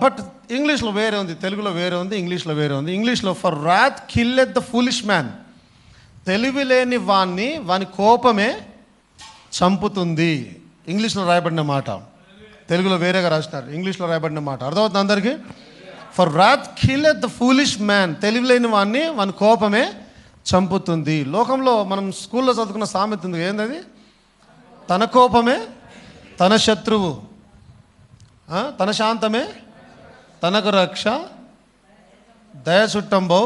But ఇంగ్లీష్లో వేరే ఉంది, తెలుగులో వేరే ఉంది, ఇంగ్లీష్లో వేరే ఉంది. ఇంగ్లీష్లో for wrath killeth the foolish man, తెలివి లేని వాని కోపమే చంపుతుంది. ఇంగ్లీష్లో రాయబడిన మాట, తెలుగులో వేరేగా రాసినారు, ఇంగ్లీష్లో రాయబడిన మాట అర్థమవుతుంది అందరికీ. For wrath killeth the foolish man, తెలివి లేని వాని కోపమే చంపుతుంది. లోకంలో మనం స్కూల్లో చదువుకున్న సామెత ఉంది, ఏంటది? తన కోపమే తన శత్రువు, తన శాంతమే తనకు రక్ష, దయ చుట్టంబో.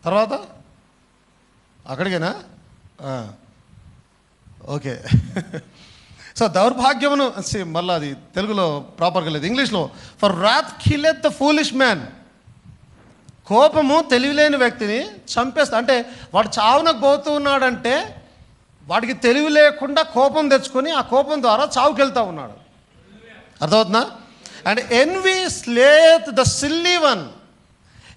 తర్వాత అక్కడికేనా? ఓకే. సో దౌర్భాగ్యమును మళ్ళీ అది తెలుగులో ప్రాపర్గా లేదు, ఇంగ్లీష్లో for wrath killeth the foolish man, కోపము తెలివిలేని వ్యక్తిని చంపేస్తా. అంటే వాడు చావునకు పోతూ ఉన్నాడంటే వాడికి తెలివి లేకుండా కోపం తెచ్చుకొని ఆ కోపం ద్వారా చావుకి వెళ్తూ ఉన్నాడు. అర్థమవుతుందా? And envy slayeth the silly one,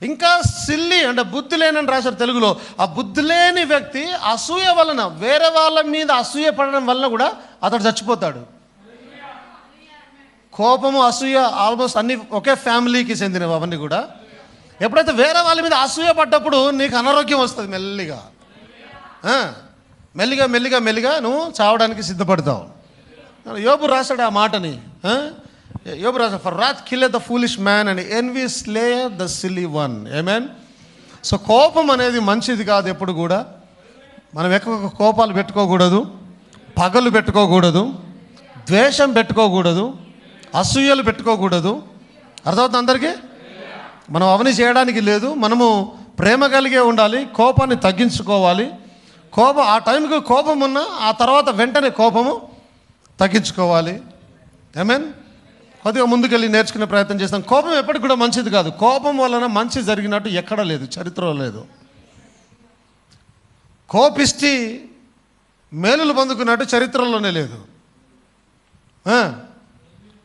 ఇంకా సిల్లీ అంటే బుద్ధి లేనని రాశారు తెలుగులో. ఆ బుద్ధి లేని వ్యక్తి అసూయ వలన, వేరే వాళ్ళ మీద అసూయ పడడం వలన కూడా అతడు చచ్చిపోతాడు. కోపము అసూయ ఆల్మోస్ట్ అన్ని ఒకే ఫ్యామిలీకి చెందినవి అవన్నీ కూడా. ఎప్పుడైతే వేరే వాళ్ళ మీద అసూయ పడ్డప్పుడు నీకు అనారోగ్యం వస్తుంది మెల్లిగా మెల్లిగా మెల్లిగా మెల్లిగా నువ్వు చావడానికి సిద్ధపడతావు. యోబు రాశాడు ఆ మాటని. యోబు రాశాడు for wrath killeth the foolish man and envy slay the silly one. ఆమేన్. సో కోపం అనేది మంచిది కాదు. ఎప్పుడు కూడా మనం ఎక్కువ కోపాలు పెట్టుకోకూడదు, పగలు పెట్టుకోకూడదు, ద్వేషం పెట్టుకోకూడదు, అసూయలు పెట్టుకోకూడదు. అర్థమవుతుంది అందరికీ? మనం అవన్నీ చేయడానికి లేదు. మనము ప్రేమ కలిగే ఉండాలి, కోపాన్ని తగ్గించుకోవాలి. ఆ టైంకి కోపం ఉన్నా ఆ తర్వాత వెంటనే కోపము తగ్గించుకోవాలి. ఆమేన్. కొద్దిగా ముందుకెళ్ళి నేర్చుకునే ప్రయత్నం చేస్తాం. కోపం ఎప్పటికి కూడా మంచిది కాదు. కోపం వలన మంచి జరిగినట్టు ఎక్కడా లేదు, చరిత్రలో లేదు. కోపిష్టి మేలులు పొందుకున్నట్టు చరిత్రలోనే లేదు.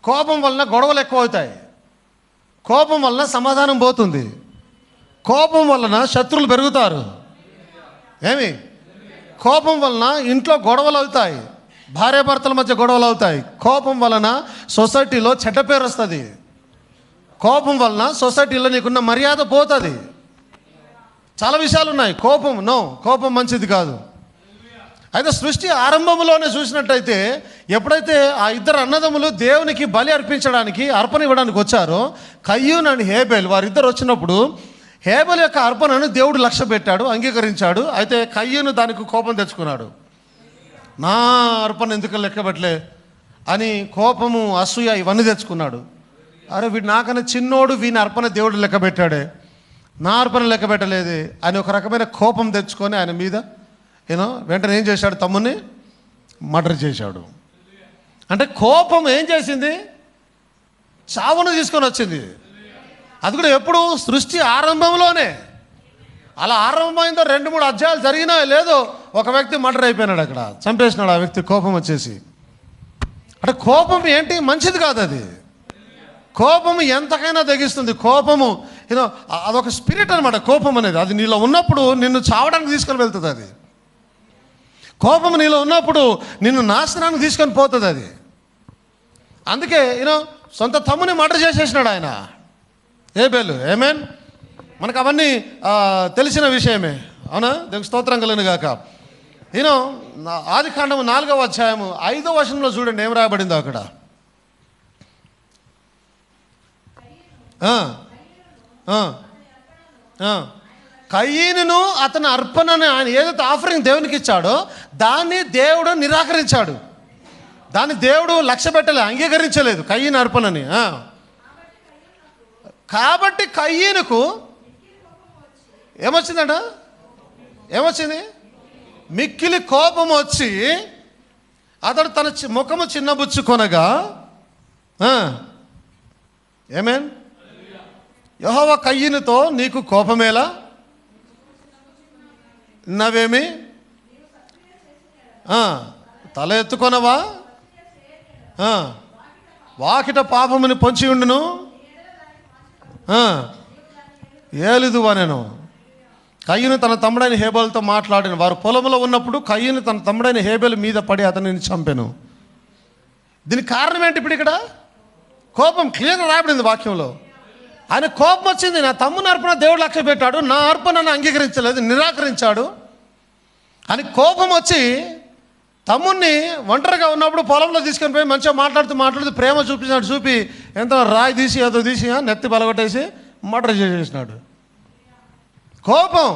కోపం వలన గొడవలు ఎక్కువ అవుతాయి, కోపం వలన సమాధానం పోతుంది, కోపం వలన శత్రువులు పెరుగుతారు. ఏమి? కోపం వలన ఇంట్లో గొడవలు అవుతాయి, భార్యాభర్తల మధ్య గొడవలు అవుతాయి. కోపం వలన సొసైటీలో చెడ్డ పేరు వస్తుంది. కోపం వలన సొసైటీలో నీకున్న మర్యాద పోతుంది. చాలా విషయాలు ఉన్నాయి. కోపం మంచిది కాదు. అయితే సృష్టి ఆరంభంలోనే చూసినట్టయితే ఎప్పుడైతే ఆ ఇద్దరు అన్నదమ్ములు దేవునికి బలి అర్పించడానికి అర్పణ ఇవ్వడానికి వచ్చారో, కయ్యూన్ అండ్ హేబెల్, వారిద్దరు వచ్చినప్పుడు హేబెల్ యొక్క అర్పణను దేవుడు లక్ష్య పెట్టాడు, అంగీకరించాడు. అయితే కయ్యూను దానికి కోపం తెచ్చుకున్నాడు. నా అర్పణ ఎందుకు లెక్క పెట్టలే అని కోపము, అసూయ ఇవన్నీ తెచ్చుకున్నాడు. అరే వీడు నాకన్నా చిన్నోడు, వీని అర్పణ దేవుడు లెక్క పెట్టాడే, నా అర్పణ లెక్క పెట్టలేదే అని ఒక రకమైన కోపం తెచ్చుకొని ఆయన మీద వెంటనే ఏం చేశాడు? తమ్ముని మర్డర్ చేశాడు. అంటే కోపం ఏం చేసింది? చావును తీసుకొని వచ్చింది. అది కూడా ఎప్పుడు? సృష్టి ఆరంభంలోనే. అలా ఆరంభమైందో 2-3 అధ్యాయాలు జరిగినా లేదో ఒక వ్యక్తి మర్డర్ అయిపోయినాడు, అక్కడ చంపేసినాడు ఆ వ్యక్తి కోపం వచ్చేసి. అంటే కోపం ఏంటి? మంచిది కాదు అది. కోపము ఎంతకైనా తెగిస్తుంది. కోపము అదొక స్పిరిట్ అనమాట. కోపం అనేది అది నీలో ఉన్నప్పుడు నిన్ను చావడానికి తీసుకొని వెళ్తుంది. అది కోపం నీలో ఉన్నప్పుడు నిన్ను నాశనానికి తీసుకొని పోతుంది అది. అందుకే సొంత తమ్ముని మర్డర్ చేసేసినాడు ఆయన, హేబెలు. ఆమేన్. మనకు అవన్నీ తెలిసిన విషయమే, అవునా? దేవునికి స్తోత్రం కలుగును గాక. ఆదికాండము 4వ అధ్యాయము 5వ వచనంలో చూడండి ఏం రాయబడిందో అక్కడ. కయ్యీనును అతని అర్పణను, ఆయన ఏదైతే ఆఫరింగ్ దేవునికి ఇచ్చాడో దాన్ని దేవుడు నిరాకరించాడు. దాన్ని దేవుడు లక్ష్య పెట్టలే, అంగీకరించలేదు కయ్యీను అర్పణని. కాబట్టి కయ్యీనుకు ఏమొచ్చిందంట? ఏమొచ్చింది? మిక్కిలి కోపం వచ్చి అతడు తన ముఖము చిన్నబుచ్చుకొనగా. ఆమేన్. యెహోవా కయ్యీనుతో నీకు కోపమేలా, నవేమి తల ఎత్తుకొనవా, వాకిట పాపముని పొంచి ఉండును, ఏలుదువా నేను. కయ్యూను తన తమ్ముడైన హేబెలుతో మాట్లాడిన. వారు పొలంలో ఉన్నప్పుడు కయ్యూను తన తమ్ముడైన హేబెలు మీద పడి అతనిని చంపెను. దీనికి కారణం ఏంటి? ఇప్పుడు ఇక్కడ కోపం క్లియర్గా రాయబడింది వాక్యంలో. ఆయన కోపం వచ్చింది. నా తమ్ముని అర్పణ దేవుడు లక్ష్య పెట్టాడు, నా అర్పణను అంగీకరించలేదు, నిరాకరించాడు అని కోపం వచ్చి తమ్ముడిని ఒంటరిగా ఉన్నప్పుడు పొలంలో తీసుకొని పోయి మంచిగా మాట్లాడుతూ ప్రేమ చూపి ఎంత రాయి తీసి ఏదో తీసి నెత్తి బలగొట్టేసి మర్డర్ చేసేసినాడు. కోపం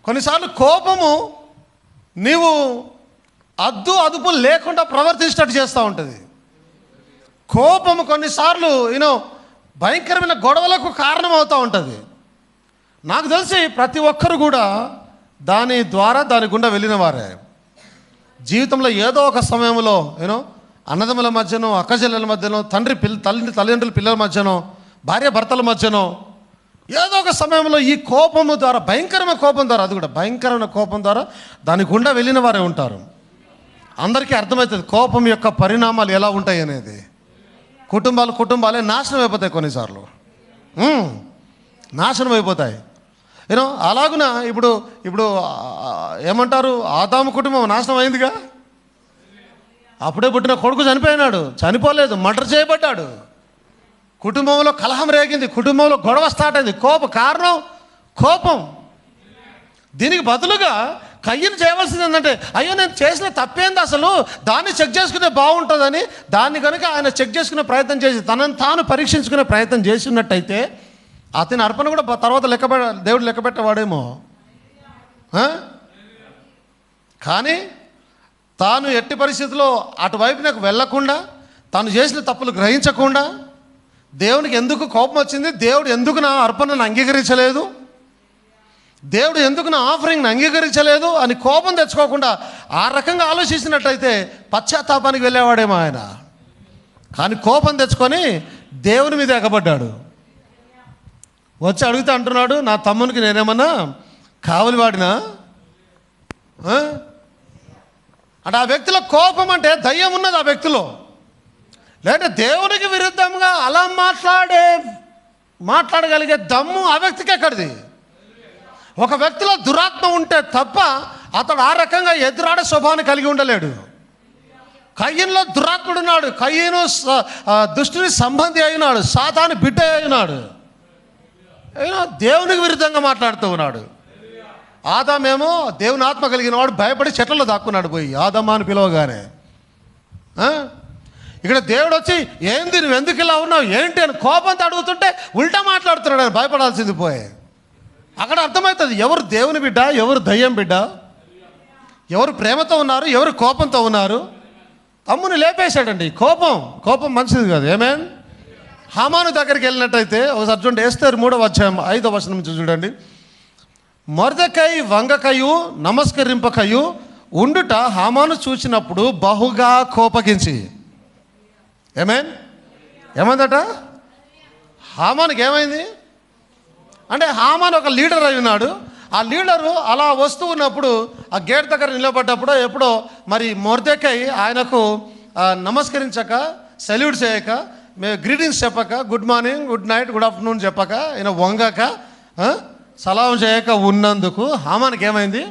కొన్నిసార్లు కోపము నీవు అదుపు లేకుండా ప్రవర్తించినట్టు చేస్తూ ఉంటుంది. కోపము కొన్నిసార్లు భయంకరమైన గొడవలకు కారణమవుతూ ఉంటుంది. నాకు తెలిసి ప్రతి ఒక్కరు కూడా దాని గుండా వెళ్ళిన వారే. జీవితంలో ఏదో ఒక సమయంలో అన్నదమ్ముల మధ్యనో, అక్కచెల్లెల మధ్యనో, తల్లిదండ్రుల పిల్లల మధ్యనో, భార్య భర్తల మధ్యనో ఏదో ఒక సమయంలో ఈ కోపము ద్వారా, భయంకరమైన కోపం ద్వారా, అది కూడా భయంకరమైన కోపం ద్వారా దాని గుండా వెళ్ళిన వారే ఉంటారు. అందరికీ అర్థమవుతుంది కోపం యొక్క పరిణామాలు ఎలా ఉంటాయి అనేది. కుటుంబాలే నాశనం అయిపోతాయి, కొన్నిసార్లు నాశనం అయిపోతాయి. అలాగున ఇప్పుడు ఏమంటారు, ఆదాము కుటుంబం నాశనం అయిందిగా. అప్పుడే పుట్టిన కొడుకు చనిపోలేదు, మర్డర్ చేయబడ్డాడు. కుటుంబంలో కలహం రేగింది, కుటుంబంలో గొడవ స్టార్ట్ అయింది. కారణం కోపం. దీనికి బదులుగా కయ్యను చేయవలసింది ఏంటంటే, అయ్యో నేను చేసిన తప్పేంది అసలు, దాన్ని చెక్ చేసుకునే బాగుంటుందని దాన్ని కనుక ఆయన చెక్ చేసుకునే ప్రయత్నం చేసి తనను తాను పరీక్షించుకునే ప్రయత్నం చేసినట్టయితే అతని అర్పణ కూడా తర్వాత దేవుడు లెక్క పెట్టవాడేమో. కానీ తాను ఎట్టి పరిస్థితుల్లో అటువైపునకు వెళ్ళకుండా, తాను చేసిన తప్పులు గ్రహించకుండా, దేవునికి ఎందుకు కోపం వచ్చింది, దేవుడు ఎందుకు నా అర్పణను అంగీకరించలేదు, దేవుడు ఎందుకు నా ఆఫరింగ్ని అంగీకరించలేదు అని కోపం తెచ్చుకోకుండా ఆ రకంగా ఆలోచించినట్టయితే పశ్చాత్తాపానికి వెళ్ళేవాడేమో ఆయన. కానీ కోపం తెచ్చుకొని దేవుని మీద ఎగబడ్డాడు. వచ్చి అడుగుతూ అంటున్నాడు, నా తమ్మునికి నేనేమన్నా కావలి వాడినా అంటే ఆ వ్యక్తిలో కోపం అంటే దయ్యం ఉన్నది ఆ వ్యక్తిలో. లేదంటే దేవునికి విరుద్ధంగా అలా మాట్లాడగలిగే దమ్ము ఆ వ్యక్తికి ఎక్కడిది? ఒక వ్యక్తిలో దురాత్మ ఉంటే తప్ప అతడు ఆ రకంగా ఎదురాడే స్వభావాన్ని కలిగి ఉండలేడు. కయ్యనులో దురాత్ముడున్నాడు. కయ్యను దుష్టుని సంబంధి అయినాడు, సాతాను బిడ్డ అయినాడు, దేవునికి విరుద్ధంగా మాట్లాడుతూ ఉన్నాడు. ఆదామేమో దేవుని ఆత్మ కలిగిన వాడు భయపడి చెట్లలో దాక్కున్నాడు పోయి, ఆదమ్మ అని పిలవగానే. ఇక్కడ దేవుడు వచ్చి ఏంది నువ్వు ఎందుకు ఇలా ఉన్నావు ఏంటి అని కోపంతో అడుగుతుంటే ఉల్టా మాట్లాడుతున్నాడు. ఆయన భయపడాల్సింది పోయి. అక్కడ అర్థమవుతుంది ఎవరు దేవుని బిడ్డ, ఎవరు దయ్యం బిడ్డ, ఎవరు ప్రేమతో ఉన్నారు, ఎవరు కోపంతో ఉన్నారు. తమ్ముని లేపేశాడండి. కోపం మంచిది కాదు. ఏమేన్ హామాను దగ్గరికి వెళ్ళినట్టయితే ఒకసారి చూడండి, ఎస్తేరు 3వ అధ్యాయం 5వ వచనం నుంచి చూడండి. మొర్దెకై వంగకయు నమస్కరింపకయు ఉండుట హామాను చూసినప్పుడు బహుగా కోపగించి. ఏమైందట? హామానుకి ఏమైంది అంటే, హామాను ఒక లీడర్ అయి ఉన్నాడు. ఆ లీడరు అలా వస్తూ ఉన్నప్పుడు ఆ గేట్ దగ్గర నిలబడ్డప్పుడు ఎప్పుడో మరి మొర్దెకై ఆయనకు నమస్కరించక, సెల్యూట్ చేయక, గ్రీటింగ్స్ చెప్పక, good morning, good night, good afternoon చెప్పక, ఈయన వంగక, సలాం చేయక ఉన్నందుకు హామానికి ఏమైంది?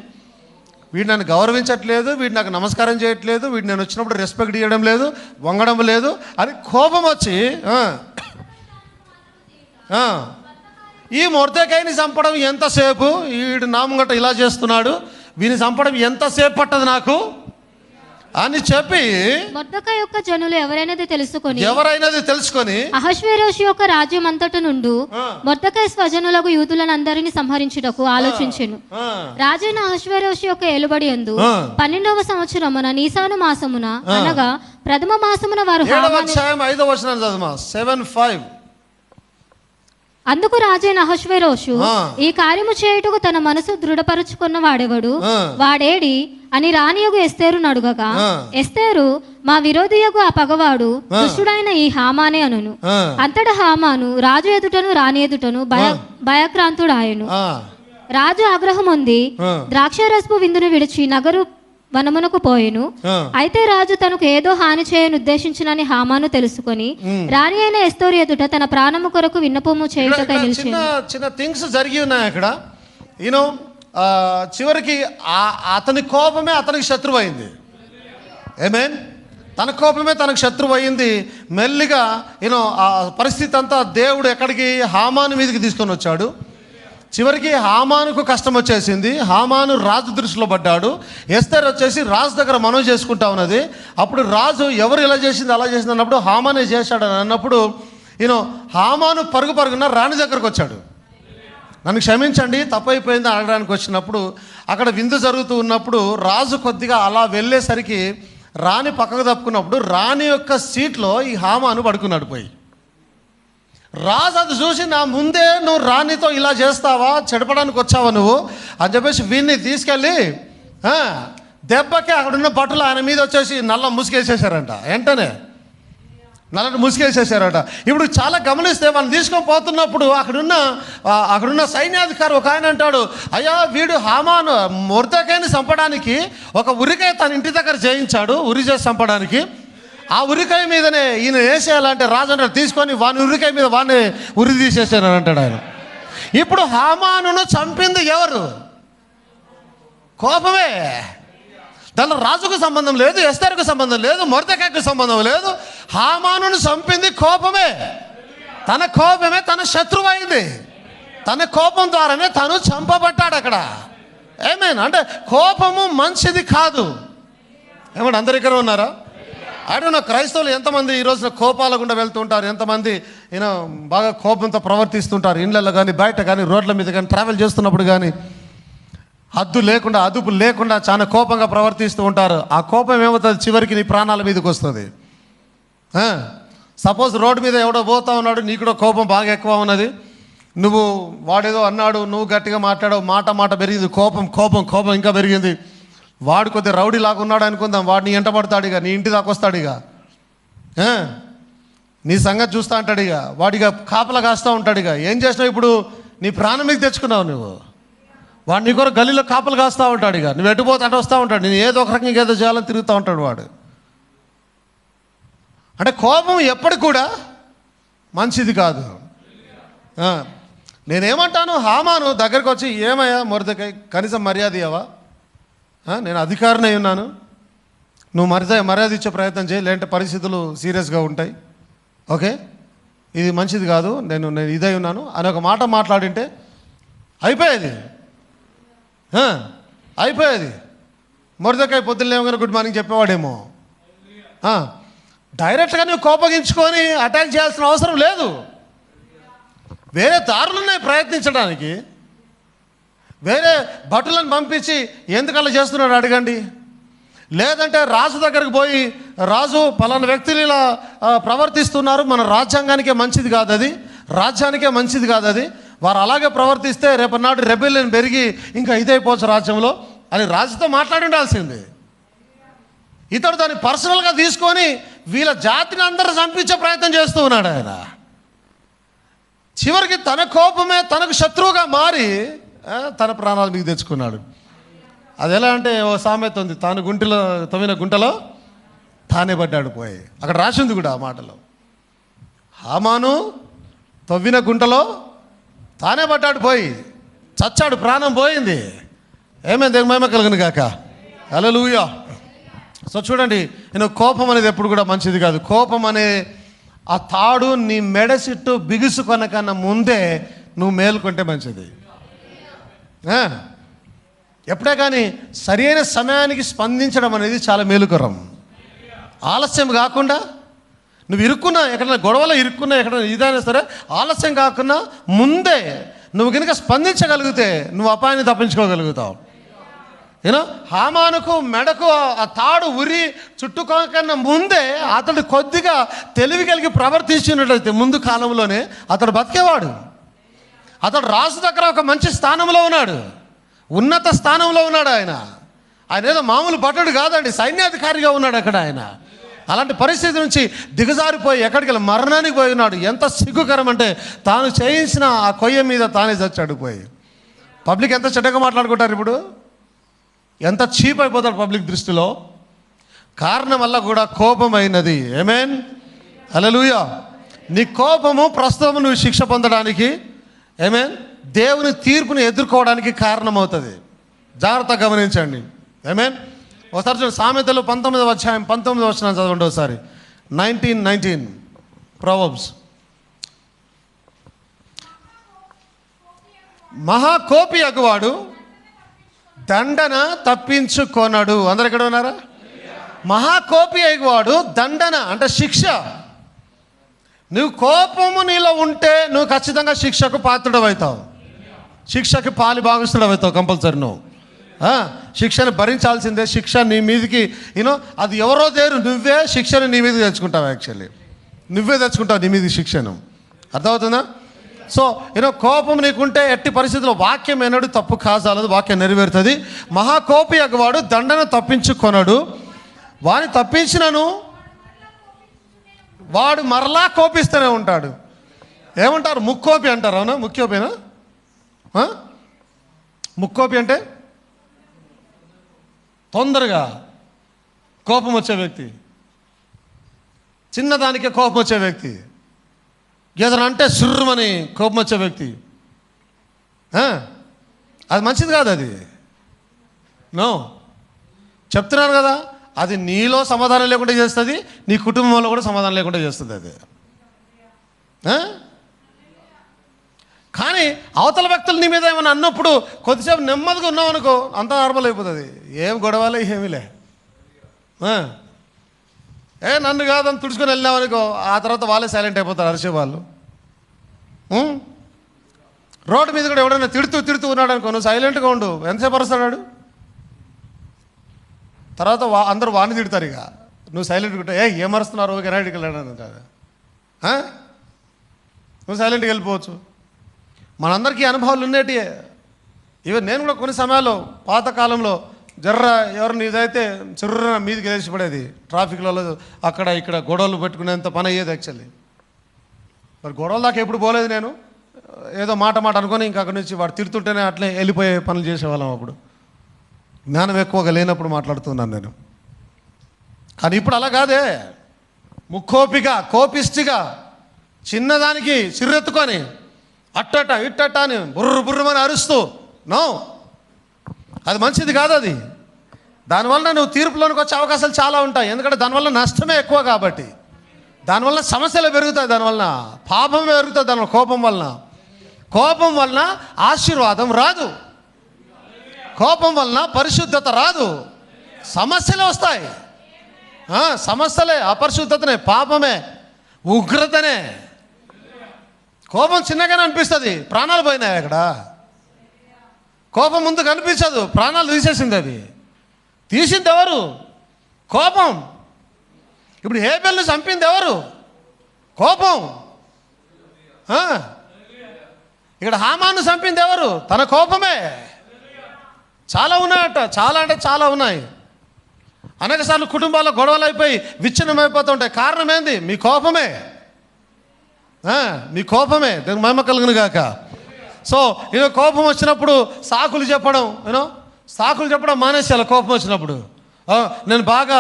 వీడు నన్ను గౌరవించట్లేదు, వీడు నాకు నమస్కారం చేయట్లేదు, వీడు నేను వచ్చినప్పుడు రెస్పెక్ట్ ఇవ్వడం లేదు, వంగడం లేదు అని కోపం వచ్చి ఈ మొర్దెకైని చంపడం ఎంతసేపు, వీడు నామంగట ఇలా చేస్తున్నాడు, వీని చంపడం ఎంతసేపు పట్టదు నాకు అని చెప్పి మొర్దెకై యొక్క జనులు ఎవరైనది తెలుసుకొని అహష్వేరోషు యొక్క రాజ్యం అంతట నుండి మొర్దెకై స్వజనులకు యూదులను అందరినీ సంహరించుటకు ఆలోచించెను. రాజైన అహష్వేరోషు యొక్క ఏలుబడి యందు 12వ సంవత్సరమున నీసాను మాసమున అనగా ప్రథమ మాసమున వారు 5వ వచనం చదువుమా 7:5. అందుకు రాజైన అహష్వేరోషు ఈ కార్యము చేయుటకు తన మనసు దృఢపరుచుకున్న వాడెవడు, వాడేడి అని రాణియగు ఎస్తేరును అడుగగా, ఎస్తేరు మా విరోధియగు ఆ పగవాడు దుష్టుడైన ఈ హామానే అనును. అంతటా హామాను రాజు ఎదుటను రాణి ఎదుటను భయక్రాంతుడాయను. రాజు ఆగ్రహం ఉంది ద్రాక్షారసపు విందును విడిచి నగరు వనమునకు పోయెను. అయితే రాజు తనకు ఏదో హాని చేయని ఉద్దేశించినని హామాను తెలుసుకొని రాణి అయిన ఎస్తేరు ఎదుట తన ప్రాణము కొరకు విన్నపము చేయుటకై నిలిచెను. చిన్న థింగ్స్ జరిగి ఉన్నాయి అక్కడ. చివరికి అతని కోపమే అతనికి శత్రువు అయింది. తన కోపమే తనకు శత్రువు అయింది. మెల్లిగా ఆ పరిస్థితి అంతా దేవుడు ఎక్కడికి, హామాను మీదకి తీసుకొని వచ్చాడు. చివరికి హామానుకు కష్టం వచ్చేసింది. హామాను రాజు దృష్టిలో పడ్డాడు. ఎస్తేర్ వచ్చేసి రాజు దగ్గర మనవి చేసుకుంటా ఉన్నది. అప్పుడు రాజు ఎవరు ఇలా చేసింది అలా చేసింది అన్నప్పుడు హామానే చేశాడు అని అన్నప్పుడు హామాను పరుగున రాణి దగ్గరకు వచ్చాడు. నన్ను క్షమించండి, తప్పైపోయింది అనడానికి వచ్చినప్పుడు అక్కడ విందు జరుగుతూ ఉన్నప్పుడు రాజు కొద్దిగా అలా వెళ్ళేసరికి రాణి పక్కకు తప్పుకున్నప్పుడు రాణి యొక్క సీట్లో ఈ హామాను పడుకున్నాడు. పోయి రాజు అది చూసి, నా ముందే నువ్వు రాణితో ఇలా చేస్తావా, చెడపడానికి వచ్చావా నువ్వు అని చెప్పేసి వీడిని తీసుకెళ్ళి దెబ్బకి అక్కడున్న భటులు ఆయన మీద వచ్చేసి నల్ల ముసుగేసేసారంట. వెంటనే నల్లటి ముసుగేసేసారట. ఇప్పుడు చాలా గమనిస్తే వాళ్ళని తీసుకొని పోతున్నప్పుడు అక్కడున్న సైన్యాధికారి ఒక ఆయన అంటాడు, అయ్యా వీడు హామాను మొర్దెకైని చంపడానికి ఒక ఉరికాయ తన ఇంటి దగ్గర చేయించాడు, ఉరి చేసి చంపడానికి. ఆ ఉరికాయ మీదనే ఈయన వేసేయాలంటే రాజు అంటాడు, తీసుకొని వాని ఉరికాయ మీద వాడిని ఉరి తీసేసానని అంటాడు ఆయన. ఇప్పుడు హామానును చంపింది ఎవరు? కోపమే. దానిలో రాజుకు సంబంధం లేదు, ఎస్తేరుకు సంబంధం లేదు, మొర్దెకైకు సంబంధం లేదు. హామానును చంపింది కోపమే. తన కోపమే తన శత్రువు అయింది. తన కోపం ద్వారానే తను చంపబడ్డాడు అక్కడ. ఏమైనా అంటే కోపము మంచిది కాదు. ఏమంటే అందరి దగ్గర ఉన్నారా? అడుగున క్రైస్తవులు ఎంతమంది ఈ రోజున కోపాల గుండా వెళ్తుంటారు, ఎంతమంది బాగా కోపంతో ప్రవర్తిస్తుంటారు. ఇళ్ళల్లో కానీ బయట కానీ రోడ్ల మీద కానీ ట్రావెల్ చేస్తున్నప్పుడు కానీ అదుపు లేకుండా చాలా కోపంగా ప్రవర్తిస్తూ ఉంటారు. ఆ కోపం ఏమవుతుంది, చివరికి నీ ప్రాణాల మీదకి వస్తుంది. సపోజ్ రోడ్డు మీద ఎవడో పోతా ఉన్నాడు, నీకు కూడా కోపం బాగా ఎక్కువ ఉన్నది, నువ్వు వాడేదో అన్నాడు, నువ్వు గట్టిగా మాట్లాడావు, మాట పెరిగింది, కోపం ఇంకా పెరిగింది. వాడు కొద్దిగా రౌడీ లాగా ఉన్నాడు అనుకుందాం, వాడిని ఎంట పడతాడు, ఇక నీ ఇంటి దాకా వస్తాడు, ఇక నీ సంగతి చూస్తూ అంటాడు, ఇక వాడిగా కాపలా కాస్తూ ఉంటాడు. ఇక ఏం చేసినావు, ఇప్పుడు నీ ప్రాణం మీకు తెచ్చుకున్నావు నువ్వు. వాడు నీ కొరకు గల్లీలో కాపలు కాస్తూ ఉంటాడు. ఇక నువ్వు ఎటుపోతే అటు వస్తూ ఉంటాడు, నేను ఏదో ఒక రకంగా ఏదో చేయాలని తిరుగుతూ ఉంటాడు వాడు. అంటే కోపం ఎప్పటికి కూడా మంచిది కాదు. నేనేమంటాను, హామాను దగ్గరికి వచ్చి, ఏమయ్యా మొర్దెకై, కనీసం మర్యాద ఇవ్వవా, నేను అధికారిని అయి ఉన్నాను, నువ్వు మర్యాద ఇచ్చే ప్రయత్నం చేయి, లేదంటే పరిస్థితులు సీరియస్గా ఉంటాయి, ఓకే, ఇది మంచిది కాదు, నేను ఇదై ఉన్నాను అని ఒక మాట మాట్లాడింటే అయిపోయేది. మొర్దెకై పొద్దున్న లేవగానే గుడ్ మార్నింగ్ చెప్పేవాడేమో. డైరెక్ట్గా నువ్వు కోపగించుకొని అటాక్ చేయాల్సిన అవసరం లేదు. వేరే దారులున్నాయి ప్రయత్నించడానికి. వేరే భటులను పంపించి ఎందుకలా చేస్తున్నాడు అడగండి. లేదంటే రాజు దగ్గరికి పోయి, రాజు పలానా వ్యక్తులు ఇలా ప్రవర్తిస్తున్నారు, మన రాజ్యాంగానికే మంచిది కాదు అది, రాజ్యానికే మంచిది కాదు అది, వారు అలాగే ప్రవర్తిస్తే రేపటినాడు రెబెలియన్ పెరిగి ఇంకా ఇదైపోవచ్చు రాజ్యంలో అని రాజుతో మాట్లాడి ఉండాల్సింది. ఇతడు దాన్ని పర్సనల్గా తీసుకొని వీళ్ళ జాతిని అందరూ చంపించే ప్రయత్నం చేస్తూ ఉన్నాడు ఆయన. చివరికి తన కోపమే తనకు శత్రువుగా మారి తన ప్రాణాలు మీకు తెచ్చుకున్నాడు. అది ఎలా అంటే ఓ సామెత ఉంది, తాను తవ్విన గుంటలో తానే పడ్డాడు పోయి. అక్కడ రాసింది కూడా ఆ మాటలో, హామాను తవ్విన గుంటలో తానే పడ్డాడు పోయి, చచ్చాడు, ప్రాణం పోయింది. ఏమైంది, మహిమ కలుగును గాక, హల్లెలూయా. సో చూడండి, కోపం అనేది ఎప్పుడు కూడా మంచిది కాదు. కోపం అనే ఆ తాడు నీ మెడ చుట్టూ బిగుసుకొన కన్నా ముందే నువ్వు మేలుకుంటే మంచిది. ఎప్పుడే కానీ సరి అయిన సమయానికి స్పందించడం అనేది చాలా మేలుకరం. ఆలస్యం కాకుండా, నువ్వు ఇరుక్కున్నా, ఎక్కడైనా గొడవలో ఇరుక్కున్నా, ఎక్కడైనా ఇదైనా సరే ఆలస్యం కాకుండా ముందే నువ్వు కనుక స్పందించగలిగితే నువ్వు అపాయాన్ని తప్పించుకోగలుగుతావు. హామానుకు మెడకు ఆ తాడు ఉరి చుట్టుకోకన్నా ముందే అతడు కొద్దిగా తెలివి కలిగి ప్రవర్తించినట్లయితే ముందు కాలంలోనే అతడు బతికేవాడు. అతడు రాజు దగ్గర ఒక మంచి స్థానంలో ఉన్నాడు, ఉన్నత స్థానంలో ఉన్నాడు. ఆయన ఏదో మామూలు భటుడు కాదండి, సైన్యాధికారిగా ఉన్నాడు అక్కడ ఆయన. అలాంటి పరిస్థితి నుంచి దిగజారిపోయి ఎక్కడికి వెళ్ళి మరణానికి పోయి ఉన్నాడు. ఎంత సిగ్గుకరం అంటే తాను చేయించిన ఆ కొయ్య మీద తానే చచ్చాడు పోయి. పబ్లిక్ ఎంత చెడ్డగా మాట్లాడుకుంటారు ఇప్పుడు, ఎంత చీప్ అయిపోతాడు పబ్లిక్ దృష్టిలో. కారణం వల్ల కూడా కోపమైనది. ఆమేన్, హల్లెలూయా. నీ కోపము ప్రస్తుతం నువ్వు శిక్ష పొందడానికి, ఆమేన్, దేవుని తీర్పుని ఎదుర్కోవడానికి కారణమవుతుంది. జాగ్రత్తగా గమనించండి. ఆమేన్. ఒకసారి చూడండి, సామెతలు 19వ అధ్యాయం 19వ వచనం చదవండి ఒకసారి. 19 ప్రొవర్బ్స్. మహాకోపి అగువాడు దండన తప్పించుకొనడు. అందరు ఎక్కడ ఉన్నారా? మహాకోపి అగువాడు దండన అంటే శిక్ష. నువ్వు కోపము నీలో ఉంటే నువ్వు ఖచ్చితంగా శిక్షకు పాత్రుడవుతావు, శిక్షకి పాలి భాగస్తుడవుతావు కంపల్సరీ. నువ్వు శిక్షను భరించాల్సిందే. శిక్ష నీ మీదకి అది ఎవరో దేరు, నువ్వే శిక్షను నీ మీదకి తెచ్చుకుంటావు. యాక్చువల్లీ నువ్వే తెచ్చుకుంటావు నీ మీదకి శిక్షను. అర్థమవుతుందా? సో కోపం నీకుంటే ఎట్టి పరిస్థితుల్లో వాక్యం ఎన్నడు తప్పు కాజాలదు, వాక్యం నెరవేరుతుంది. మహాకోపి అగవాడు దండన తప్పించుకొనడు, వాని తప్పించినను వాడు మరలా కోపిస్తూనే ఉంటాడు. ఏమంటారు? ముక్కోపి అంటారు. అవునా? ముక్కోపేనా? ముక్కోపి అంటే తొందరగా కోపం వచ్చే వ్యక్తి, చిన్నదానికే కోపం వచ్చే వ్యక్తి, ఏదైనా అంటే సుర్రమని కోపం వచ్చే వ్యక్తి. అది మంచిది కాదు. అది నో, చెప్తున్నాను కదా, అది నీలో సమాధానం లేకుండా చేస్తుంది, నీ కుటుంబంలో కూడా సమాధానం లేకుండా చేస్తుంది అది. కానీ అవతల వ్యక్తులు నీ మీద ఏమైనా అన్నప్పుడు కొద్దిసేపు నెమ్మదిగా ఉన్నావు అనుకో, అంతా నార్మల్ అయిపోతుంది. ఏం గొడవలే ఏమీలే. నన్ను కాదని తుడుచుకొని వెళ్ళామనుకో, ఆ తర్వాత వాళ్ళే సైలెంట్ అయిపోతారు, అరిసే వాళ్ళు. రోడ్డు మీద కూడా ఎవడైనా తిడుతూ ఉన్నాడు అనుకో, నువ్వు సైలెంట్గా ఉండు, ఎంతసేపు అరుస్తాడు? తర్వాత అందరూ వాడిని తిడతారు. ఇక నువ్వు సైలెంట్గా ఉంటావు. ఏం అరుస్తున్నారు? ఓకే రైట్కి వెళ్ళాను కాదు, నువ్వు సైలెంట్గా వెళ్ళిపోవచ్చు. మనందరికీ అనుభవాలు ఉండేటి. ఈవెన్ నేను కూడా కొన్ని సమయాల్లో పాతకాలంలో ఎవరిని ఇదైతే చిర్ర మీదకి వేసి పడేది. ట్రాఫిక్లలో అక్కడ ఇక్కడ గొడవలు పెట్టుకునేంత పని అయ్యేది యాక్చువల్లీ. మరి గొడవల దాకా ఎప్పుడు పోలేదు నేను. ఏదో మాట అనుకొని ఇంకా అక్కడి నుంచి వాడు తిడుతుంటేనే అట్లే వెళ్ళిపోయే పనులు చేసేవాళ్ళం. అప్పుడు జ్ఞానం ఎక్కువగా లేనప్పుడు మాట్లాడుతున్నాను నేను. కానీ ఇప్పుడు అలా కాదే. ముక్కోపిగా, కోపిష్టిగా, చిన్నదానికి చిర్రెత్తుకొని అట్టట ఇట్టట అని బుర్రమని అరుస్తూ, నో, అది మంచిది కాదు. అది దానివల్ల నువ్వు తీర్పులోనికి వచ్చే అవకాశాలు చాలా ఉంటాయి. ఎందుకంటే దానివల్ల నష్టమే ఎక్కువ కాబట్టి, దానివల్ల సమస్యలు పెరుగుతాయి, దానివల్ల పాపం పెరుగుతుంది. దానివల్ల కోపం వలన ఆశీర్వాదం రాదు, కోపం వలన పరిశుద్ధత రాదు, సమస్యలు వస్తాయి. సమస్యలే, అపరిశుద్ధతనే, పాపమే, ఉగ్రతనే. కోపం చిన్నగానే అనిపిస్తుంది, ప్రాణాలు పోయినాయి అక్కడ. కోపం ముందు కనిపించదు, ప్రాణాలు తీసేసింది. అది తీసింది ఎవరు? కోపం. ఇప్పుడు హేబెల్ని చంపింది ఎవరు? కోపం. ఇక్కడ హామాను చంపింది ఎవరు? తన కోపమే. చాలా ఉన్నాయట, చాలా అంటే చాలా ఉన్నాయి. అనేక సార్లు కుటుంబాల్లో గొడవలు అయిపోయి విచ్ఛిన్నమైపోతూ ఉంటాయి. కారణం ఏంది? మీ కోపమే. మీ కోపమే. దానికి మహిమ కలుగును గాక. సో కోపం వచ్చినప్పుడు సాకులు చెప్పడం మానేసేయాలి. కోపం వచ్చినప్పుడు నేను బాగా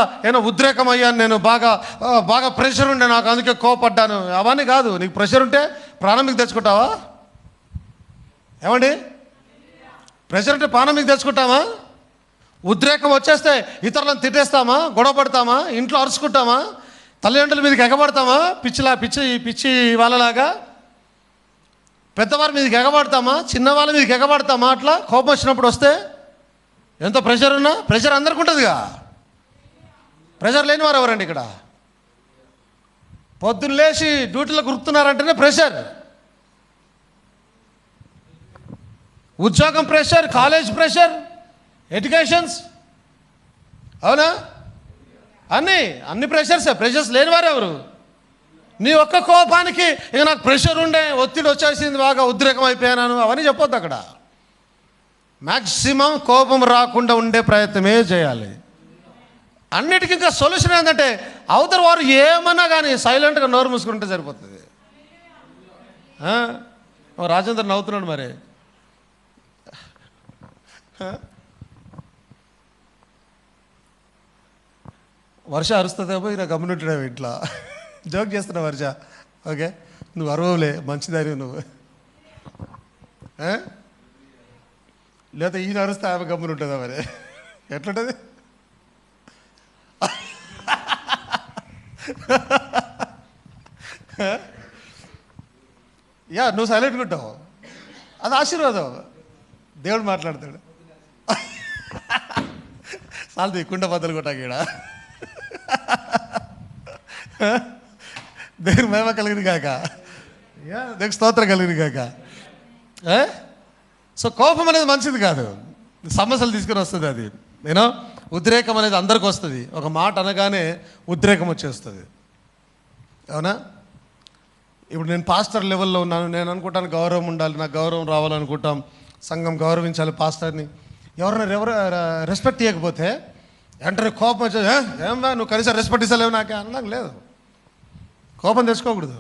ఉద్రేకం అయ్యాను, నేను బాగా ప్రెషర్ ఉండే, నాకు అందుకే కోపడ్డాను, అవన్నీ కాదు. నీకు ప్రెషర్ ఉంటే ప్రాణం మీకు తెచ్చుకుంటావా? ఏమండి? ప్రెషర్ ఉంటే ప్రాణం మీకు తెచ్చుకుంటామా? ఉద్రేకం వచ్చేస్తే ఇతరులను తిట్టేస్తామా? గొడవ పడతామా? ఇంట్లో అరుచుకుంటామా? తల్లిదండ్రుల మీదకి ఎగబడతామా? పిచ్చి వాళ్ళలాగా పెద్దవారి మీదకి ఎగబడతామా? చిన్నవాళ్ళ మీదకి ఎగబడతామా? అట్లా కోపం వచ్చినప్పుడు వస్తే ఎంత ప్రెషర్ ఉన్నా, ప్రెషర్ అందరికి ఉంటుందిగా. ప్రెషర్ లేని వారు ఎవరండి ఇక్కడ? పొద్దున్న లేచి డ్యూటీలో గుర్తున్నారంటేనే ప్రెషర్. ఉద్యోగం ప్రెషర్, కాలేజ్ ప్రెషర్, ఎడ్యుకేషన్స్, అవునా? అన్ని ప్రెషర్స్ లేని వారు ఎవరు? నీ ఒక్క కోపానికి ఇక నాకు ప్రెషర్ ఉండే, ఒత్తిడి వచ్చేసింది, బాగా ఉద్రేకం అయిపోయాను, అవన్నీ చెప్పొద్దు. అక్కడ మ్యాక్సిమం కోపం రాకుండా ఉండే ప్రయత్నమే చేయాలి. అన్నిటికీ ఇంకా సొల్యూషన్ ఏంటంటే అవతల వారు ఏమన్నా కానీ సైలెంట్గా నోరు మూసుకుంటే సరిపోతుంది. రాజేంద్ర నవ్వుతున్నాడు మరి. వర్ష అరుస్తుందేమో, ఇలా గమనింటావు ఇంట్లో. జోక్ చేస్తున్నావు వర్ష. ఓకే, నువ్వు అరవలే, మంచిదారి నువ్వు. లేదా ఈయన అరుస్తే ఆమె గమ్మున ఉంటుందా మరి? ఎట్లుంటుంది? యా, నువ్వు సైలెంట్గా ఉంటావు, అది ఆశీర్వాదం. దేవుడు మాట్లాడతాడు. చాలు కుండ బద్దలు కొట్టాక దేవుని మహిమ కలిగింది కాక, దేవుని స్తోత్రం కలిగింది కాక. సో కోపం అనేది మంచిది కాదు, సమస్యలు తీసుకుని వస్తుంది. అది నేను ఉద్రేకం అనేది అందరికి వస్తుంది. ఒక మాట అనగానే ఉద్రేకం వచ్చేస్తుంది, అవునా? ఇప్పుడు నేను పాస్టర్ లెవెల్లో ఉన్నాను, నేను అనుకుంటాను గౌరవం ఉండాలి, నాకు గౌరవం రావాలనుకుంటాం, సంఘం గౌరవించాలి పాస్టర్ని. ఎవరు రెస్పెక్ట్ ఇవ్వకపోతే వెంటనే కోపం వచ్చేది. ఏమన్నా నువ్వు కనీసం రెస్పెక్ట్ ఇస్తలేవు నాకే అనడం లేదు. కోపం తెచ్చుకోకూడదు,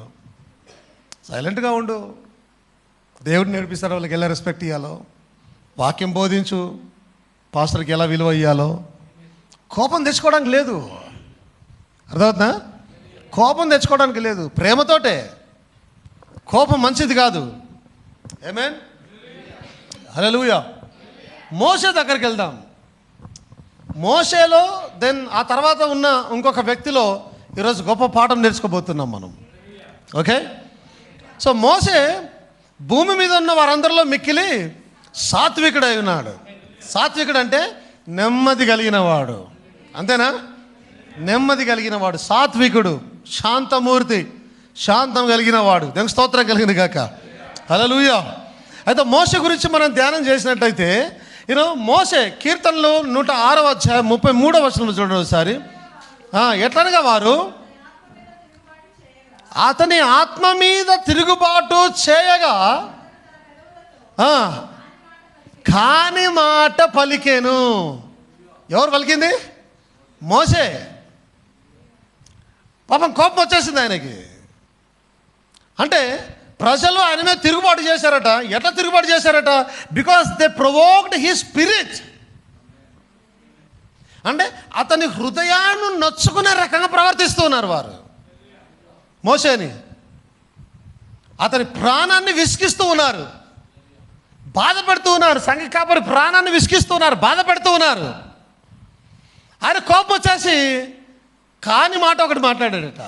సైలెంట్గా ఉండు. దేవుడు నేర్పిస్తాడు వాళ్ళకి ఎలా రెస్పెక్ట్ ఇవ్వాలో, వాక్యం బోధించు, పాస్టర్కి ఎలా విలువ ఇవ్వాలో. కోపం తెచ్చుకోవడానికి లేదు, అర్థమవుతుందా? కోపం తెచ్చుకోవడానికి లేదు, ప్రేమతోటే. కోపం మంచిది కాదు. ఆమేన్, హల్లెలూయా. మోషే దగ్గరికి వెళ్దాం. మోషేలో దెన్ ఆ తర్వాత ఉన్న ఇంకొక వ్యక్తిలో ఈరోజు గొప్ప పాఠం నేర్చుకోబోతున్నాం మనం. ఓకే, సో మోషే భూమి మీద ఉన్న వారందరిలో మిక్కిలి సాత్వికుడై ఉన్నాడు. సాత్వికుడు అంటే నెమ్మది కలిగిన వాడు, అంతేనా? నెమ్మది కలిగిన వాడు సాత్వికుడు, శాంతమూర్తి, శాంతం కలిగిన వాడు. దానికి స్తోత్రం కలిగిన కాక, హల్లెలూయా. అయితే మోషే గురించి మనం ధ్యానం చేసినట్టయితే, మోషే కీర్తనలు 106వ అధ్యాయం 33వ వచనంలో చూడండి ఒకసారి. ఎట్లనగా వారు అతని ఆత్మ మీద తిరుగుబాటు చేయగా కాని మాట పలికెను. ఎవరు పలికింది? మోషే. పాపం కోపం వచ్చేసింది ఆయనకి. అంటే ప్రజలు ఆయన మీద తిరుగుబాటు చేశారట. ఎట్లా తిరుగుబాటు చేశారట? Because they provoked his spirit. అంటే అతని హృదయాన్ని నొచ్చుకునే రకంగా ప్రవర్తిస్తూ ఉన్నారు వారు. మోషేని అతని ప్రాణాన్ని విసిగిస్తూ ఉన్నారు, బాధ పెడుతూ ఉన్నారు. సంఘ కాపరి ప్రాణాన్ని విసిగిస్తూ ఉన్నారు, బాధ పెడుతూ ఉన్నారు. ఆయన కోపం వచ్చేసి కాని మాట ఒకటి మాట్లాడాడట.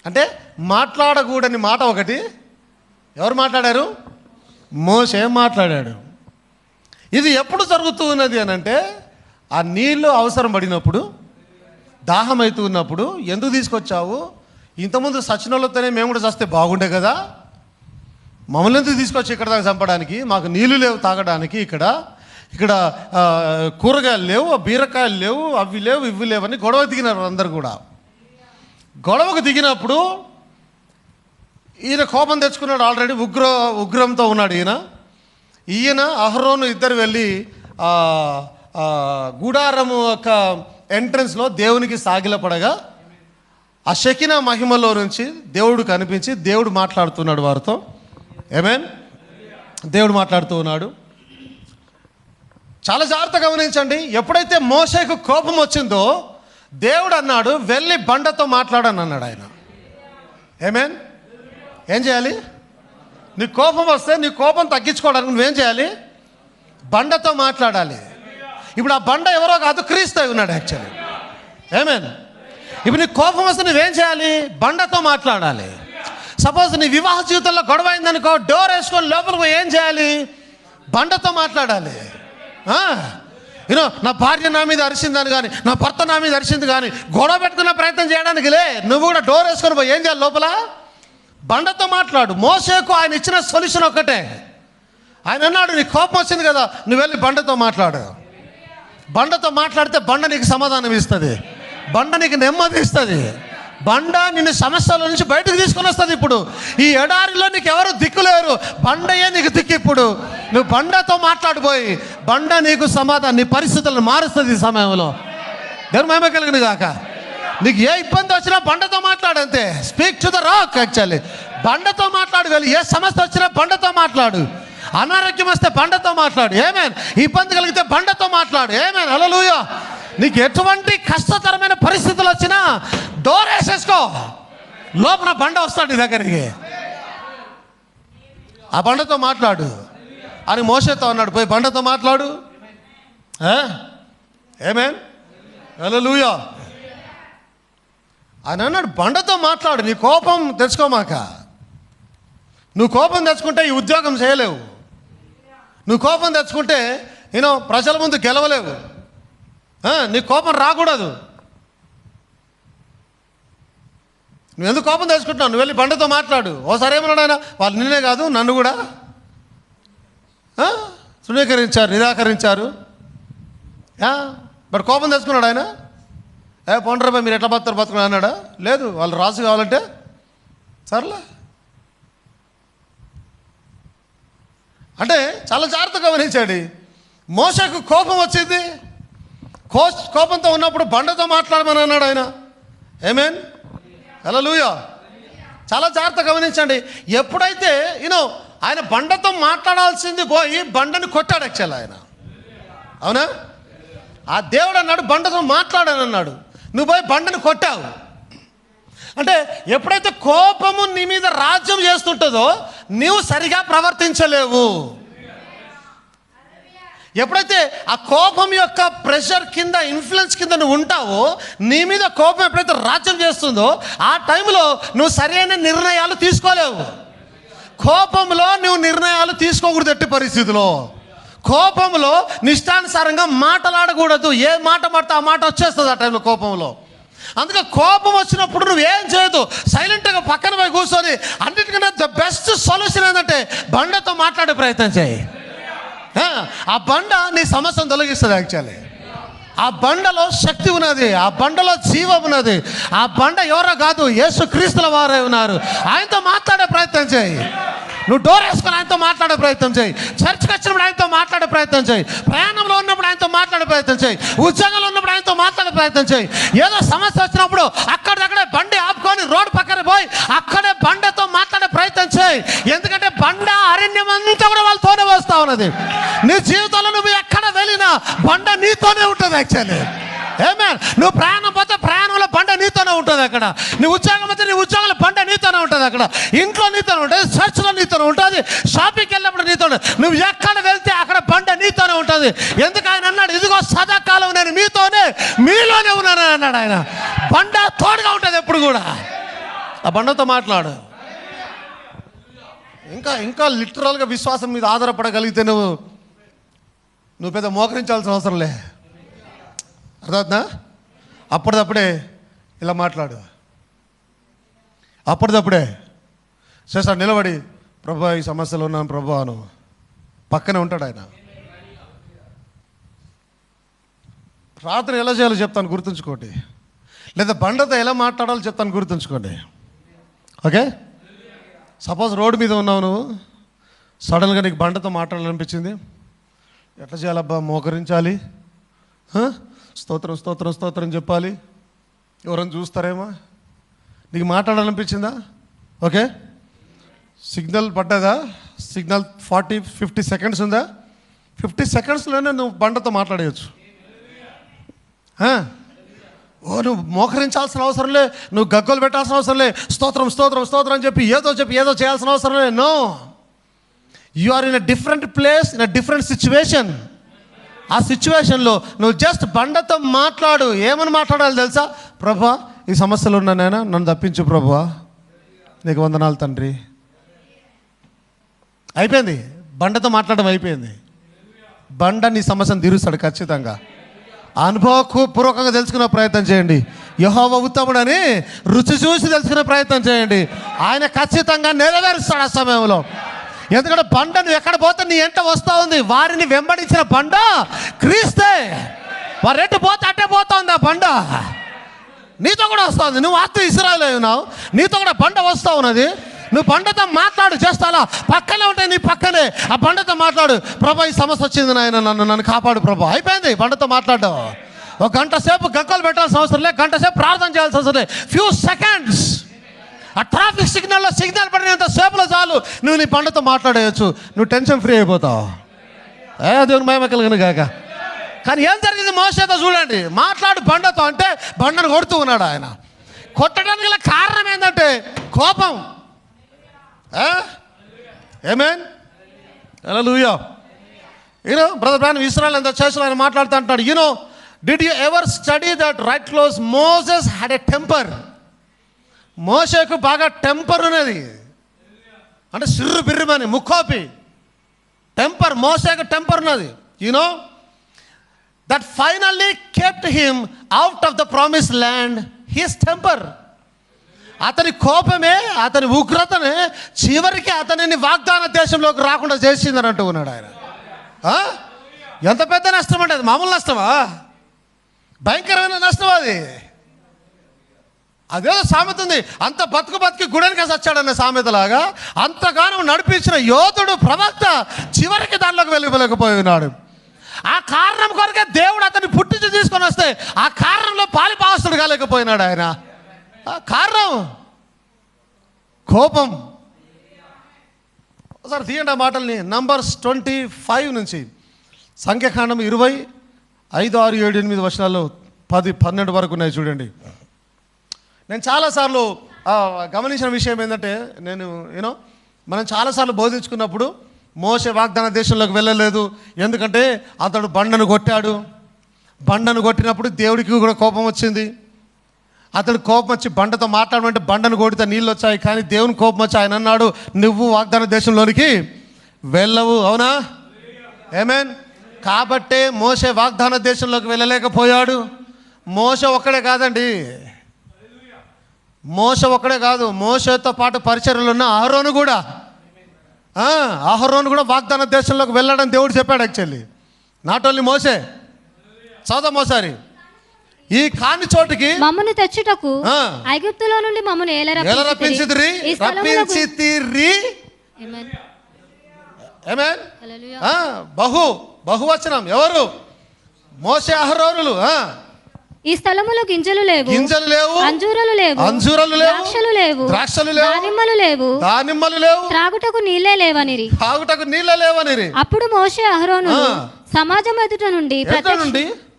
అంటే మాట్లాడకూడని మాట ఒకటి ఎవరు మాట్లాడారు? మోషే మాట్లాడాడు. ఇది ఎప్పుడు జరుగుతూ ఉన్నది అని అంటే, ఆ నీళ్ళు అవసరం పడినప్పుడు, దాహం అవుతూ ఉన్నప్పుడు, ఎందుకు తీసుకొచ్చావు? ఇంతకుముందు సచినోళ్ళతోనే మేము కూడా చస్తే బాగుండే కదా, మమ్మల్ని ఎందుకు తీసుకొచ్చి ఇక్కడ దాకా చంపడానికి? మాకు నీళ్ళు లేవు తాగడానికి, ఇక్కడ కూరగాయలు లేవు, బీరకాయలు లేవు, అవి లేవు ఇవి లేవని గొడవ దిగినారు అందరు కూడా. గొడవకు దిగినప్పుడు ఈయన కోపం తెచ్చుకున్నాడు, ఆల్రెడీ ఉగ్రంతో ఉన్నాడు ఈయన అహరోను ఇద్దరు వెళ్ళి గుడారము యొక్క ఎంట్రన్స్లో దేవునికి సాగిలపడగా ఆ షెకినా మహిమలో నుంచి దేవుడు కనిపించి దేవుడు మాట్లాడుతున్నాడు వారితో. ఆమేన్, దేవుడు మాట్లాడుతూ ఉన్నాడు. చాలా జాగ్రత్తగా గమనించండి. ఎప్పుడైతే మోషేకు కోపం వచ్చిందో దేవుడు అన్నాడు, వెళ్ళి బండతో మాట్లాడని అన్నాడు ఆయన. ఆమేన్. ఏం చేయాలి? నీ కోపం వస్తే నీ కోపం తగ్గించుకోవడానికి నువ్వేం చేయాలి? బండతో మాట్లాడాలి. ఇప్పుడు ఆ బండ ఎవరో కాదు, క్రీస్తు అయి ఉన్నాడు యాక్చువల్లీ. ఆమేన్. ఇప్పుడు నీ కోపం వస్తే నువ్వేం చేయాలి? బండతో మాట్లాడాలి. సపోజ్ నీ వివాహ జీవితంలో గొడవ అయిందనుకో, డోర్ వేసుకొని లోపలికి పోయి ఏం చేయాలి? బండతో మాట్లాడాలి. నా భార్య నా మీద అరిసిందని కానీ, నా భర్త నా మీద అరిసింది కానీ గొడవ పెట్టుకున్న ప్రయత్నం చేయడానికి లే, నువ్వు కూడా డోర్ వేసుకొని పోయి ఏం చేయాలి? లోపల బండతో మాట్లాడు. మోషేకు ఆయన ఇచ్చిన సొల్యూషన్ ఒక్కటే. ఆయన అన్నాడు, నీ కోపం వచ్చింది కదా, నువ్వు వెళ్ళి బండతో మాట్లాడు. బండతో మాట్లాడితే బండ నీకు సమాధానం ఇస్తుంది, బండ నీకు నెమ్మది ఇస్తుంది, బండ నిన్ను సమస్యల నుంచి బయటకు తీసుకొని వస్తుంది. ఇప్పుడు ఈ ఎడారిలో నీకు ఎవరు దిక్కులేరు, బండయే నీకు దిక్కు. ఇప్పుడు నువ్వు బండతో మాట్లాడిపోయి బండ నీకు సమాధానం, నీ పరిస్థితులను మారుస్తుంది ఈ సమయంలో. దేవుని మహిమ కలిగిన గాక. నీకు ఏ ఇబ్బంది వచ్చినా బండతో మాట్లాడంతే. Speak to the rock. Actually బండతో మాట్లాడగలి. ఏ సమస్య వచ్చినా బండతో మాట్లాడు. అనారోగ్యం వస్తే బండతో మాట్లాడు. ఏమేన్ ఇబ్బంది కలిగితే బండతో మాట్లాడు. ఏమేన్, హల్లెలూయా. నీకు ఎటువంటి కష్టతరమైన పరిస్థితులు వచ్చినా డోర్ వేసేసుకో, లోపల బండ వస్తాడు నీ దగ్గరికి. ఆ బండతో మాట్లాడు అని మోషేతో అన్నాడు, పోయి బండతో మాట్లాడు. ఏమేన్, హల్లెలూయా. ఆయన అన్నాడు, బండతో మాట్లాడు, నీ కోపం తెచ్చుకోమాక. నువ్వు కోపం తెచ్చుకుంటే ఈ ఉద్యోగం చేయలేవు. నువ్వు కోపం తెచ్చుకుంటే ప్రజల ముందు గెలవలేవు. నీ కోపం రాకూడదు. నువ్వు ఎందుకు కోపం తెచ్చుకుంటున్నావు? నువ్వు వెళ్ళి బండతో మాట్లాడు. ఓసారి ఏమన్నాడు ఆయన, వాళ్ళు నిన్నే కాదు నన్ను కూడా తృణీకరించారు, నిరాకరించారు. బట్ కోపం తెచ్చుకున్నాడు ఆయన. పోండ్రపై మీరు ఎట్లా బతుకుని అన్నాడా? లేదు, వాళ్ళు రాజు కావాలంటే సర్లే. అంటే చాలా జాగ్రత్తగా గమనించాడు. మోషకు కోపం వచ్చింది. కోపంతో ఉన్నప్పుడు బండతో మాట్లాడమని అన్నాడు ఆయన. ఆమేన్, హల్లెలూయా. చాలా జాగ్రత్తగా గమనించండి. ఎప్పుడైతే ఆయన బండతో మాట్లాడాల్సింది పోయి బండని కొట్టాడు యాక్చువల్ ఆయన. అవునా? ఆ దేవుడు అన్నాడు బండతో మాట్లాడని అన్నాడు. నువ్వు పోయి బండను కొట్టావు. అంటే ఎప్పుడైతే కోపము నీ మీద రాజ్యం చేస్తుంటుందో నీవు సరిగా ప్రవర్తించలేవు. ఎప్పుడైతే ఆ కోపం యొక్క ప్రెషర్ కింద, ఇన్ఫ్లుయెన్స్ కింద నువ్వు ఉంటావో, నీ మీద కోపం ఎప్పుడైతే రాజ్యం చేస్తుందో ఆ టైంలో నువ్వు సరైన నిర్ణయాలు తీసుకోలేవు. కోపంలో నువ్వు నిర్ణయాలు తీసుకోకూడదు ఎట్టి పరిస్థితిలో. కోపంలో నిష్టానుసారంగా మాట్లాడకూడదు. ఏ మాట మాడితే ఆ మాట వచ్చేస్తుంది ఆ టైంలో కోపంలో. అందుకే కోపం వచ్చినప్పుడు నువ్వేం చేయదు, సైలెంట్గా పక్కన పోయి కూర్చొని, అన్నిటికన్నా ద బెస్ట్ సొల్యూషన్ ఏంటంటే బండతో మాట్లాడే ప్రయత్నం చేయి. ఆ బండ నీ సమస్యను తొలగిస్తుంది. యాక్చువల్లీ ఆ బండలో శక్తి ఉన్నది, ఆ బండలో జీవం ఉన్నది. ఆ బండ ఎవరో కాదు, యేసుక్రీస్తుల వారే ఉన్నారు. ఆయనతో మాట్లాడే ప్రయత్నం చేయి. నువ్వు డోర్ వేసుకొని ఆయనతో మాట్లాడే ప్రయత్నం చేయి. చర్చ్కి వచ్చినప్పుడు ఆయనతో మాట్లాడే ప్రయత్నం చేయి. ప్రయాణంలో ఉన్నప్పుడు ఆయనతో మాట్లాడే ప్రయత్నం చేయి. ఉద్యోగంలో ఉన్నప్పుడు ఆయనతో మాట్లాడే ప్రయత్నం చేయి. ఏదో సమస్య వచ్చినప్పుడు అక్కడక్కడే బండి ఆపుకొని రోడ్డు పక్కన పోయి అక్కడే బండతో మాట్లాడే ప్రయత్నం చేయి. ఎందుకంటే బండ అరణ్యం అంతా కూడా వాళ్ళతోనే వస్తూ ఉన్నది. నీ జీవితంలో నువ్వు ఎక్కడ వెళ్ళినా బండ నీతోనే ఉంటుంది యాక్చువల్లీ. ఆమేన్. నువ్వు ప్రయాణం పోతే ప్రయాణంలో బండ నీతోనే ఉంటుంది అక్కడ. నీ ఉద్యోగం అయితే నీ ఉద్యోగంలో బండ నీతోనే ఉంటుంది అక్కడ. ఇంట్లో నీతోనే ఉంటుంది, చర్చ్లో నీతోనే ఉంటుంది, షాపింగ్కి వెళ్ళినప్పుడు నీతోనే. నువ్వు ఎక్కడ వెళ్తే అక్కడ బండ నీతోనే ఉంటుంది. ఎందుకు ఆయన అన్నాడు, ఇదిగో సదాకాలం నేను మీతోనే, మీలోనే ఉన్నానని అన్నాడు ఆయన. బండ తోడుగా ఉంటుంది ఎప్పుడు కూడా. ఆ బండతో మాట్లాడు. ఇంకా లిటరల్గా విశ్వాసం మీద ఆధారపడగలిగితే నువ్వు పెద్ద మోకరించాల్సిన అవసరం లే. అర్థమవుతుందా? అప్పటిదప్పుడే ఇలా మాట్లాడు. అప్పటిదప్పుడే చేస్తాడు. నిలబడి, ప్రభా ఈ సమస్యలో ఉన్నాను ప్రభా అను. పక్కనే ఉంటాడు ఆయన. ప్రార్థన ఎలా చేయాలో చెప్తాను, గుర్తుంచుకోండి. లేదా బండతో ఎలా మాట్లాడాలో చెప్తాను, గుర్తుంచుకోండి. ఓకే? సపోజ్ రోడ్డు మీద ఉన్నావు నువ్వు, సడన్గా నీకు బండతో మాట్లాడాలనిపించింది. ఎట్లా చేయాలబ్బా? మోకరించాలి, స్తోత్రం స్తోత్రం స్తోత్రం చెప్పాలి, ఎవరైనా చూస్తారేమో. నీకు మాట్లాడాలనిపించిందా? ఓకే, సిగ్నల్ పడ్డదా? సిగ్నల్ 40-50 సెకండ్స్ ఉందా? 50 సెకండ్స్లోనే నువ్వు బండతో మాట్లాడేయచ్చు. నువ్వు మోకరించాల్సిన అవసరం లే, నువ్వు గగ్గోలు పెట్టాల్సిన అవసరం లే, స్తోత్రం స్తోత్రం స్తోత్రం అని చెప్పి ఏదో చేయాల్సిన అవసరం లే. No, you are in a different place, in a different situation. ఆ సిచ్యువేషన్లో నువ్వు జస్ట్ బండతో మాట్లాడు. ఏమని మాట్లాడాలి తెలుసా? ప్రభా ఈ సమస్యలు ఉన్నా నాయనా, నన్ను తప్పించు ప్రభా, నీకు వందనాలు తండ్రి. అయిపోయింది, బండతో మాట్లాడడం అయిపోయింది. బండ నీ సమస్యను తీరుస్తాడు ఖచ్చితంగా. అనుభవపూర్వకంగా తెలుసుకునే ప్రయత్నం చేయండి. యెహోవా ఉత్తముడని రుచి చూసి తెలుసుకునే ప్రయత్నం చేయండి. ఆయన ఖచ్చితంగా నెరవేరుస్తాడు ఆ సమయంలో. ఎందుకంటే బండ నువ్వు ఎక్కడ పోతే నీ ఎంట వస్తూ ఉంది. వారిని వెంబడించిన బండ క్రీస్తే. వారు ఎటు పోతే అట్టే పోతా ఉంది ఆ బండ. నీతో కూడా వస్తుంది. నువ్వు ఆత్మ ఇశ్రాయేలు ఉన్నావు, నీతో కూడా బండ వస్తూ ఉన్నది. నువ్వు బండతో మాట్లాడు. జస్ట్ అలా పక్కనే ఉంటాయి, నీ పక్కనే ఆ బండతో మాట్లాడు. ప్రభా ఈ సమస్య వచ్చింది నాయన, నన్ను కాపాడు ప్రభా. అయిపోయింది, బండతో మాట్లాడడం. ఒక గంట సేపు గగ్గలు పెట్టాల్సిన అవసరం లేదు, గంట సేపు ప్రార్థన చేయాల్సిన అవసరం లేదు. ఫ్యూ సెకండ్స్ ఆ ట్రాఫిక్ సిగ్నల్లో సిగ్నల్ పడినంత సేపులో చాలు నువ్వు నీ బండతో మాట్లాడేయచ్చు. నువ్వు టెన్షన్ ఫ్రీ అయిపోతావు. దేవుని మహిమ కలుగును గాక. కానీ ఏం జరిగింది మోషేతో చూడండి. మాట్లాడు బండతో అంటే బండను కొడుతూ ఉన్నాడు ఆయన. కొట్టడానికి గల కారణం ఏంటంటే కోపం. ఆమేన్, హల్లెలూయా. బ్రదర్ బ్రాన్ ఇశ్రాయేల్ ఎంత చేసిన ఆయన మాట్లాడుతూ అంటాడు. Did you ever study that right close? Moses had a temper. మోషేకు బాగా టెంపర్ ఉన్నది, అంటే సిర్రు బిర్రుమని ముక్కోపి టెంపర్. మోషేకు టెంపర్ ఉన్నది. You know that finally kept him out of the promise land, his temper. అతని కోపమే, అతని ఉగ్రతనే చివరికి అతనిని వాగ్దాన దేశంలోకి రాకుండా చేసిందని అంటూ ఉన్నాడు ఆయన. ఎంత పెద్ద నష్టం అంటే అది మామూలు నష్టమా? భయంకరమైన నష్టం అది. అదేదో సామెత ఉంది, అంత బతికి గుడెనక చచ్చాడన్న సామెతలాగా అంతగానో నడిపించిన యోధుడు ప్రవక్త చివరికి దానిలోకి వెళ్ళలేకపోయి ఉన్నాడు. ఆ కారణం కొరకే దేవుడు అతన్ని పుట్టించి తీసుకొని వస్తే ఆ కారణంలో పాలిపాస్తుడు కాలేకపోయినాడు ఆయన. కారణం కోపం. ఒకసారి తీయండి ఆ మాటల్ని. నంబర్స్ 25 నుంచి, సంఖ్యాకాండం 20, 5, 6, 7, 8 వచనాలు 10, 12 వరకు ఉన్నాయి చూడండి. నేను చాలాసార్లు గమనించిన విషయం ఏంటంటే, మనం చాలాసార్లు బోధించుకున్నప్పుడు మోషే వాగ్దాన దేశంలోకి వెళ్ళలేదు, ఎందుకంటే అతడు బండను కొట్టాడు. బండను కొట్టినప్పుడు దేవుడికి కూడా కోపం వచ్చింది. అతడు కోపం వచ్చి బండతో మాట్లాడమంటే బండను కొడితే నీళ్ళు వచ్చాయి, కానీ దేవుని కోపం వచ్చి ఆయన అన్నాడు, నువ్వు వాగ్దాన దేశంలోనికి వెళ్ళవు. అవునా? ఆమేన్. కాబట్టే మోషే వాగ్దాన దేశంలోకి వెళ్ళలేకపోయాడు. మోషే ఒక్కడే కాదండి, మోషే ఒక్కడే కాదు, మోషేతో పాటు పరిచర్యలు ఉన్న అహరోను కూడా. అహరోను కూడా వాగ్దాన దేశంలోకి వెళ్ళాడని దేవుడు చెప్పాడు. యాక్చువల్లీ నాట్ ఓన్లీ మోషే. చదవమోసారి. ఈ కాని చోటికి మమ్మను తెచ్చుటకు ఐగుప్తులో నుండి మమ్మను ఎలా రప్పించితిరి. బహువచనం. ఎవరు? మోషే అహరోనులు. ఈ స్థలములో గింజలు లేవు, అంజూరలు లేవు, ద్రాక్షలు లేవు, దానిమ్మలు లేవు, త్రాగుటకు నీళ్లే లేవనిరి. అప్పుడు మోషే అహరోనులు సమాజం ఎదుట నుండి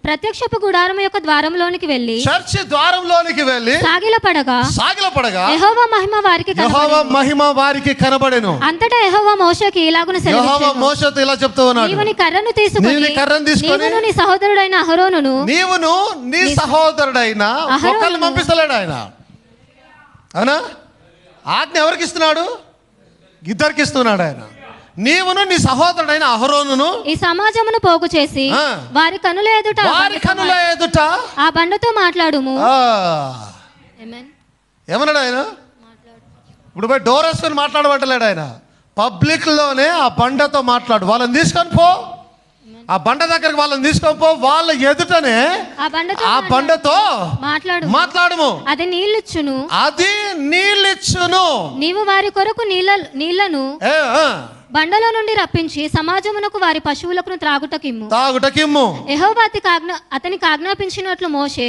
ప్రత్యక్షపు గుడారం యొక్క ద్వారంలోనికి వెళ్ళి, చర్చి ద్వారంలోనికి వెళ్ళి సాగిలపడగా యెహోవా మహిమ వారికి కనబడెను. అంతటా యెహోవా మోషేకి ఇలాగున సెలవిచ్చెను, మోషేతో ఇలా చెప్తూ ఉన్నాడు, నీవు నీ కర్రను తీసుకొని నీవును నీ సహోదరుడైన అహరోనును ఒకళ్ళని పంపిస్తలేడు ఆయన. అవునా? ఆజ్ఞ ఎవరికి ఇస్తున్నాడు? ఇద్దరికి ఇస్తున్నాడు ఆయన. నీవును నీ సహోదరుడైన అహరోనును ఈ సమాజమును పోగు చేసి వారి కనుల ఎదుట ఆ బండతో మాట్లాడుము. ఏమన్నాడు ఆయన? ఇప్పుడు పోయి డోర్ వేసుకొని మాట్లాడబట్టలేడు ఆయన. పబ్లిక్ లోనే ఆ బండతో మాట్లాడు. వాళ్ళని తీసుకొని పో, ఆ బండ దగ్గరికి వాళ్ళని తీసుకొని పో, వాళ్ళ ఎదుటనే ఆ బండతో మాట్లాడుము. అది నీళ్ళిచ్చును, నీవు వారి కొరకు నీళ్లను బండలో నుండి రప్పించి సమాజమునకు వారి పశువులకు త్రాగుటకిమ్ము. యెహోవా అతనికి ఆజ్ఞాపించినట్లు మోషే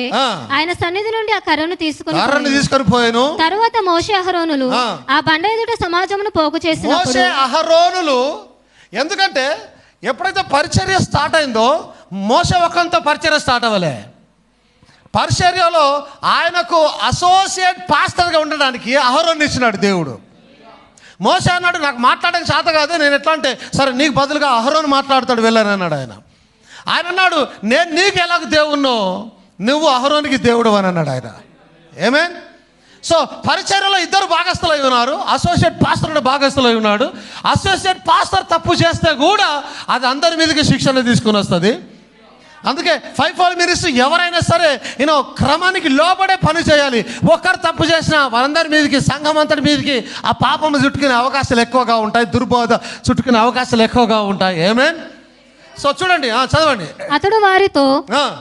ఆయన సన్నిధి నుండి ఆ కర్రను తీసుకొని పోయెను. తరువాత మోషే అహరోనులు ఆ బండ ఎదుట సమాజమును పోగు చేసినప్పుడు అహరోనులు, ఎందుకంటే ఎప్పుడైతే పరిచర్య స్టార్ట్ అయిందో మోషే ఒకంతో పరిచర్య స్టార్ట్ అవ్వలే. పరిచర్యలో ఆయనకు అసోసియేట్ పాస్టర్గా ఉండడానికి అహరోను ఇచ్చినాడు దేవుడు. మోషే అన్నాడు, నాకు మాట్లాడడానికి చేత కాదు, నేను ఎట్లా అంటే సరే నీకు బదులుగా అహరోను మాట్లాడతాడు వెళ్ళని అన్నాడు ఆయన. ఆయన అన్నాడు, నేను నీకు ఎలాగ దేవుణ్ణో నువ్వు అహరోనికి దేవుడు అని అన్నాడు ఆయన. ఆమేన్. సో పరిచర్యలో ఇద్దరు భాగస్థులు అయి ఉన్నారు. అసోసియేట్ పాస్టర్ భాగస్థులు అయి ఉన్నాడు. అసోసియేట్ పాస్టర్ తప్పు చేస్తే కూడా అది అందరి మీదకి శిక్షణ తీసుకుని వస్తుంది. అందుకే 5-4 మినిట్స్ ఎవరైనా సరే క్రమానికి లోబడే పని చేయాలి. ఒక్కరు తప్పు చేసినా వారందరి మీదకి, సంఘం అంతటి మీదకి ఆ పాపం చుట్టుకునే అవకాశాలు ఎక్కువగా ఉంటాయి, దుర్బోధ చుట్టుకునే అవకాశాలు ఎక్కువగా ఉంటాయి. ఆమేన్. సో చూడండి, చదవండి. అతడు వారితో,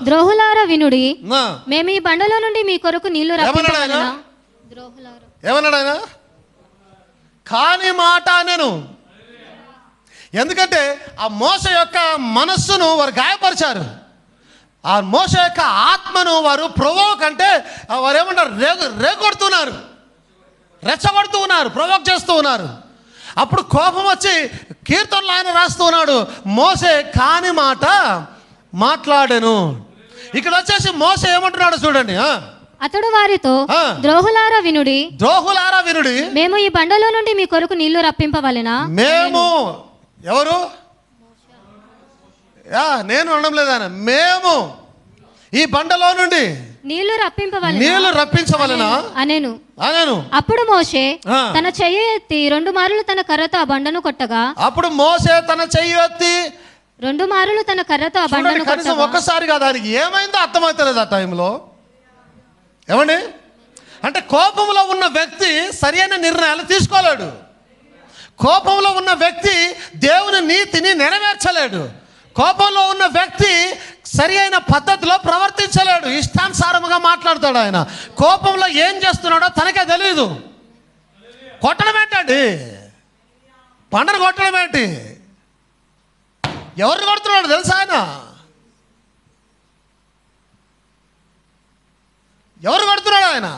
ద్రోహులారా వినుడి, మేము ఈ బండలో నుండి మీ కొరకు నీళ్లు రప్పింపవలెనా. ఏమన్నాడు ఆయన? కాని మాట నేను. ఎందుకంటే ఆ మోసే యొక్క మనస్సును వారు గాయపరిచారు. ఆ మోసే యొక్క ఆత్మను వారు ప్రొవోక్ అంటే వారు ఏమంటారు, రేగొడుతున్నారు, రెచ్చగొడుతూ ఉన్నారు, ప్రొవోక్ చేస్తూ ఉన్నారు. అప్పుడు కోపం వచ్చి కీర్తనలు ఆయన రాస్తూ ఉన్నాడు, మోసే కాని మాట మాట్లాడెను. ఇక్కడ వచ్చేసి మోసే ఏమంటున్నాడు చూడండి. అతడు వారితో, ద్రోహులారా వినుడి, మేము ఈ బండలో నుండి మీ కొరకు నీళ్లు రప్పింపవలెనా. మేము ఎవరు? నేను అనడం లేదాయన, మేము ఈ బండలో నుండి నీళ్లు రప్పించవలెన అనేను. అప్పుడు మోషే తన చెయ్యి ఎత్తి 2 మారులు తన కర్రతో ఆ బండను కొట్టగా రెండు మారులు తన కర్రతో ఆ బండను కొట్టగా ఒక్కసారిగా దానికి ఏమైందో అర్థమవుతలేదు ఆ టైంలో. ఏమండి అంటే కోపంలో ఉన్న వ్యక్తి సరైన నిర్ణయాలు తీసుకోలేడు. కోపంలో ఉన్న వ్యక్తి దేవుని నీతిని నెరవేర్చలేడు. కోపంలో ఉన్న వ్యక్తి సరి అయిన పద్ధతిలో ప్రవర్తించలేడు. ఇష్టానుసారముగా మాట్లాడతాడు. ఆయన కోపంలో ఏం చేస్తున్నాడో తనకే తెలియదు. కొట్టడం ఏంటండి? పంటను కొట్టడం ఏంటి? ఎవరిని కొడుతున్నాడు తెలుసా? ఆయన ఎవరు కొడుతున్నాడు? ఆయన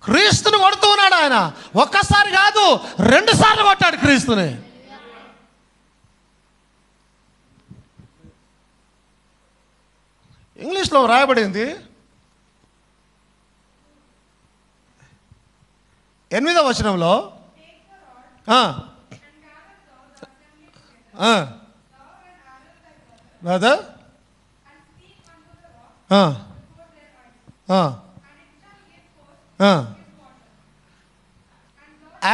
క్రీస్తుని కొడుతూ ఉన్నాడు. ఆయన ఒక్కసారి కాదు 2 సార్లు కొట్టాడు క్రీస్తుని. ఇంగ్లీష్లో రాయబడింది 8వ వచనంలో brother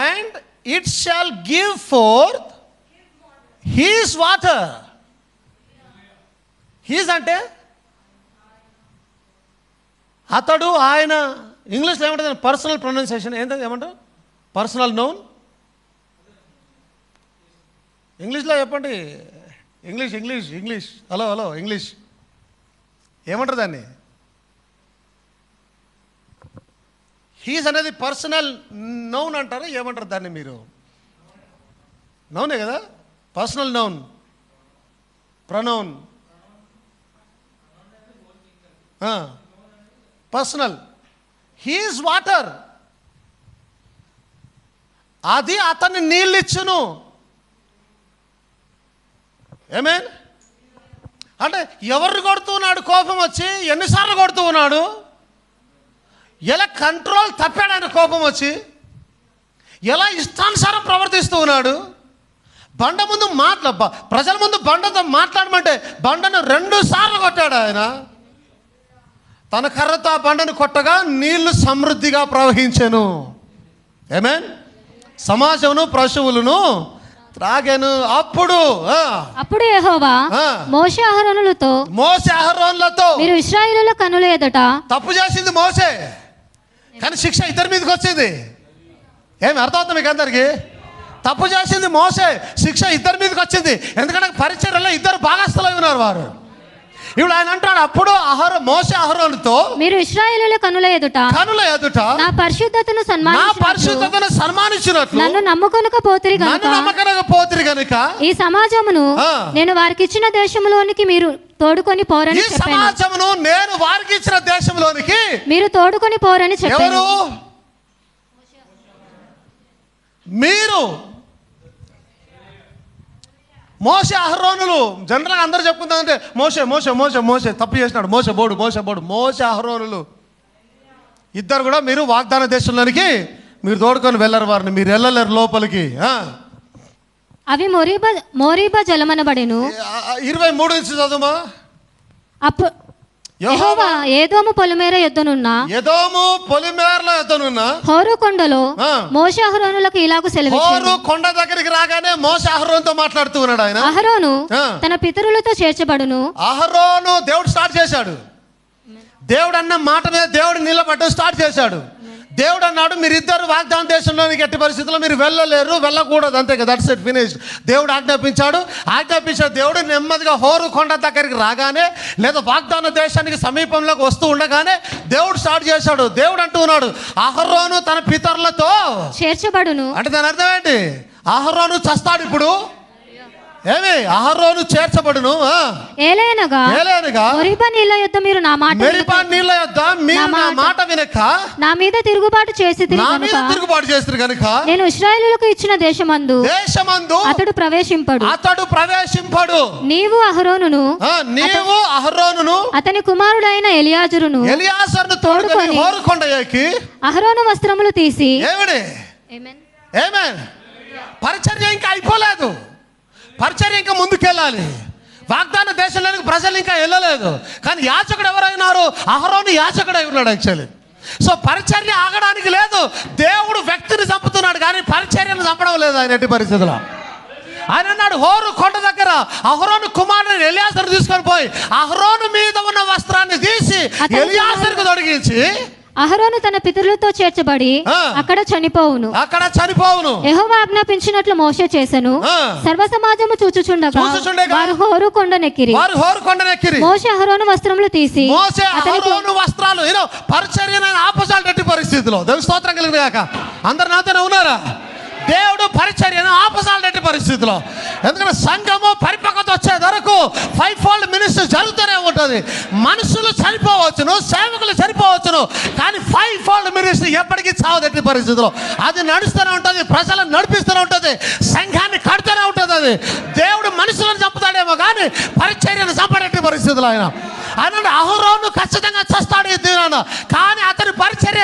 and it shall give forth his water. his అంటే అతడు, ఆయన. ఇంగ్లీష్లో ఏమంటుంది? పర్సనల్ ప్రొనౌన్సియేషన్ ఏంటంటే ఏమంటారు? Personal noun. ఇంగ్లీష్లో చెప్పండి. ఇంగ్లీష్ హలో ఇంగ్లీష్ ఏమంటారు దాన్ని? హీస్ అనేది పర్సనల్ నౌన్ అంటారు. ఏమంటారు దాన్ని మీరు? నౌనే కదా, personal noun, pronoun, personal. He's water, అది అతన్ని నీళ్ళు ఇచ్చును. ఏమేన్ అంటే ఎవరిని కొడుతూ ఉన్నాడు? కోపం వచ్చి ఎన్నిసార్లు కొడుతూ ఉన్నాడు? ఎలా కంట్రోల్ తప్పాడు ఆయన కోపం వచ్చి? ఎలా ఇష్టానుసారం ప్రవర్తిస్తూ ఉన్నాడు? బండ ముందు ప్రజల ముందు బండతో మాట్లాడమంటే బండను 2 సార్లు కొట్టాడు ఆయన. తన కర్రతో ఆ బండను కొట్టగా నీళ్లు సమృద్ధిగా ప్రవహించెను. ఆమేన్. సమాజమును పశువులను త్రాగెను. అప్పుడు యెహోవా మోషే అహరోనులతో మీరు ఇశ్రాయేలుల కనుల ఎదుట తప్పు చేసింది మోషే, కానీ శిక్ష ఇద్దరి మీదకి వచ్చింది. ఏమి అర్థమవుతుంది మీకు అందరికి? తప్పు చేసింది మోషే, శిక్ష ఇద్దరి మీదకి వచ్చింది. ఎందుకంటే పరిచర్యలో 2 భాగస్థులై ఉన్నారు వారు. ఇప్పుడు ఆయన అంటాడు, అప్పుడు మోషే అహరోనుతో మీరు ఇశ్రాయేలుల కనుల ఎదుట నా పరిశుద్ధతను సన్మానించినట్లు నన్ను నమ్మకొనకపోతిరి గనుక ఈ సమాజమును నేను వారికి ఇచ్చిన దేశంలోనికి మీరు తోడుకొని పోరని చెప్పాను. సమాజమును నేను వారికి ఇచ్చిన దేశంలోనికి మీరు తోడుకొని పోరని చెప్పాను. మీరు మోషే అహరోనులు జనరల్గా అందరూ చెప్పుకుంటారంటే మోషే తప్పు చేసినాడు, మోషే అహరోనులు ఇద్దరు కూడా మీరు వాగ్దాన దేశంలోనికి మీరు తోడుకొని వెళ్ళరు వారిని, మీరు వెళ్ళలేరు లోపలికి. అవి మోరీబా జలమనబడెను. 23 నుంచి చదువుమా. అప్పుడు యెహోవా ఏదోము పొలిమేర యొద్దనున్న హోరు కొండలో మోషే అహరోనులకు ఇలాగు సెలవిచ్చాడు. హోరు కొండ దగ్గరికి రాగానే మోషే అహరోనుతో మాట్లాడుతూ ఉన్నాడు. ఆయన అహరోను తన పితరులతో చేర్చబడును. అహరోను దేవుడు స్టార్ట్ చేశాడు. దేవుడు అన్న మాట మీద దేవుడు నిలబడ్డం స్టార్ట్ చేశాడు. దేవుడు అన్నాడు, మీరిద్దరు వాగ్దాన దేశంలోనికి ఎట్టి పరిస్థితుల్లో మీరు వెళ్ళలేరు, వెళ్ళకూడదు, అంతే కదా. That's it, finish. దేవుడు ఆజ్ఞాపించాడు. దేవుడు నెమ్మదిగా హోరు కొండ దగ్గరికి రాగానే లేదా వాగ్దాన దేశానికి సమీపంలోకి వస్తూ ఉండగానే దేవుడు స్టార్ట్ చేశాడు. దేవుడు అంటూ ఉన్నాడు, అహరోను తన పితరులతో చేర్చబడును. అంటే దాని అర్థం ఏంటి? అహరోను చస్తాడు ఇప్పుడు. ఏమి? అహరోను చేర్చబడును. ఏలయనగా మెరీబా నీళ్ల యొద్ద మీరు నా మాట వినక నా మీద తిరుగుబాటు చేసి గనుక నేను ఇశ్రాయేలులకు ఇచ్చిన దేశమందు అతడు ప్రవేశింపడు. నీవు అహరోనును అతని కుమారుడైన ఎలియాజరును తోడుకొని అహరోను వస్త్రములు తీసి. పరిచర్య ఇంకా అయిపోలేదు, పరిచర్య ఇంకా ముందుకెళ్ళాలి. వాగ్దాన దేశంలోనికి ప్రజలు ఇంకా వెళ్ళలేదు. కానీ యాజకుడు ఎవరైనారు? అహరోను యాజకుడై ఉన్నాడు యాక్చువల్లీ. సో పరిచర్య ఆగడానికి లేదు. దేవుడు వ్యక్తిని చంపుతున్నాడు కానీ పరిచర్యను చంపడం లేదు ఆయన ఎట్టి పరిస్థితుల్లో. ఆయన అన్నాడు, హోరు కొండ దగ్గర అహరోను కుమారుని ఎలియాజరు తీసుకొని పోయి అహరోను మీద ఉన్న వస్త్రాన్ని తీసి ఎలియాజరుకు తొడిగించి, అహరోను తన పితరులతో చేర్చబడి అక్కడ చనిపోవును. యెహోవా ఆజ్ఞాపించినట్లు మోషే చేసెను. సర్వ సమాజము చూచుచుండగా వారు హోరు కొండనెక్కిరి. మోషే అహరోను వస్త్రములు తీసి వస్త్రాలు పరిచర్య ఆపసాలటి పరిస్థితిలో దేవుని స్తోత్రం కలిగిన గాక. అందరు నాతోనే ఉన్నారా? దేవుడు పరిచర్యను ఆపసాలటి పరిస్థితిలో. ఎందుకంటే సంఘము పరిపక్వత వచ్చే వరకు 5-fold మినిస్ట్రీ జరుగుతూనే ఉంటుంది. మనుషులు చనిపోవచ్చును, సేవకులు చనిపోవచ్చును, కానీ 5-fold మినిస్ట్రీ ఎప్పటికీ చావదట్టి పరిస్థితిలో అది నడుస్తూనే ఉంటుంది. ప్రజలను నడిపిస్తూనే ఉంటుంది, సంఘాన్ని కడుతూనే ఉంటుంది. అది దేవుడు మనుషులను చంపుతాడేమో కానీ పరిచర్యను చంపడట్టి పరిస్థితులు ఆయన అహరోను ఖచ్చితంగా చస్తాడు ఈ దినాన. కానీ అతని పరిచర్య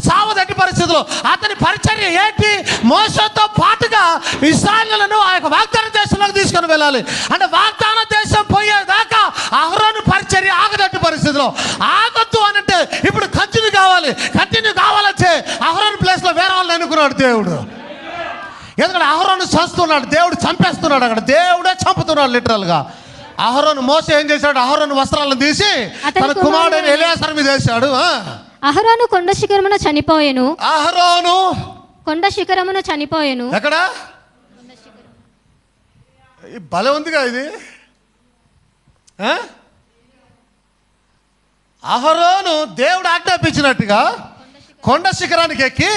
సావదట్టి పరిస్థితుల్లో అతని పరిచర్య ఏంటి? మోషేతో పాటుగా ఇశ్రాయేలులను ఆ యొక్క వాగ్దాన దేశంలోకి తీసుకొని వెళ్ళాలి. అంటే వాగ్దాన దేశం పోయేదాకా అహరోను పరిచర్య ఆగదట్టి పరిస్థితిలో. ఆగొద్దు అనంటే ఇప్పుడు కంటిన్యూ కావాలంటే అహరోను ప్లేస్లో వేరే వాళ్ళని ఎన్నుకున్నాడు దేవుడు. ఎందుకంటే అహరోను చస్తున్నాడు, దేవుడు చంపేస్తున్నాడు. అక్కడ దేవుడే చంపుతున్నాడు లిటరల్గా. అహరోను మోసే ఏం చేశాడు? అహరోను వస్త్రాలను తీసి తన కుమారుడైన ఎలియాజరు మీద వేశాడు. అహరోను కొండ శిఖరమున చనిపోయెను. అహరోను కొండ శిఖరమున చనిపోయెను. ఎక్కడ? భలే ఉందిగా ఇది. అహరోను దేవుడు ఆజ్ఞాపించినట్టుగా కొండ శిఖరానికి ఎక్కి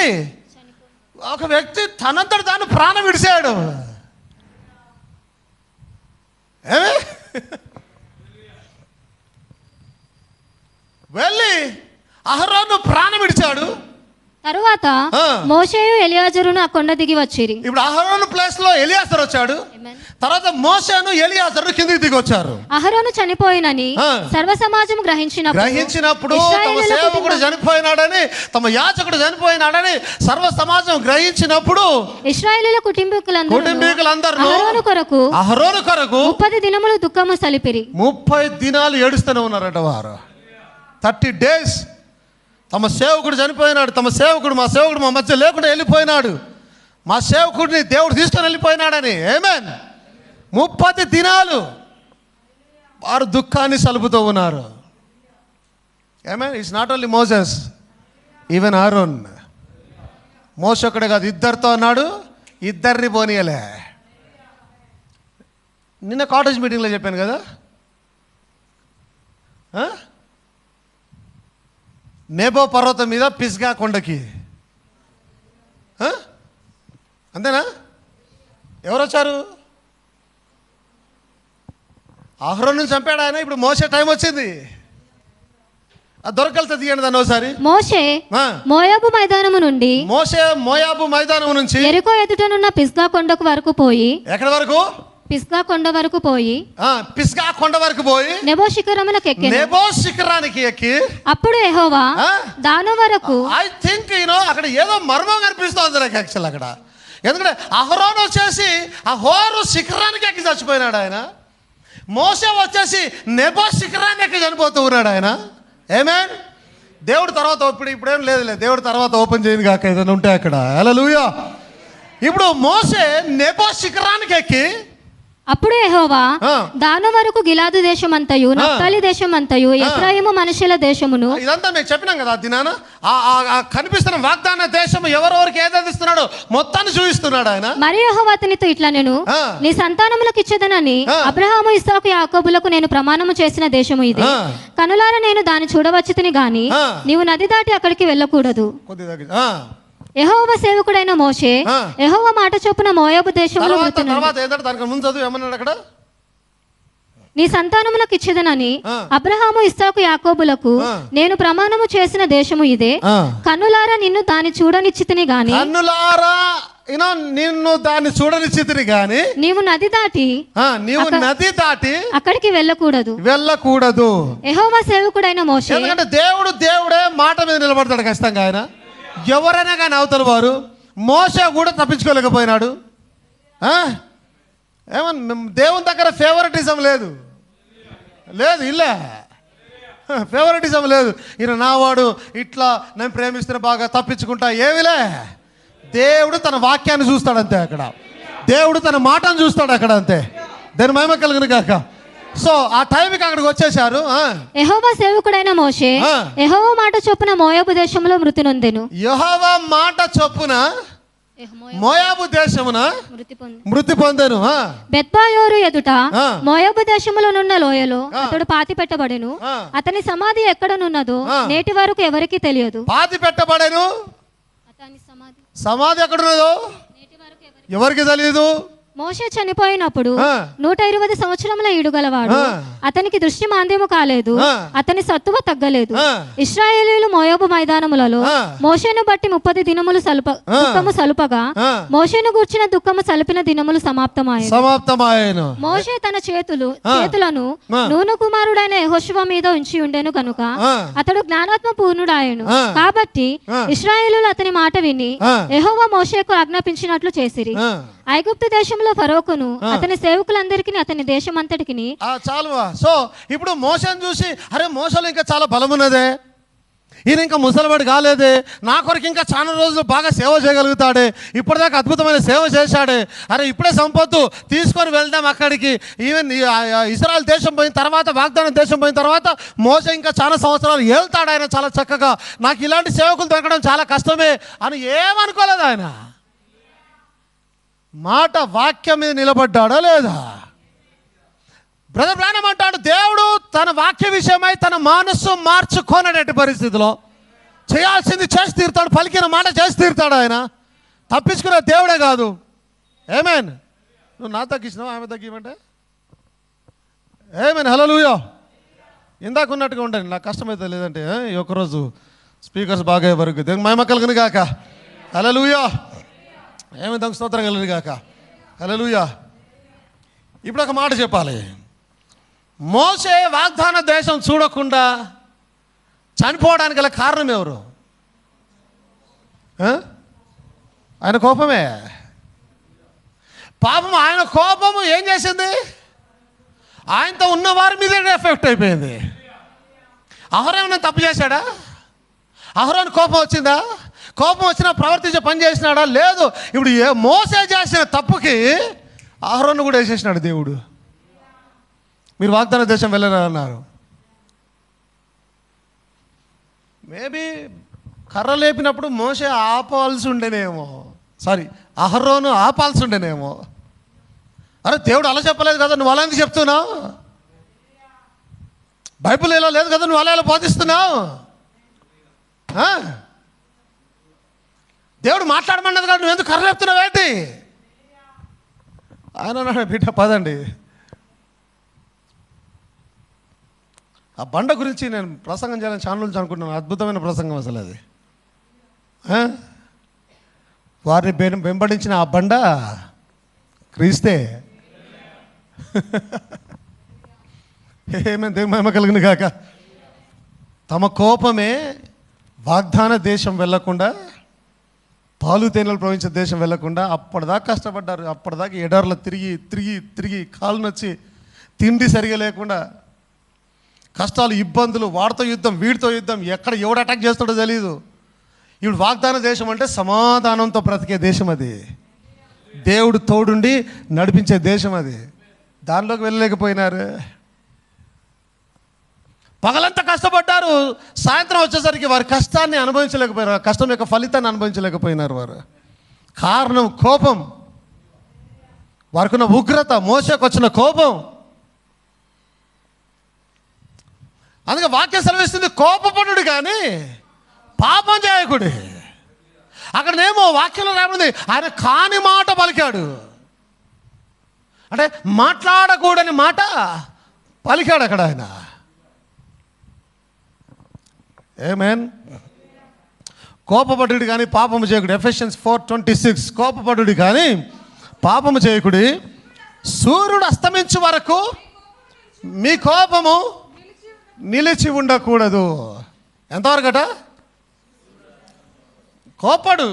ఒక వ్యక్తి తనంతట తాను ప్రాణం విడిచాడు. వెళ్ళి అహరోను ప్రాణం విడిచాడు. తరువాత మోషేయు ఎలియాజరును ఆ కొండ దిగి వచ్చిరి. ఇప్పుడు అహరోను ప్లేస్ లో ఎలియాజరు వచ్చాడు. తర్వాత మోషేను ఎలియాజరు కిందికి దిగి వచ్చారు. అహరోను చనిపోయినని సర్వ సమాజం గ్రహించినప్పుడు తమ సేవకుడు చనిపోయినాడని, తమ యాజకుడు చనిపోయినాడని సర్వ సమాజం గ్రహించినప్పుడు ఇశ్రాయేలీయుల కుటుంబీకులందరూ అహరోను కొరకు 30 దినములు దుఃఖము సలిపిరి. 30 దినాలు ఏడుస్తూనే ఉన్నారట వారు. 30 days తమ సేవకుడు చనిపోయినాడు. మా సేవకుడు మా మధ్య లేకుండా వెళ్ళిపోయినాడు. మా సేవకుడిని దేవుడు తీసుకొని వెళ్ళిపోయినాడని. ఆమేన్. 30 దినాలు వారు దుఃఖాన్ని సలుపుతూ ఉన్నారు. ఆమేన్. It's not only Moses, even Aaron. మోసే ఒక్కడే కాదు, ఇద్దరితో అన్నాడు, ఇద్దరిని పోనీయలే. నిన్న కాటేజ్ మీటింగ్లో చెప్పాను కదా, నేబో పర్వతం మీద పిస్గా కొండకి. అంతేనా? ఎవరు వచ్చారు? అహరోను చంపాడు ఆయన. ఇప్పుడు మోసే టైం వచ్చింది. దొరకలితే తీయండి దాన్ని ఒకసారి. మోషే మోయాబు మైదానము నుంచి యెరికో ఎదుటనున్న పిస్గా కొండకు వరకు పోయి. ఎక్కడ వరకు? పిస్గా కొండ వరకు పోయి నెబో శిఖరానికి ఎక్కి అప్పుడు యెహోవా దాను వరకు ఐ థింక్ అక్కడ ఏదో మర్మం కనిపిస్తుంది నాకు యాక్చువల్ అక్కడ. ఎందుకంటే అహరోను వచ్చేసి ఆ హోరు శిఖరానికి ఎక్కి చచ్చిపోయినాడు ఆయన. మోసే వచ్చేసి నెబో శిఖరాన్ని ఎక్కి చనిపోతూ ఉన్నాడు ఆయన. ఆమేన్. దేవుడు తర్వాత ఇప్పుడేం లేదు, దేవుడు తర్వాత ఓపెన్ చేయను కాక ఏదైనా ఉంటే అక్కడ. హల్లెలూయా. ఇప్పుడు మోసే నెబో శిఖరానికి ఎక్కి అప్పుడు యెహోవా దాను వరకు గిలాదు దేశమంతయు నఫ్తాలి దేశమంతయు ఎఫ్రాయిము మనుషుల దేశమును. ఇదంతా మేము చెప్పినాం కదా దినాన. కనిపిస్తున్న వాగ్దాన దేశం ఎవరెవరికి ఏదైతే ఇస్తున్నాడో మొత్తాన్ని చూపిస్తున్నాడు ఆయన. మరి యెహోవా అతనితో ఇట్లా, నేను నీ సంతానములకు ఇచ్చేదనని అబ్రహాము ఇస్సాకు యాకోబులకు నేను ప్రమాణము చేసిన దేశము ఇది. కనులారా నేను దాన్ని చూడవచ్చుతిని గాని నీవు నది దాటి అక్కడికి వెళ్ళకూడదు. యెహోవా సేవకుడైన మోషే యెహోవా మాట చొప్పున మోయాబు దేశంలో నీ సంతానములకు ఇచ్చేదనని అబ్రహాము ఇస్సాకు యాకోబులకు నేను ప్రమాణము చేసిన దేశము ఇదే. కన్నులారా నిన్ను దాన్ని చూడనిచ్చితిని గాని నీవు నది దాటి అక్కడికి వెళ్ళకూడదు. యెహోవా సేవకుడైన మోషే. ఎందుకంటే దేవుడే మాట మీద నిలబడతాడు ఖచ్చితంగా ఆయన. ఎవరైనా కానీ అవతల వారు. మోసే కూడా తప్పించుకోలేకపోయినాడు. ఏమన్నా దేవుని దగ్గర ఫేవరెటిజం లేదు, లేదు, ఇలా ఫేవరెటిజం లేదు. ఈయన నావాడు, ఇట్లా నేను ప్రేమిస్తున్న బాగా తప్పించుకుంటా, ఏమిలే. దేవుడు తన వాక్యాన్ని చూస్తాడంతే, అక్కడ దేవుడు తన మాటను చూస్తాడు అక్కడ, అంతే. దాని మహిమ కలుగును గాక. సో ఆ టైంకి అక్కడికి వచ్చేసారు. యెహోవా సేవకుడైన మోషే యెహోవా మాట చొప్పున మోయాబు దేశంలో మృతి నొందెను. యెహోవా మాట చొప్పున మోయాబు దేశమున మృతి పొందెను. బెత్బాయోరు ఎదుట మోయాబు దేశములోనున్న లోయలో అతడు పాతి పెట్టబడెను. అతని సమాధి ఎక్కడనున్నదో నేటి వరకు ఎవరికి తెలియదు. పాతి పెట్టబడెను, సమాధి ఎక్కడున్నదో ఎవరికి తెలియదు. మోషే చనిపోయినప్పుడు 120 సంవత్సరముల ఈడుగలవాడు. అతనికి దృష్టి మాంద్యము కాలేదు, అతని సత్తువ తగ్గలేదు. ఇశ్రాయేలీయులు మోయాబు మైదానములలో మోషేను బట్టి 30 దినములు దుఃఖము సలుపగా మోషేను గూర్చిన దుఃఖము సలిపిన దినములు సమాప్తమాయెను. మోషే తన చేతులను నూను కుమారుడైన యెహోషువ మీద ఉంచి ఉండెను కనుక అతడు జ్ఞానాత్మ పూర్ణుడాయెను. కాబట్టి ఇశ్రాయేలీయులు అతని మాట విని యెహోవా మోషేకు ఆజ్ఞాపించినట్లు చేసిరి. ఐగుప్తు దేశంలో ఫరోకును అతని సేవకులందరికీ అతని దేశం అంతటికి చాలు. సో ఇప్పుడు మోషేను చూసి, అరే మోషలో ఇంకా చాలా బలం ఉన్నదే, ఈయన ఇంకా ముసలివాడు కాలేదే, నా కొరకు ఇంకా చాలా రోజులు బాగా సేవ చేయగలుగుతాడే, ఇప్పటిదాకా అద్భుతమైన సేవ చేశాడే, అరే ఇప్పుడే సంపత్తు తీసుకొని వెళ్దాం అక్కడికి. ఈవెన్ ఇశ్రాయేల్ దేశం పోయిన తర్వాత, వాగ్దానం దేశం పోయిన తర్వాత మోషే ఇంకా చాలా సంవత్సరాలు ఏళ్తాడు ఆయన చాలా చక్కగా, నాకు ఇలాంటి సేవకులు దొరకడం చాలా కష్టమే అని ఏమనుకోలేదు ఆయన. మాట వాక్యం మీద నిలబడ్డాడా లేదా? బ్రదర్ బ్రానమ్ అంటాడు, దేవుడు తన వాక్య విషయమై తన మనస్సు మార్చుకోనటువంటి పరిస్థితిలో చేయాల్సింది చేసి తీరుతాడు, పలికిన మాట చేసి తీరుతాడు. ఆయన తప్పించుకునే దేవుడే కాదు. ఏమేన్ నువ్వు నా తగ్గించినావు, ఆమె తగ్గిమంటే ఏమేన్. హల్లెలూయా. ఇందాక ఉన్నట్టుగా ఉండండి, నాకు కష్టమైతే లేదంటే ఈ ఒక్కరోజు స్పీకర్స్ బాగా వరకు దేవుని మహిమ కలుగును గాక. హల్లెలూయా. ఏమి దానికి స్తోత్రం కలుగును గాక. హల్లెలూయా. ఇప్పుడు ఒక మాట చెప్పాలి. మోషే వాగ్దాన దేశం చూడకుండా చనిపోవడానికి గల కారణం ఎవరు? ఆయన కోపమే. పాపం ఆయన కోపము ఏం చేసింది? ఆయనతో ఉన్న వారి మీద ఎఫెక్ట్ అయిపోయింది. అహరోను తప్పు చేశాడా? అహరోను కోపం వచ్చిందా? కోపం వచ్చినా ప్రవర్తించే పని చేసినాడా? లేదు. ఇప్పుడు మోసే చేసిన తప్పుకి అహరోను కూడా వేసేసినాడు దేవుడు. మీరు వాగ్దాన దేశం వెళ్ళరన్నారు. మేబీ కర్ర లేపినప్పుడు మోసే ఆపాల్సి ఉండేనేమో, అహరోను ఆపాల్సి ఉండేనేమో. అరే దేవుడు అలా చెప్పలేదు కదా, నువ్వు అలా ఎందుకు చెప్తున్నావు? బైబిల్ ఇలా లేదు కదా, నువ్వు అలా బోధిస్తున్నావు? దేవుడు మాట్లాడమన్నది కదా, నువ్వు ఎందుకు కర్ర లేపుతున్నావు ఏంటి? ఆయన అన్నాడు, బిడ్డ పదండి. ఆ బండ గురించి నేను ప్రసంగం చేయాలని ఛానల్ నుంచి అనుకుంటున్నాను. అద్భుతమైన ప్రసంగం అసలు అది. వారిని వెంబడించిన ఆ బండ క్రీస్తే. ఏమేమి దేవుని మహిమ కలుగును గాక. తమ కోపమే వాగ్దాన దేశం వెళ్ళకుండా, పాలు తేనెలు ప్రవహించే దేశం వెళ్ళకుండా అప్పటిదాకా కష్టపడ్డారు. అప్పటిదాకా ఎడార్లో తిరిగి తిరిగి తిరిగి కాలు నచ్చి తిండి సరిగా లేకుండా కష్టాలు, ఇబ్బందులు, వాడితో యుద్ధం, వీడితో యుద్ధం, ఎక్కడ ఎవడు అటాక్ చేస్తాడో తెలియదు. ఇప్పుడు వాగ్దాన దేశం అంటే సమాధానంతో బ్రతికే దేశం అది. దేవుడు తోడుండి నడిపించే దేశం అది. దానిలోకి వెళ్ళలేకపోయినారు. పగలంతా కష్టపడ్డారు, సాయంత్రం వచ్చేసరికి వారి కష్టాన్ని అనుభవించలేకపోయినారు, కష్టం యొక్క ఫలితాన్ని అనుభవించలేకపోయినారు వారు. కారణం కోపం. వారికి ఉన్న ఉగ్రత, మోషేకు వచ్చిన కోపం. అందుకే వాక్యం సెలవిస్తుంది, కోపపడుడు కానీ పాపం చేయకుడి. అక్కడనేమో వాక్యంలో రాబడింది, ఆయన కాని మాట పలికాడు. అంటే మాట్లాడకూడని మాట పలికాడు అక్కడ ఆయన. ఆమేన్. కోపపడుడి కానీ పాపము చేయకుడి. ఎఫెసియన్స్ 4:26. కోపపడుడి కానీ పాపము చేయకుడి. సూర్యుడు అస్తమించు వరకు మీ కోపము నిలిచి ఉండకూడదు. ఎంతవరకట? కోపడు,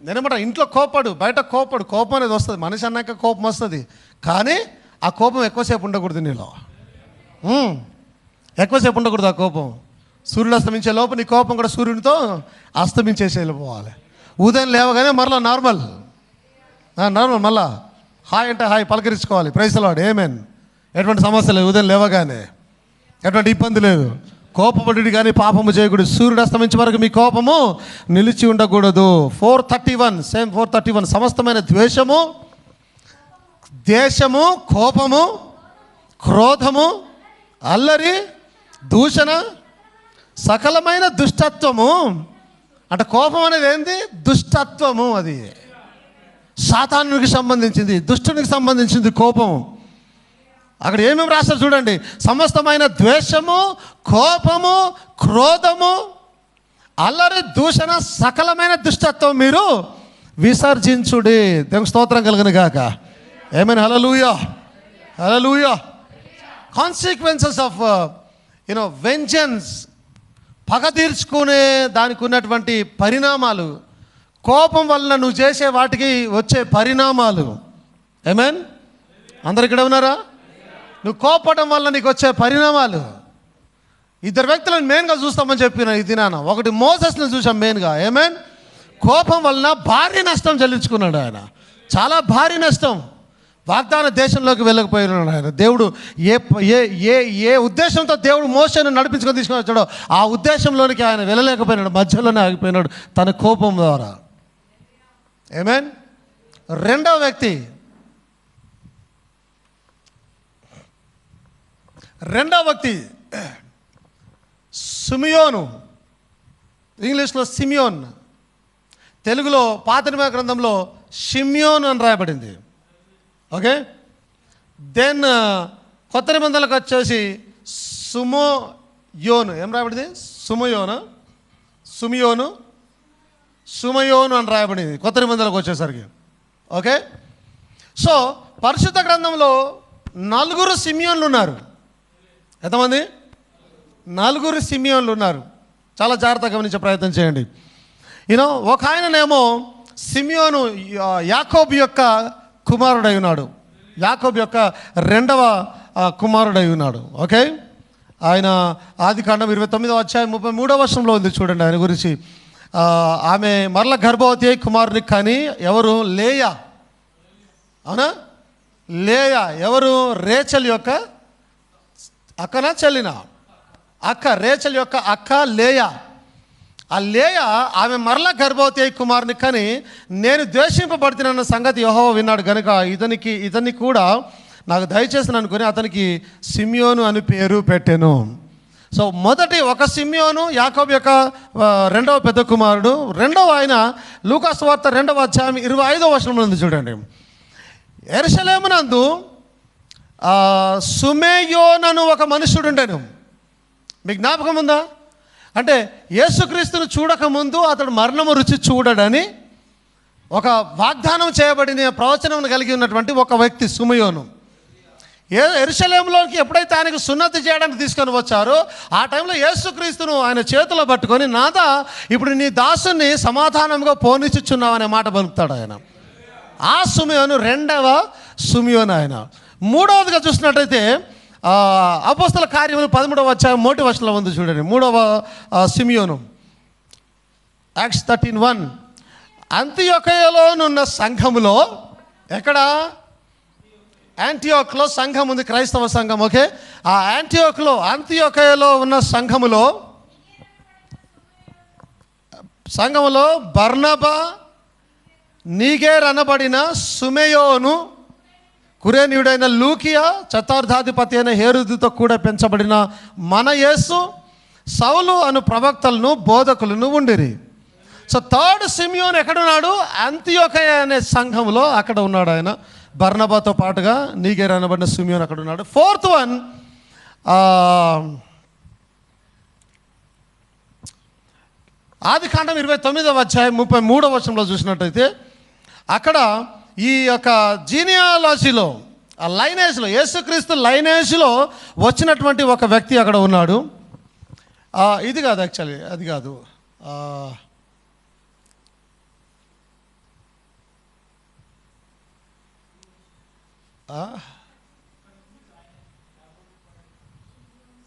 నేనేమాట ఇంట్లో కోపడు, బయట కోపడు. కోపం అనేది వస్తుంది, మనిషి అన్నాక కోపం వస్తుంది. కానీ ఆ కోపం ఎక్కువసేపు ఉండకూడదు నీలో. ఎక్కువసేపు ఉండకూడదు ఆ కోపం. సూర్యుడు అస్తమించే లోపు నీ కోపం కూడా సూర్యునితో అస్తమించేసి వెళ్ళిపోవాలి. ఉదయం లేవగానే మరలా నార్మల్ మళ్ళా హాయ్ అంటే హాయ్ పలకరించుకోవాలి. ప్రైజ్ ది లార్డ్, ఆమేన్. ఎటువంటి సమస్య లేదు, ఉదయం లేవగానే ఎటువంటి ఇబ్బంది లేదు. కోపపడి కానీ పాపము చేయకూడదు. సూర్యుడు అస్తమించే వరకు మీ కోపము నిలిచి ఉండకూడదు. 431 సమస్తమైన ద్వేషము, దేశము, కోపము, క్రోధము, అల్లరి, దూషణ, సకలమైన దుష్టత్వము. అంటే కోపం అనేది ఏంది? దుష్టత్వము. అది సాతానునికి సంబంధించింది, దుష్టునికి సంబంధించింది కోపము. అక్కడ ఏమేమి రాస్తారు చూడండి. సమస్తమైన ద్వేషము, కోపము, క్రోధము, అల్లరి, దూషణ, సకలమైన దుష్టత్వం మీరు విసర్జించుడి. దేవునికి స్తోత్రం కలుగును గాక. ఆమేన్. హల్లెలూయా, హల్లెలూయా. కాన్సిక్వెన్సెస్ ఆఫ్ వెంజన్స్, పగ తీర్చుకునే దానికి ఉన్నటువంటి పరిణామాలు, కోపం వలన నువ్వు చేసే వాటికి వచ్చే పరిణామాలు. ఆమేన్. అందరు ఇక్కడ ఉన్నారా? నువ్వు కోపడం వల్ల నీకు వచ్చే పరిణామాలు. ఇద్దరు వ్యక్తులను మెయిన్గా చూస్తామని చెప్పిన ఈ దినాన. ఒకటి మోసెస్ని చూసాం మెయిన్గా. ఆమేన్. కోపం వలన భారీ నష్టం చెల్లించుకున్నాడు ఆయన, చాలా భారీ నష్టం. వాగ్దాన దేశంలోకి వెళ్ళకపోయినాడు ఆయన. దేవుడు ఏ ఏ ఏ ఏ ఉద్దేశంతో దేవుడు మోషేను నడిపించుకొని తీసుకొని వచ్చాడో ఆ ఉద్దేశంలోనికి ఆయన వెళ్ళలేకపోయినాడు, మధ్యలోనే ఆగిపోయినాడు తన కోపం ద్వారా. ఆమేన్. రెండవ వ్యక్తి సిమియోను, ఇంగ్లీష్లో సిమియోన్, తెలుగులో పాత నిబంధన గ్రంథంలో షిమ్యోన్ అని రాయబడింది. ఓకే. దెన్ కొత్త నిబంధనలకు వచ్చేసి సుమయోను. ఏం రాయబడింది? సుమయోను అని రాయబడింది కొత్త నిబంధనలకు వచ్చేసరికి. ఓకే. సో పరిశుద్ధ గ్రంథంలో 4 సిమియోన్లు ఉన్నారు. ఎంతమంది? 4 సిమియోన్లు ఉన్నారు. చాలా జాగ్రత్తగా గమనించే ప్రయత్నం చేయండి. ఒక ఆయననేమో సిమియోను యాకోబు యొక్క కుమారుడై ఉన్నాడు. యాకోబు యొక్క 2వ కుమారుడై ఉన్నాడు. ఓకే. ఆయన ఆదికాండం 29వ అధ్యాయం 33వ వచనంలో ఉంది చూడండి ఆయన గురించి. ఆమె మరల గర్భవతి కుమారుని కానీ ఎవరు? లేయా. అవునా? లేయా ఎవరు? రేచల్ యొక్క అక్కనా చెల్లినా? అక్క. రేచల్ యొక్క అక్క లేయా. ఆ లేయా ఆమె మరలా గర్భవతి అయి కుమారుని కానీ నేను ద్వేషింపబడుతున్న సంగతి యెహోవా విన్నాడు కనుక ఇతన్ని కూడా నాకు దయచేసిన అనుకుని అతనికి సిమియోను అని పేరు పెట్టాను. సో మొదటి ఒక సిమియోను యాకోబు యొక్క 2వ పెద్ద కుమారుడు. రెండవ ఆయన లూకా సువార్త 2వ అధ్యాయం 25వ వచనంలో ఉంది చూడండి. యెరూషలేమునందు సుమేయోనను ఒక మనుషుడు ఉండెను. మీకు జ్ఞాపకం ఉందా? అంటే యేసుక్రీస్తును చూడకముందు అతడు మరణము రుచి చూడడని ఒక వాగ్దానం చేయబడిన ప్రవచనం కలిగి ఉన్నటువంటి ఒక వ్యక్తి సుమయోను. యెరూషలేములోకి ఎప్పుడైతే ఆయనకు సున్నతి చేయడానికి తీసుకొని వచ్చారో ఆ టైంలో యేసుక్రీస్తును ఆయన చేతిలో పట్టుకొని, నాదా ఇప్పుడు నీ దాసుని సమాధానంగా పోనిచ్చుచున్నావు అనే మాట పలుకుతాడు ఆయన. ఆ సుమయోను 2వ సుమయోను ఆయన. మూడవదిగా చూసినట్టయితే అపోస్తల కార్యములు 13వ అధ్యాయం 1వ వచనంలో ఉంది చూడండి. 3వ సిమియోను. యాక్ట్స్ 13:1. అంతియొకయలోనున్న సంఘములో, ఎక్కడ? యాంటియోక్లో సంఘం ఉంది, క్రైస్తవ సంఘం. ఓకే. ఆ అంతియొకయలో ఉన్న సంఘములో బర్నబా, నీగేర్ అనబడిన సుమయోను, కురేనీయుడైన లూకియా, శతార్థాధిపతి అయిన హేరోదుతో కూడా పెంచబడిన మన యేసు, సౌలు అను ప్రవక్తలను బోధకులను ఉండిరి. సో 3rd సిమియోన్ ఎక్కడున్నాడు? అంతియొకయ అనే సంఘంలో అక్కడ ఉన్నాడు ఆయన, బర్నబాతో పాటుగా. నీగేర్ అనబడిన సిమియోన్ అక్కడ ఉన్నాడు. 4th వన్ ఆదికాండం 29వ అధ్యాయం 33వ వచనంలో చూసినట్టయితే అక్కడ ఈ యొక్క జీనియాలజీలో, ఆ లైనేజ్లో, యేసుక్రీస్తు లైనేజ్లో వచ్చినటువంటి ఒక వ్యక్తి అక్కడ ఉన్నాడు. ఇది కాదు, యాక్చువల్లీ అది కాదు.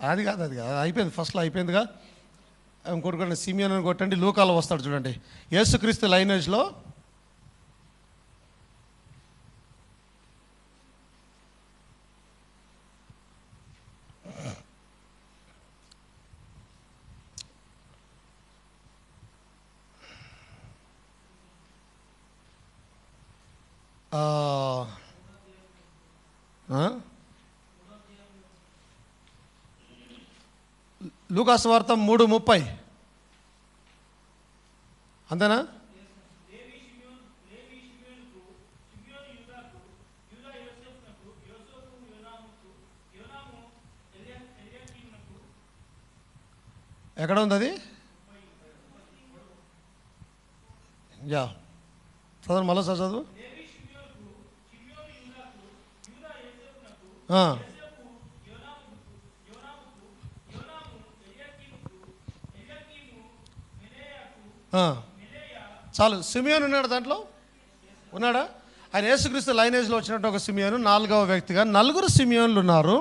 అది కాదు అయిపోయింది, ఫస్ట్లో అయిపోయిందిగా. ఇంకోటి సిమియోన్ అని కొట్టండి, లూకాలో వస్తాడు చూడండి. యేసుక్రీస్తు లైనేజ్లో లూకా సువార్త 3:30 అంతేనా? ఎక్కడ ఉంది అది? చదువు, మళ్ళీ చదువు. చాలు. సిమియోన్ ఉన్నాడు దాంట్లో, ఉన్నాడా? ఆయన యేసుక్రీస్తు లైనేజ్లో వచ్చినట్టు ఒక సిమియోను, 4వ వ్యక్తిగా 4 సిమియోన్లు ఉన్నారు.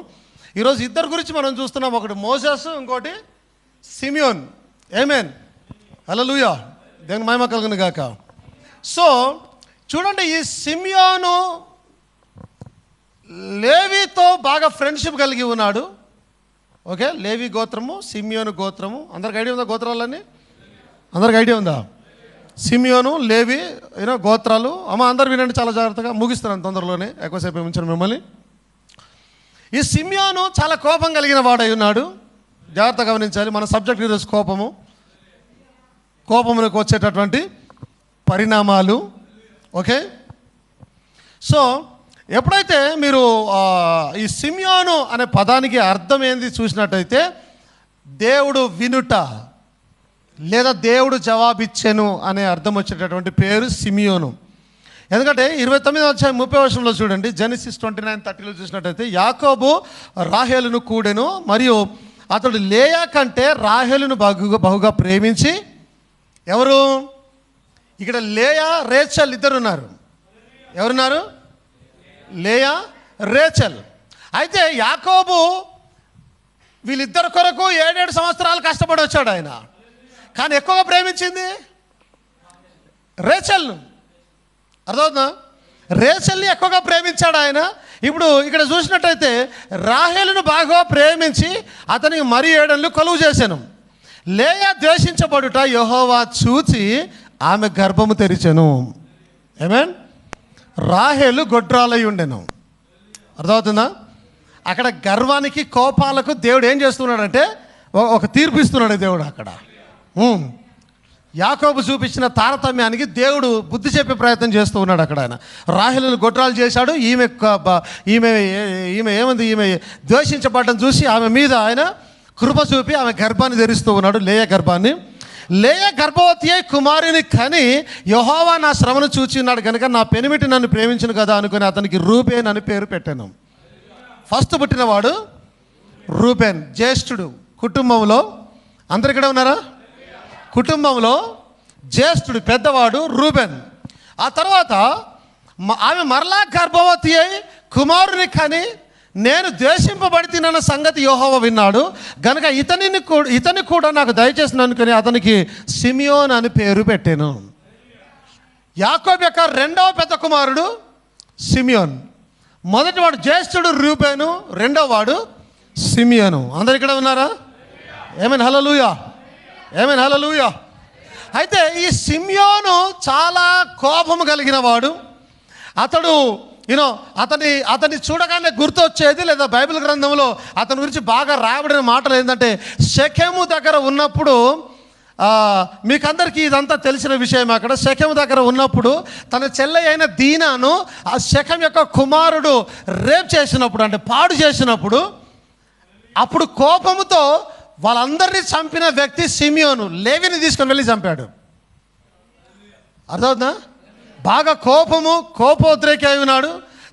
ఈరోజు 2 గురించి మనం చూస్తున్నాం, ఒకటి మోసెస్, ఇంకోటి సిమియోన్. ఆమేన్, హల్లెలూయా, దేవుని మహిమ కలుగును గాక. సో చూడండి, ఈ సిమియోను లేవీతో బాగా ఫ్రెండ్షిప్ కలిగి ఉన్నాడు. ఓకే, లేవి గోత్రము, సిమియోను గోత్రము. అందరికి ఐడియా ఉందా గోత్రాలన్నీ? అందరికి ఐడియా ఉందా? సిమియోను, లేవి, గోత్రాలు. అందరు వినండి చాలా జాగ్రత్తగా, ముగిస్తున్నాను తొందరలోనే, ఎక్కువసేపు ఉంచాను మిమ్మల్ని. ఈ సిమియోను చాలా కోపం కలిగిన వాడై ఉన్నాడు. జాగ్రత్తగా గమనించాలి. మన సబ్జెక్ట్ ఈరోజు కోపములకు వచ్చేటటువంటి పరిణామాలు. ఓకే, సో ఎప్పుడైతే మీరు ఈ సిమియోను అనే పదానికి అర్థం ఏంది చూసినట్టయితే, దేవుడు వినుట లేదా దేవుడు జవాబిచ్చెను అనే అర్థం వచ్చేటటువంటి పేరు సిమియోను. ఎందుకంటే 29:30 చూడండి, జెనసిస్ 29:30 చూసినట్టయితే, యాకోబు రాహేలును కూడెను, మరియు అతడు లేయా కంటే రాహేలును బహుగా ప్రేమించి. ఎవరు ఇక్కడ? లేయా, రేచల్ ఇద్దరు ఉన్నారు. ఎవరున్నారు? లేయా, రేచల్. అయితే యాకోబు వీళ్ళిద్దరి కొరకు 7 సంవత్సరాలు కష్టపడి వచ్చాడు ఆయన, కానీ ఎక్కువగా ప్రేమించింది రేచల్ను. అర్థమవుతుందా? రేచల్ని ఎక్కువగా ప్రేమించాడు ఆయన. ఇప్పుడు ఇక్కడ చూసినట్టయితే రాహేలును బాగా ప్రేమించి అతనికి మరి 7 కొలువు చేశాను. లేయా ద్వేషించబడుట యెహోవా చూచి ఆమె గర్భము తెరిచెను. ఆమేన్. రాహేలు గొడ్రాలై ఉండెను. అర్థమవుతుందా? అక్కడ గర్వానికి, కోపాలకు దేవుడు ఏం చేస్తున్నాడంటే ఒక తీర్పు ఇస్తున్నాడు దేవుడు అక్కడ. యాకోబు చూపించిన తారతమ్యానికి దేవుడు బుద్ధి చెప్పే ప్రయత్నం చేస్తూ ఉన్నాడు అక్కడ. ఆయన రాహేలును గొడ్రాలు చేశాడు. ఈమె ఏమంది, ఈమె ద్వేషించబడ్డం చూసి ఆమె మీద ఆయన కృప చూపి ఆమె గర్భాన్ని ధరిస్తూ ఉన్నాడు, లేయా గర్భాన్ని. లేయా గర్భవతి అయి కుమారుని కని, యెహోవా నా శ్రమను చూచి ఉన్నాడు కనుక నా పెనిమిటి నన్ను ప్రేమించును కదా అనుకుని అతనికి రూబేన్ అని పేరు పెట్టాను. ఫస్ట్ పుట్టినవాడు రూబేన్, జ్యేష్ఠుడు కుటుంబంలో. అందరు ఇక్కడ ఉన్నారా? కుటుంబంలో జ్యేష్ఠుడు పెద్దవాడు రూబెన్. ఆ తర్వాత ఆమె మరలా గర్భవతి అయి కుమారుని కని, నేను ద్వేషింపబడితేనన్న సంగతి యెహోవా విన్నాడు గనుక ఇతని కూడా నాకు దయచేసిన అనుకుని అతనికి సిమియోన్ అని పేరు పెట్టాను. యాకోబు యొక్క 2వ పెద్ద కుమారుడు సిమియోన్. మొదటివాడు జ్యేష్ఠుడు రూబేను, 2వ వాడు సిమియోను. అందరు ఇక్కడ ఉన్నారా? ఆమేన్, హల్లెలూయా, ఆమేన్, హల్లెలూయా. అయితే ఈ సిమియోను చాలా కోపము కలిగిన వాడు. అతడు అతన్ని చూడగానే గుర్తొచ్చేది, లేదా బైబిల్ గ్రంథంలో అతని గురించి బాగా రాయబడిన మాటలు ఏంటంటే, షెకెము దగ్గర ఉన్నప్పుడు, మీకందరికీ ఇదంతా తెలిసిన విషయం. అక్కడ షెకెము దగ్గర ఉన్నప్పుడు తన చెల్లె అయిన దీనాను ఆ షెకెం యొక్క కుమారుడు రేప్ చేసినప్పుడు, అంటే పాడు చేసినప్పుడు, అప్పుడు కోపముతో వాళ్ళందరినీ చంపిన వ్యక్తి సిమియోను. లేవిని తీసుకొని వెళ్ళి చంపాడు. అర్థమవుతుందా? బాగా కోపోద్రేకి అయి ఉన్నాడు.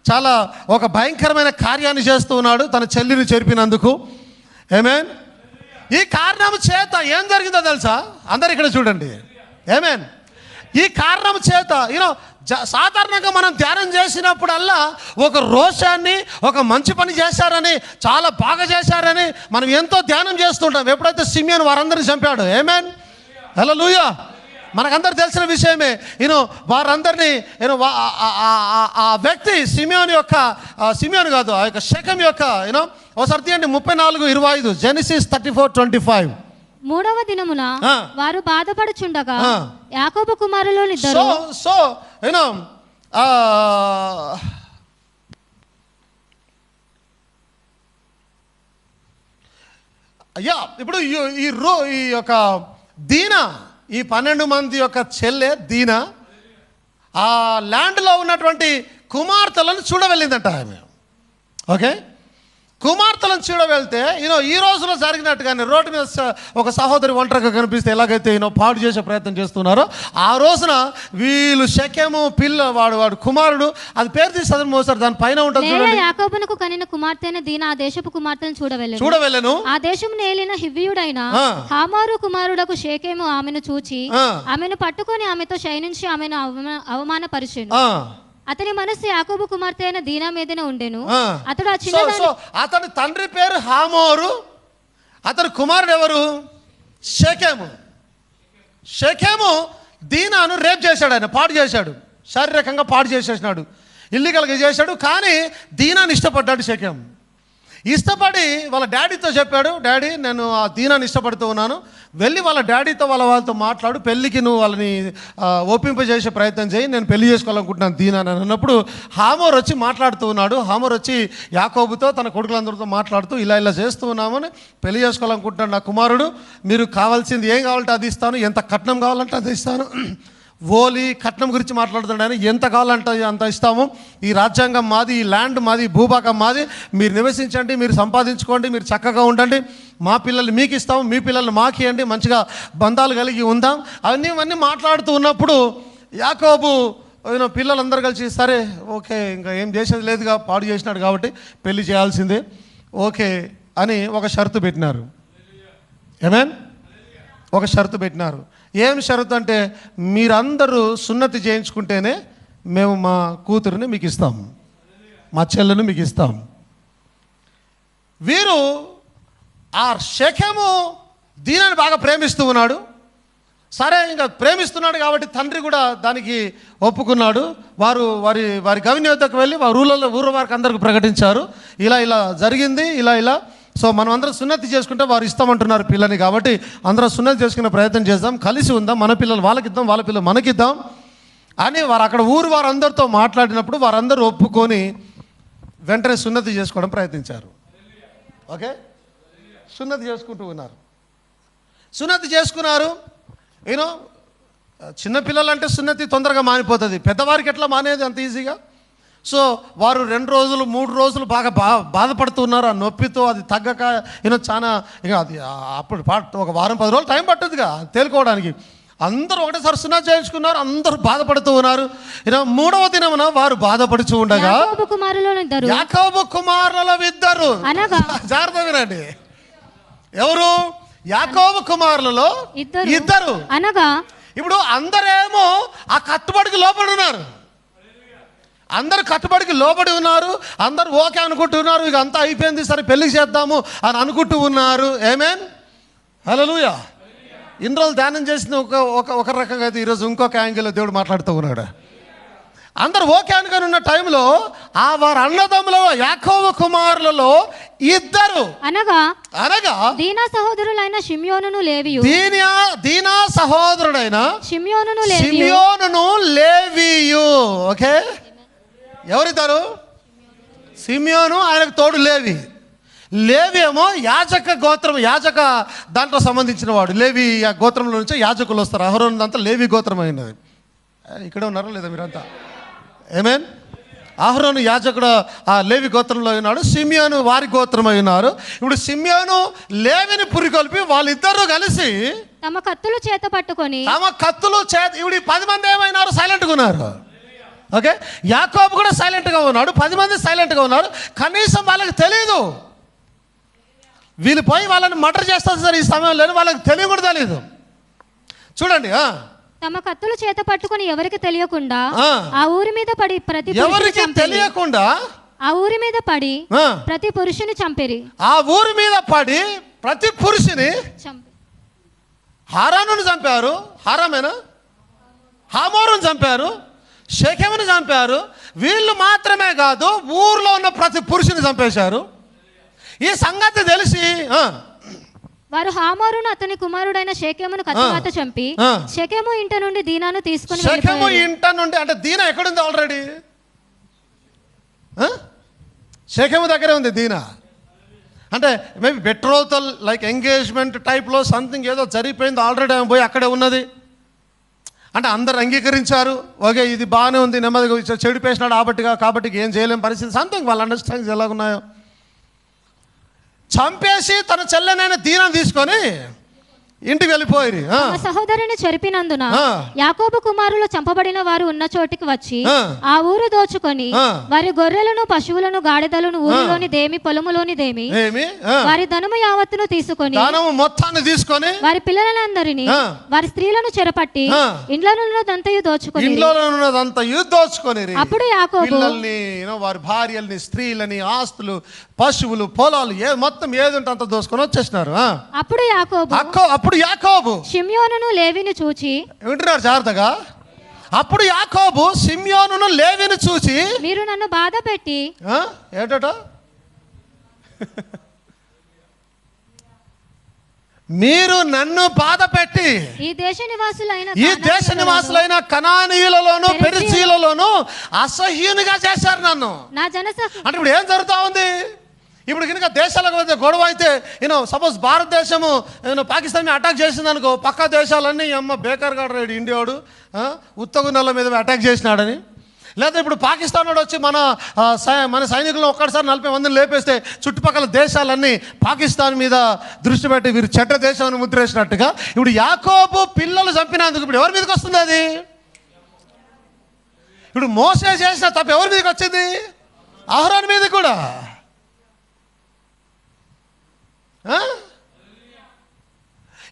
చాలా ఒక భయంకరమైన కార్యాన్ని చేస్తూ ఉన్నాడు తన చెల్లిని చెరిపినందుకు. ఆమేన్. ఈ కారణం చేత ఏం జరిగిందో తెలుసా? అందరు ఇక్కడ చూడండి. ఆమేన్. ఈ కారణం చేత సాధారణంగా మనం ధ్యానం చేసినప్పుడల్లా ఒక రోషాన్ని, ఒక మంచి పని చేశారని, చాలా బాగా చేశారని మనం ఎంతో ధ్యానం చేస్తుంటాం. ఎప్పుడైతే సిమియోను వారందరిని చంపాడు, ఆమేన్, హల్లెలూయా, మనకందరు తెలిసిన విషయమే. వారందరినీ ఆ వ్యక్తి సిమియోను కాదు, ఆ యొక్క షెకెము యొక్క ఒకసారి తీయండి 34:25, జెనసిస్ 34:25. మూడవ దినమున వారు బాధపడుచుండగా యాకోబు కుమారులోని ఇద్దరు. సో అయ్యా, ఇప్పుడు ఈ యొక్క దీనా, ఈ 12 మంది యొక్క చెల్లె దీనా ఆ ల్యాండ్లో ఉన్నటువంటి కుమార్తెలను చూడవెళ్ళిందంట ఆమె. ఓకే, కుమార్తెలను చూడవెళ్తే ఈ రోజులో జరిగినట్టుగానే రోడ్డు మీద ఒక సహోదరి ఒంటరిగా కనిపిస్తే ఎలాగైతే పాడు చేసే ప్రయత్నం చేస్తున్నారో, ఆ రోజున వీళ్ళు షెకెము వాడు కుమారుడు, అది పేరు తీసి చదువు మోసారు, దాని పైన ఉంటుంది చూడండి. యాకోబునకు కనిన కుమార్తెన దీనా ఆ దేశపు కుమార్తెను చూడవెళ్ళను. ఆ దేశం నేలిన హివ్వీయుడైన హామారు కుమారుడకు షెకెము ఆమెను చూచి ఆమెను పట్టుకొని ఆమెతో శయనించి ఆమెను అవమానపరిచెను. అతని మనసు యాకోబు కుమార్తె అయిన దీనా మీదనే ఉండెను. అతని తండ్రి పేరు హామోరు, అతని కుమారుడు ఎవరు? షెకెము దీనాను రేప్ చేశాడు, ఆయన పాడు చేశాడు, శారీరకంగా పాడు చేసేసినాడు, ఇల్లీగల్గా చేశాడు. కానీ దీనాన్ని ఇష్టపడ్డాడు షెకెము. ఇష్టపడి వాళ్ళ డాడీతో చెప్పాడు, డాడీ నేను ఆ దీనాన్ని ఇష్టపడుతూ ఉన్నాను, వెళ్ళి వాళ్ళ డాడీతో వాళ్ళతో మాట్లాడు, పెళ్ళికి నువ్వు వాళ్ళని ఒప్పింపజేసే ప్రయత్నం చేయి, నేను పెళ్లి చేసుకోవాలనుకుంటున్నాను దీనాన్ని అన్నప్పుడు హామోర్ వచ్చి మాట్లాడుతూ ఉన్నాడు. హామోర్ వచ్చి యాకోబుతో తన కొడుకులందరితో మాట్లాడుతూ ఇలా చేస్తూ ఉన్నామని, పెళ్లి చేసుకోవాలనుకుంటున్నాడు నా కుమారుడు, మీరు కావాల్సింది ఏం కావాలంటే అది ఇస్తాను, ఎంత కట్నం కావాలంటే అది ఇస్తాను. ఓలి కట్నం గురించి మాట్లాడుతున్నాడు ఆయన, ఎంత కావాలంటే అంత ఇస్తాము, ఈ రాజ్యాంగం మాది, ఈ ల్యాండ్ మాది, భూభాగం మాది, మీరు నివసించండి, మీరు సంపాదించుకోండి, మీరు చక్కగా ఉండండి, మా పిల్లల్ని మీకు ఇస్తాము, మీ పిల్లల్ని మాకు ఇవ్వండి, మంచిగా బంధాలు కలిగి ఉందాం, అవన్నీ మాట్లాడుతూ ఉన్నప్పుడు యాకోబు పిల్లలందరూ కలిసి సరే ఓకే, ఇంకా ఏం చేసేది లేదుగా, పాడు చేసినాడు కాబట్టి పెళ్లి చేయాల్సిందే, ఓకే అని ఒక షరతు పెట్టినారు. ఆమేన్, ఒక షరతు పెట్టినారు. ఏం షరతు అంటే, మీరందరూ సున్నతి చేయించుకుంటేనే మేము మా కూతురుని మీకు ఇస్తాము, మా చెల్లెని మీకు ఇస్తాం. వీరు ఆ షెకెము దీనాన్ని బాగా ప్రేమిస్తూ ఉన్నాడు. సరే, ఇంకా ప్రేమిస్తున్నాడు కాబట్టి తండ్రి కూడా దానికి ఒప్పుకున్నాడు. వారి గవిని వద్దకు వెళ్ళి ఊరు వారికి అందరికి ప్రకటించారు, ఇలా జరిగింది, ఇలా సో మనం అందరం సున్నతి చేసుకుంటే వారు ఇస్తామంటున్నారు పిల్లని, కాబట్టి అందరం సున్నతి చేసుకునే ప్రయత్నం చేద్దాం, కలిసి ఉందాం, మన పిల్లలు వాళ్ళకిద్దాం, వాళ్ళ పిల్లలు మనకిద్దాం అని వారు అక్కడ వారందరితో మాట్లాడినప్పుడు వారందరూ ఒప్పుకొని వెంటనే సున్నతి చేసుకోవడం ప్రయత్నించారు. ఓకే, సున్నతి చేసుకుంటూ ఉన్నారు. సున్నతి చేసుకున్నారు. చిన్నపిల్లలంటే సున్నతి తొందరగా మానిపోతుంది, పెద్దవారికి ఎట్లా మానేది అంత ఈజీగా. సో వారు 2 రోజులు 3 రోజులు బాగా బాధపడుతున్నారు ఆ నొప్పితో, అది తగ్గక చాలా ఇక అది అప్పుడు ఒక వారం 10 రోజులు టైం పట్టుద్దిగా తేలుకోవడానికి. అందరూ ఒకటేసారి సున్నతి చేయించుకున్నారు, అందరూ బాధపడుతూ ఉన్నారు. 3వ దినమున వారు బాధపడుచు ఉండగా యాకోబు కుమారులలో ఇద్దరు, జాగ్రత్త వినండి, ఎవరు? యాకోబు కుమారులలో ఇద్దరు అనగా, ఇప్పుడు అందరేమో ఆ కట్టుబడికి లోబడి ఉన్నారు, అందరు కట్టుబడికి లోబడి ఉన్నారు, అందరూ ఓకే అనుకుంటున్నారు, ఇక అంతా అయిపోయింది, సరే పెళ్లి చేద్దాము అని అనుకుంటూ ఉన్నారు. ఆమేన్, హల్లెలూయా. ఇన్ని రోజులు ధ్యానం చేసిన ఒక రకంగా అయితే ఈరోజు ఇంకొక యాంగిల్లో దేవుడు మాట్లాడుతూ ఉన్నాడు. అందరు ఓకే అనుకుని ఉన్న టైంలో వారి అన్నదమ్ములలో యాకోబు కుమారులలో ఇద్దరు అనగా దీనా సహోదరులైన షిమ్యోనును లేవియు, దీనా సహోదరుడైన షిమ్యోనును లేవియు. ఓకే, ఎవరిద్దరు? సిమియోను, ఆయనకు తోడు లేవి. ఏమో యాజక గోత్రం, యాజక దాంట్లో సంబంధించిన వాడు. లేవి గోత్రంలో నుంచి యాజకులు వస్తారు. అహరోను అంతా లేవి గోత్రం అయినది. ఇక్కడే ఉన్నారా లేదా మీరంతా? ఆమేన్. అహరోను యాజకుడు ఆ లేవి గోత్రంలో ఉన్నాడు, సిమియోను వారి గోత్రం అయినారు. ఇప్పుడు సిమియోను లేవిని పురికొల్పి వాళ్ళిద్దరూ కలిసి తమ కత్తులు చేత పట్టుకొని ఇప్పుడు 10 మంది ఏమైనారు? సైలెంట్గా ఉన్నారు. ఓకే, యాకోబు కూడా సైలెంట్గా ఉన్నాడు, 10 మంది సైలెంట్గా ఉన్నారు. కనీసం వాళ్ళకి తెలియదు, వీళ్ళు పోయి వాళ్ళని మర్డర్ చేస్తారు సార్ ఈ సమయంలో, వాళ్ళకి తెలియ కూడా తెలియదు. చూడండి, తమ కత్తులు చేత పట్టుకొని ఎవరికి తెలియకుండా ఆ ఊరి మీద పడి ప్రతి ఎవరికి తెలియకుండా ఆ ఊరి మీద పడి ప్రతి పురుషుని చంపిరి. ఆ ఊరి మీద పడి ప్రతి పురుషుని హారానుని చంపారు. హారామేనా? హామోరుని చంపారు, షెకెముని చంపారు. వీళ్ళు మాత్రమే కాదు, ఊర్లో ఉన్న ప్రతి పురుషుని చంపేశారు. ఈ సంగతి తెలిసి వారు హామోరును అతని కుమారుడైన షెకెమును కత్తివాత చంపి షెకెము ఇంట నుండి దీనాను తీసుకుని షెకెము ఇంట నుండి, అంటే దీనా ఎక్కడుంది? ఆల్రెడీ షెకెము దగ్గరే ఉంది దీనా. అంటే మేబీ బెట్రోతల్ లైక్ ఎంగేజ్మెంట్ టైప్లో సంథింగ్ ఏదో జరిగిపోయింది, ఆల్రెడీ ఆమె పోయి అక్కడే ఉన్నది. అంటే అందరు అంగీకరించారు, ఓకే ఇది బాగానే ఉంది, నెమ్మదిగా చెడిపేసినాడు కాబట్టి ఏం చేయలేని పరిస్థితి, సంథింగ్ వాళ్ళ అండర్స్టాండింగ్స్ ఎలాగున్నాయో. చంపేసి తన చెల్లెనైన దీనాన్ని తీసుకొని ఇంటికి వెళ్ళిపోయి సహోదరిని చెరిపినందున యాకోబు కుమారులు చంపబడిన వారు ఉన్న చోటికి వచ్చి ఆ ఊరు దోచుకొని వారి గొర్రెలను, పశువులను, గాడిదలను, ఊరిలోని దేమి, పొలములోని దేమి, వారి ధనము యావత్తును తీసుకొని, మొత్తాన్ని తీసుకొని, వారి పిల్లలందరినీ, వారి స్త్రీలను చెరపట్టి ఇండ్లనున్నదంతయు దోచుకొని, అప్పుడు యాకోబు వారి భార్యల్ని, స్త్రీలని, ఆస్తులు, పశువులు, పొలాలు మొత్తం ఏది ఉంటే అంత దోచుకొని వచ్చేసినారు. అప్పుడు యాకోబు షిమ్యోనును లేవిని చూచి, వింటున్నారు జాగ్రత్తగా, అప్పుడు యాకోబు షిమ్యోనును లేవిని చూచి, మీరు నన్ను బాధ పెట్టి, ఏంటట మీరు నన్ను బాధ పెట్టి ఈ దేశ నివాసులైన కనానీయులలోను పెరిజీలలోను అసహ్యునిగా చేశారు నన్ను. అంటే ఇప్పుడు ఏం జరుగుతా ఉంది? ఇప్పుడు కనుక దేశాలకు మధ్య గొడవ అయితే సపోజ్ భారతదేశము పాకిస్తాన్ మీద అటాక్ చేసింది అనుకో, పక్క దేశాలన్నీ అమ్మ బేకార్ గాడు ఇండియాడు ఉత్తగున్నెల మీద అటాక్ చేసినాడని, లేదా ఇప్పుడు పాకిస్తాన్ వాడు వచ్చి మన సైనికులను ఒక్కసారి 40 మందిని లేపేస్తే చుట్టుపక్కల దేశాలన్నీ పాకిస్తాన్ మీద దృష్టి పెట్టి వీరు చెడ్డ దేశాన్ని ముద్రేసినట్టుగా ఇప్పుడు యాకోబు పిల్లలు చంపినందుకు ఇప్పుడు ఎవరి మీదకి వస్తుంది? అది ఇప్పుడు మోసే చేసిన తప్పు ఎవరి మీదకి వచ్చింది? అహరోను మీద కూడా.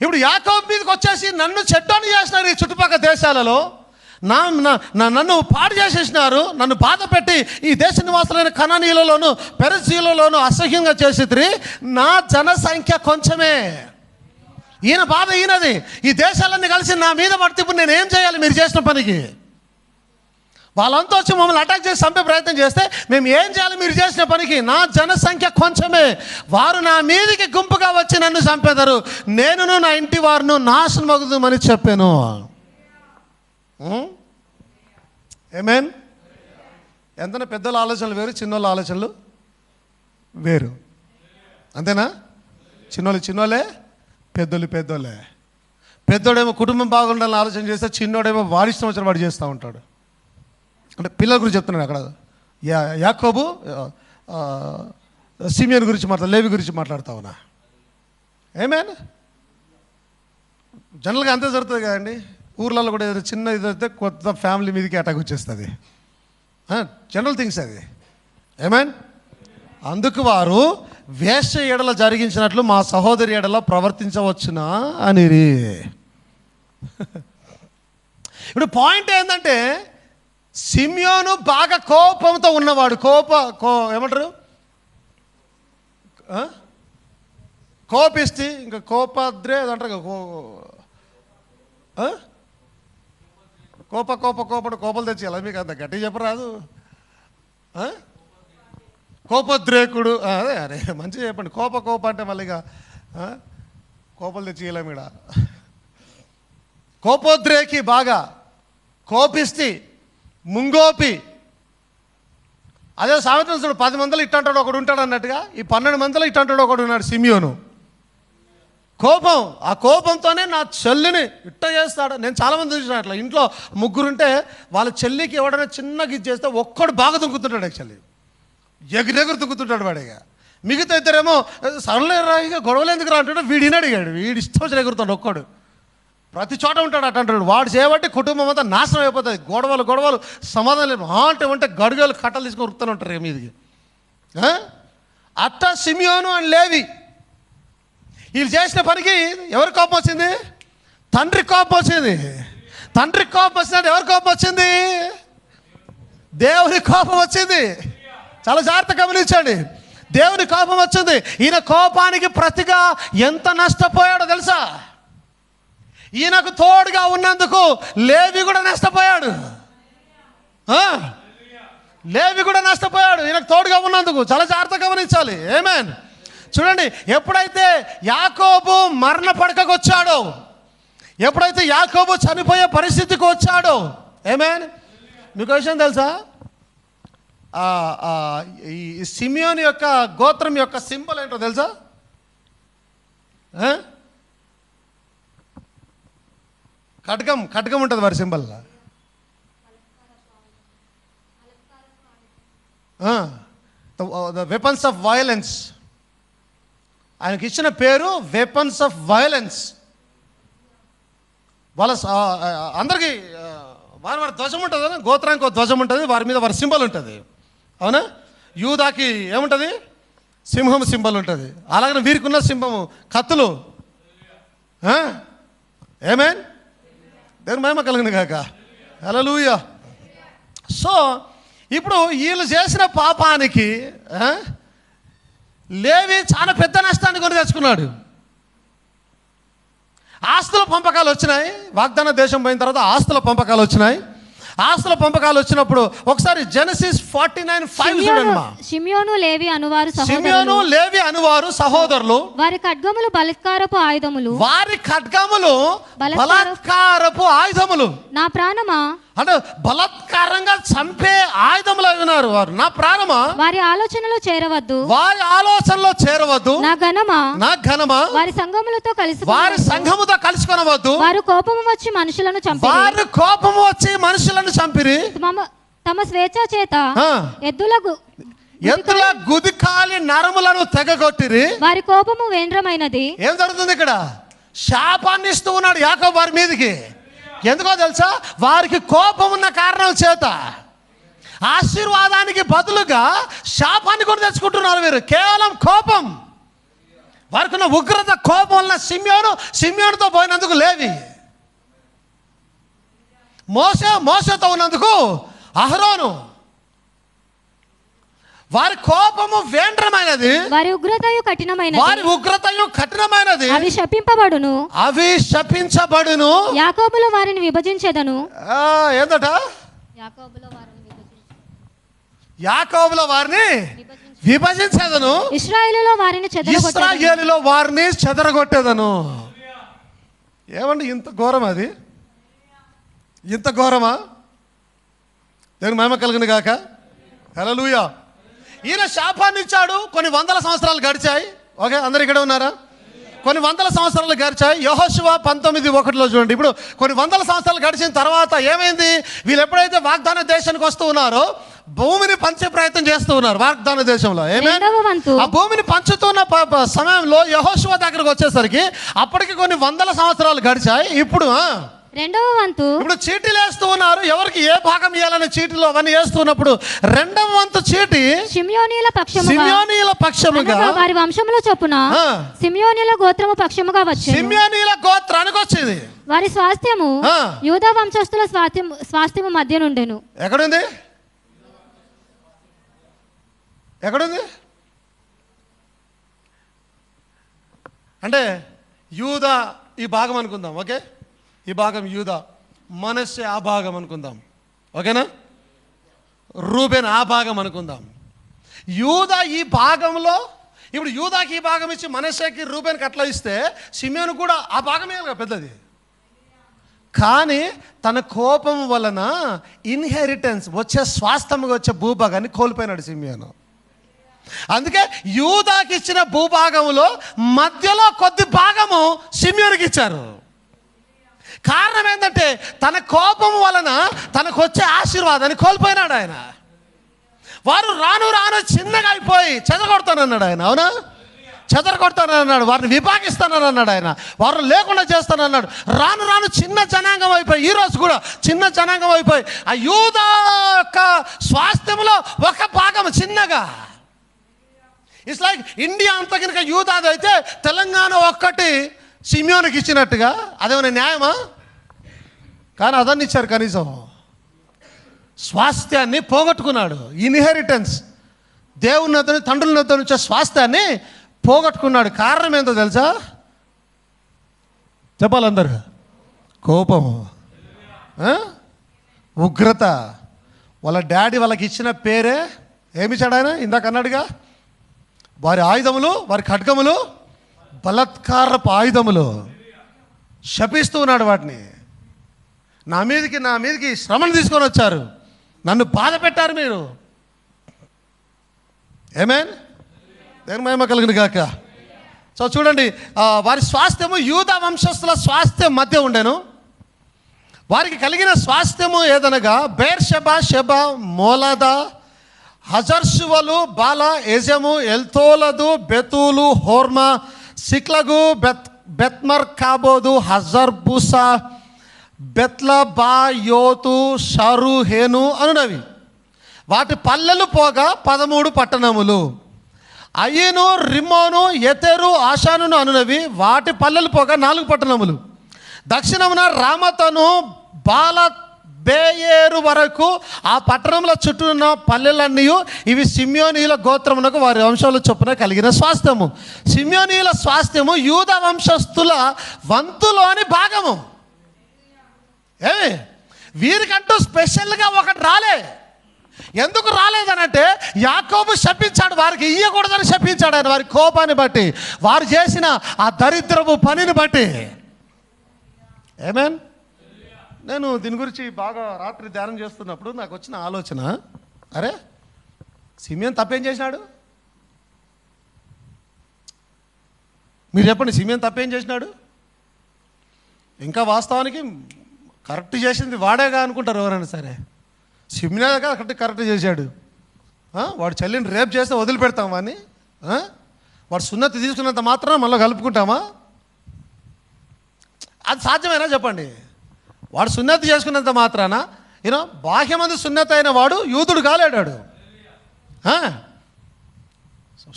ఇప్పుడు యాకోబు మీదకి వచ్చేసి నన్ను చెడ్డని చేసినారు ఈ చుట్టుపక్కల దేశాలలో, నన్ను పాడు చేసేసినారు, నన్ను బాధ పెట్టి ఈ దేశ నివాసులైన కనానీయులలోను పెరిజీలలోను అసహ్యంగా చేసిద్రి. నా జనసంఖ్య కొంచెమే, ఈయన బాధ ఈయనది. ఈ దేశాలన్నీ కలిసి నా మీద పడితే ఇప్పుడు నేను ఏం చేయాలి మీరు చేసిన పనికి? వాళ్ళంతా వచ్చి మమ్మల్ని అటాక్ చేసి చంపే ప్రయత్నం చేస్తే మేము ఏం చేయాలి మీరు చేసిన పనికి? నా జనసంఖ్య కొంచెమే, వారు నా మీదికి గుంపుగా వచ్చి నన్ను చంపేదారు, నేనును నా ఇంటి వారును నాశనమగుదుమని చెప్పాను. ఆమేన్. ఎంతనే పెద్దల ఆలోచనలు వేరు, చిన్నోళ్ళ ఆలోచనలు వేరు, అంతేనా? చిన్నోళ్ళే, పెద్దోళ్ళే. పెద్దోడేమో కుటుంబం బాగుండాలని ఆలోచన చేస్తే, చిన్నోడేమో వాడి ఇష్టం వచ్చిన వాడు చేస్తూ ఉంటాడు. అంటే పిల్లల గురించి చెప్తున్నాడు అక్కడ. యాకోబు సిమియోను గురించి లేవి గురించి మాట్లాడుతా ఉన్నా. ఆమేన్. జనరల్గా అంతే జరుగుతుంది కదండి, ఊర్లలో కూడా ఏదైనా చిన్న ఇదైతే కొత్త ఫ్యామిలీ మీదకి అటాక్ వచ్చేస్తుంది. జనరల్ థింగ్స్ అది. ఆమేన్. అందుకు వారు వేశ్య ఎడల జరిగించినట్లు మా సహోదరి ఎడల ప్రవర్తించవచ్చునా అనిరి. ఇప్పుడు పాయింట్ ఏంటంటే, సిమియోను బాగా కోపంతో ఉన్నవాడు. ఏమంటారు? కోపిస్తే ఇంకా కోపద్రే అదంటారు. కోపలు తెచ్చేయాలి, మీకు అంత గట్టిగా చెప్పరాదు. కోపద్రేకుడు, అరే మంచిగా చెప్పండి. కోప అంటే మళ్ళీగా కోపలు తెచ్చేయాలి మీడ. కోపోద్రేకి, బాగా కోపిస్తే, ముంగోపి. అదే సామెతలు 10 మందిలో ఇట్టంటాడు ఒకడు ఉంటాడు అన్నట్టుగా ఈ 12 మందిలో ఇట్టంటాడు ఒకడు ఉన్నాడు సిమియోను. కోపం, ఆ కోపంతోనే నా చెల్లిని ఇట్ట చేస్తాడు. నేను చాలామంది చూసిన అట్లా, ఇంట్లో 3 ఉంటే వాళ్ళ చెల్లికి ఎవడైనా చిన్నగా ఇది చేస్తే ఒక్కడు బాగా దుంకుతుంటాడు, యాక్చువల్లీ ఎగురెగురు దుంకుతుంటాడు వాడిగా. మిగతా ఇద్దరేమో సరళ రాయిగా గొడవలు ఎందుకు రా అంటాడు, వీడిని అడిగాడు, వీడి ఇష్టం వచ్చిన ఎగురుతాడు ఒక్కడు. ప్రతి చోట ఉంటాడు అట్టంటాడు. వాడు చేయబట్టి కుటుంబం అంతా నాశనం అయిపోతుంది. గొడవలు సమాధానం లేదు అంటే గడుగలు కట్టలు తీసుకొని ఉరుకుతూనే ఉంటారు మీదికి. అట్టా సిమియోను అని లేవి వీళ్ళు చేసిన పనికి ఎవరి కోపం వచ్చింది? తండ్రి కోపం వచ్చింది. తండ్రికి కోపం వచ్చినట్టు ఎవరి కోపం వచ్చింది? దేవుని కోపం వచ్చింది. చాలా జాగ్రత్తగా గమనించండి. దేవుని కోపం వచ్చింది. ఈయన కోపానికి ప్రతిగా ఎంత నష్టపోయాడో తెలుసా? ఈయనకు తోడుగా ఉన్నందుకు లేవి కూడా నష్టపోయాడు. లేవి కూడా నష్టపోయాడు ఈయనకు తోడుగా ఉన్నందుకు. చాలా జాగ్రత్తగా గమనించాలి. ఆమేన్. చూడండి, ఎప్పుడైతే యాకోబు మరణ పడకకు వచ్చాడో, ఎప్పుడైతే యాకోబు చనిపోయే పరిస్థితికి వచ్చాడో, ఆమేన్, మీకు విషయం తెలుసా? ఈ సిమియోను యొక్క గోత్రం యొక్క సింబల్ ఏంటో తెలుసా? ఖడ్గం. ఖడ్గం ఉంటుంది వారి symbol. The weapons of violence. ఆయనకి ఇచ్చిన పేరు వెపన్స్ ఆఫ్ వయలెన్స్. వాళ్ళ అందరికీ వారి ధ్వజం ఉంటుంది కదా, గోత్రానికి ఒక ధ్వజం ఉంటుంది, వారి మీద వారి సింబల్ ఉంటుంది. అవునా? యూదాకి ఏముంటుంది? సింహం సింబల్ ఉంటుంది. అలాగే వీరికి ఉన్న సింహము కత్తులు. ఆమేన్. దేవుని మహిమ కలుగును గాక. హల్లెలూయా. సో ఇప్పుడు వీళ్ళు చేసిన పాపానికి లేవి చాలా పెద్ద నష్టాన్ని కొని తెచ్చుకున్నాడు. ఆస్తుల పంపకాలు వచ్చినాయి. వాగ్దాన దేశం పోయిన తర్వాత ఆస్తుల పంపకాలు వచ్చినాయి. ఆస్తుల పంపకాలు వచ్చినప్పుడు ఒకసారి జెనసిస్ 49:5 చూడండి. షిమ్యోను లేవి అనువారు సహోదరులు వారి ఖడ్గములు బలాత్కారపు ఆయుధములు నా ప్రాణమా, అంటే బలాత్కారంగా చంపే ఆయుధములు అయి ఉన్నారు వారు. నా ప్రాణమా, వారి ఆలోచనలో చేరవద్దు. నా ఘనమా, వారి సంఘములతో కలుసుకొనవద్దు. వారు కోపము వచ్చి మనుషులను చంపిరి. తమ స్వేచ్ఛ చేత ఎద్దుల గుదికాలి నరములను తెగగొట్టిరి. వారి కోపము వేంద్రమైనది. ఏం జరుగుతుంది ఇక్కడ? శాపాన్ని ఇస్తూ ఉన్నాడు యాకోబు వారి మీదకి. ఎందుకో తెలుసా? వారికి కోపం ఉన్న కారణం చేత ఆశీర్వాదానికి బదులుగా శాపాన్ని కూడా తెచ్చుకుంటున్నారు వీరు. కేవలం కోపం, వారికి ఉన్న ఉగ్రత, కోపం వల్ల సిమ్యోనుతో పోయినందుకు లేవి, మోసతో ఉన్నందుకు అహరోను. వారి కోపము వేంద్రమైనది, వారి ఉగ్రతయు కఠినమైనది. అవి శపించబడును. యాకోబులో వారిని విభజించెదను. ఏందట? యాకోబులో వారిని విభజించెదను. ఇశ్రాయేలులో వారిని చెదరగొట్టేదను. ఏమండి ఇంత ఘోరం? అది ఇంత ఘోరమా? దేవుని మహిమ కలుగును గాక. హల్లెలూయా. ఈయన శాపాన్ని ఇచ్చాడు. కొన్ని వందల సంవత్సరాలు గడిచాయి. ఓకే, అందరు ఇక్కడ ఉన్నారా? కొన్ని వందల సంవత్సరాలు గడిచాయి. యెహోషువ 19:1 చూడండి. ఇప్పుడు కొన్ని వందల సంవత్సరాలు గడిచిన తర్వాత ఏమైంది? వీళ్ళు ఎప్పుడైతే వాగ్దాన దేశానికి వస్తూ ఉన్నారో భూమిని పంచే ప్రయత్నం చేస్తూ ఉన్నారు వాగ్దాన దేశంలో. ఆ భూమిని పంచుతున్న సమయంలో యెహోషువ దగ్గరకు వచ్చేసరికి అప్పటికి కొన్ని వందల సంవత్సరాలు గడిచాయి. ఇప్పుడు రెండవ వంతు, ఇప్పుడు చీటీలు వేస్తూ ఉన్నారు. ఎవరికి ఏ భాగం ఇవ్వాలని చీటీలు అవన్నీ వేస్తున్నప్పుడు రెండవ వంతు చీటి షిమ్యోనీయుల పక్షముగా వారి వంశముల చొప్పున షిమ్యోనీయుల గోత్రము పక్షముగా వచ్చింది. షిమ్యోనీయుల గోత్రానికి వచ్చింది. వారి స్వాస్థ్యము యూదా వంశస్థుల స్వాస్థ్యము మధ్య నుండెను. ఎక్కడుంది? అంటే యూదా ఈ భాగం అనుకుందాం. ఓకే, ఈ భాగం యూదా, మనస్సే ఆ భాగం అనుకుందాం. ఓకేనా? రూబెన్ ఆ భాగం అనుకుందాం. యూదా ఈ భాగంలో, ఇప్పుడు యూదాకి ఈ భాగం ఇచ్చి మనస్సేకి రూబెన్కి అట్లా ఇస్తే షిమ్యోను కూడా ఆ భాగం ఇవ్వాలి పెద్దది. కానీ తన కోపం వలన ఇన్హెరిటెన్స్ వచ్చే స్వాస్థ్యంగా వచ్చే భూభాగాన్ని కోల్పోయినాడు షిమ్యోను. అందుకే యూదాకి ఇచ్చిన భూభాగంలో మధ్యలో కొద్ది భాగము షిమ్యోనుకి ఇచ్చారు. కారణం ఏంటంటే తన కోపం వలన తనకు వచ్చే ఆశీర్వాదాన్ని కోల్పోయినాడు ఆయన. వారు రాను చిన్నగా అయిపోయి చెదరగొడతానన్నాడు ఆయన. అవునా? చెదరగొడతానన్నాడు. వారిని విభాగిస్తానన్నాడు ఆయన. వారు లేకుండా చేస్తానన్నాడు. రాను చిన్న జనాంగం అయిపోయి, ఈరోజు కూడా చిన్న జనాంగం అయిపోయి ఆ యూదా యొక్క స్వాస్థ్యంలో ఒక భాగం చిన్నగా. ఇట్స్ లైక్ ఇండియా అంతా కనుక యూదాది అయితే తెలంగాణ ఒక్కటి షిమ్యోనుకి ఇచ్చినట్టుగా. అదేమైనా న్యాయమా? కానీ అదన్ని ఇచ్చారు, కనీసం స్వాస్థ్యాన్ని పోగొట్టుకున్నాడు. ఇన్హెరిటెన్స్, దేవుని వద్ద తండ్రుల వద్ద నుంచే స్వాస్థ్యాన్ని పోగొట్టుకున్నాడు. కారణం ఏంటో తెలుసా? చెప్పాలందరూ, కోపం, ఉగ్రత. వాళ్ళ డాడీ వాళ్ళకి ఇచ్చిన పేరే ఏమిచ్చాడు ఆయన? ఇందాక అన్నాడుగా, వారి ఆయుధములు, వారి ఖడ్గములు బలత్కారపు ఆయుధములు. శపిస్తూ ఉన్నాడు వాటిని. నా మీదకి శ్రమను తీసుకొని వచ్చారు, నన్ను బాధ పెట్టారు మీరు. ఏమేన్? దేని మహిమ కలిగిన గాక. సో చూడండి, వారి స్వాస్థ్యము యూదా వంశస్థుల స్వాస్థ్యం మధ్య ఉండెను. వారికి కలిగిన స్వాస్థ్యము ఏదనగా బేర్షెబా, షెబా, మోలాదా, హజర్షువలు, బాలా, ఎజెము, ఎల్తోలదు, బెతూలు, హోర్మా, సిక్లగు, బెత్మర్ కాబోదు, హజర్బుసా, బెత్లబాయోతు, షరుహేను అనునవి. వాటి పల్లెలు పోగా 13 పట్టణములు. అయ్యను, రిమ్మోను, ఎతెరు, ఆషానును అనునవి. వాటి పల్లెలు పోగా 4 పట్టణములు. దక్షిణమున రామతను బాల బేయేరు వరకు ఆ పట్టణంలో చుట్టూ ఉన్న పల్లెలన్నీ ఇవి సిమ్యోనీయుల గోత్రమునకు వారి వంశంలో చొప్పున కలిగిన స్వాస్థ్యము. సిమ్యోనీయుల స్వాస్థ్యము యూదా వంశస్థుల వంతులోని భాగము. ఏమి? వీరికంటూ స్పెషల్గా ఒకటి రాలే. ఎందుకు రాలేదనంటే యాకోబు శపించాడు, వారికి ఇయ్యకూడదని శపించాడు ఆయన, వారి కోపాన్ని బట్టి, వారు చేసిన ఆ దరిద్రపు పనిని బట్టి. ఏమేన్? నేను దీని గురించి బాగా రాత్రి ధ్యానం చేస్తున్నప్పుడు నాకు వచ్చిన ఆలోచన, అరే సిమియోన్ తప్పేం చేసినాడు? మీరు చెప్పండి, సిమియోన్ తప్పేం చేసినాడు? ఇంకా వాస్తవానికి కరెక్ట్ చేసింది వాడేగా అనుకుంటారు ఎవరైనా సరే. సిమియోన్గా కరెక్ట్ చేశాడు. వాడు చెల్లిని రేప్ చేస్తే వదిలిపెడతాం వాడిని? వాడు సున్నతి తీసుకున్నంత మాత్రం మళ్ళీ కలుపుకుంటామా? అది సాధ్యమేనా చెప్పండి? వాడు సున్నతి చేసుకున్నంత మాత్రాన బాహ్యమందు సున్నతి అయిన వాడు యూదుడు కాలేడాడు.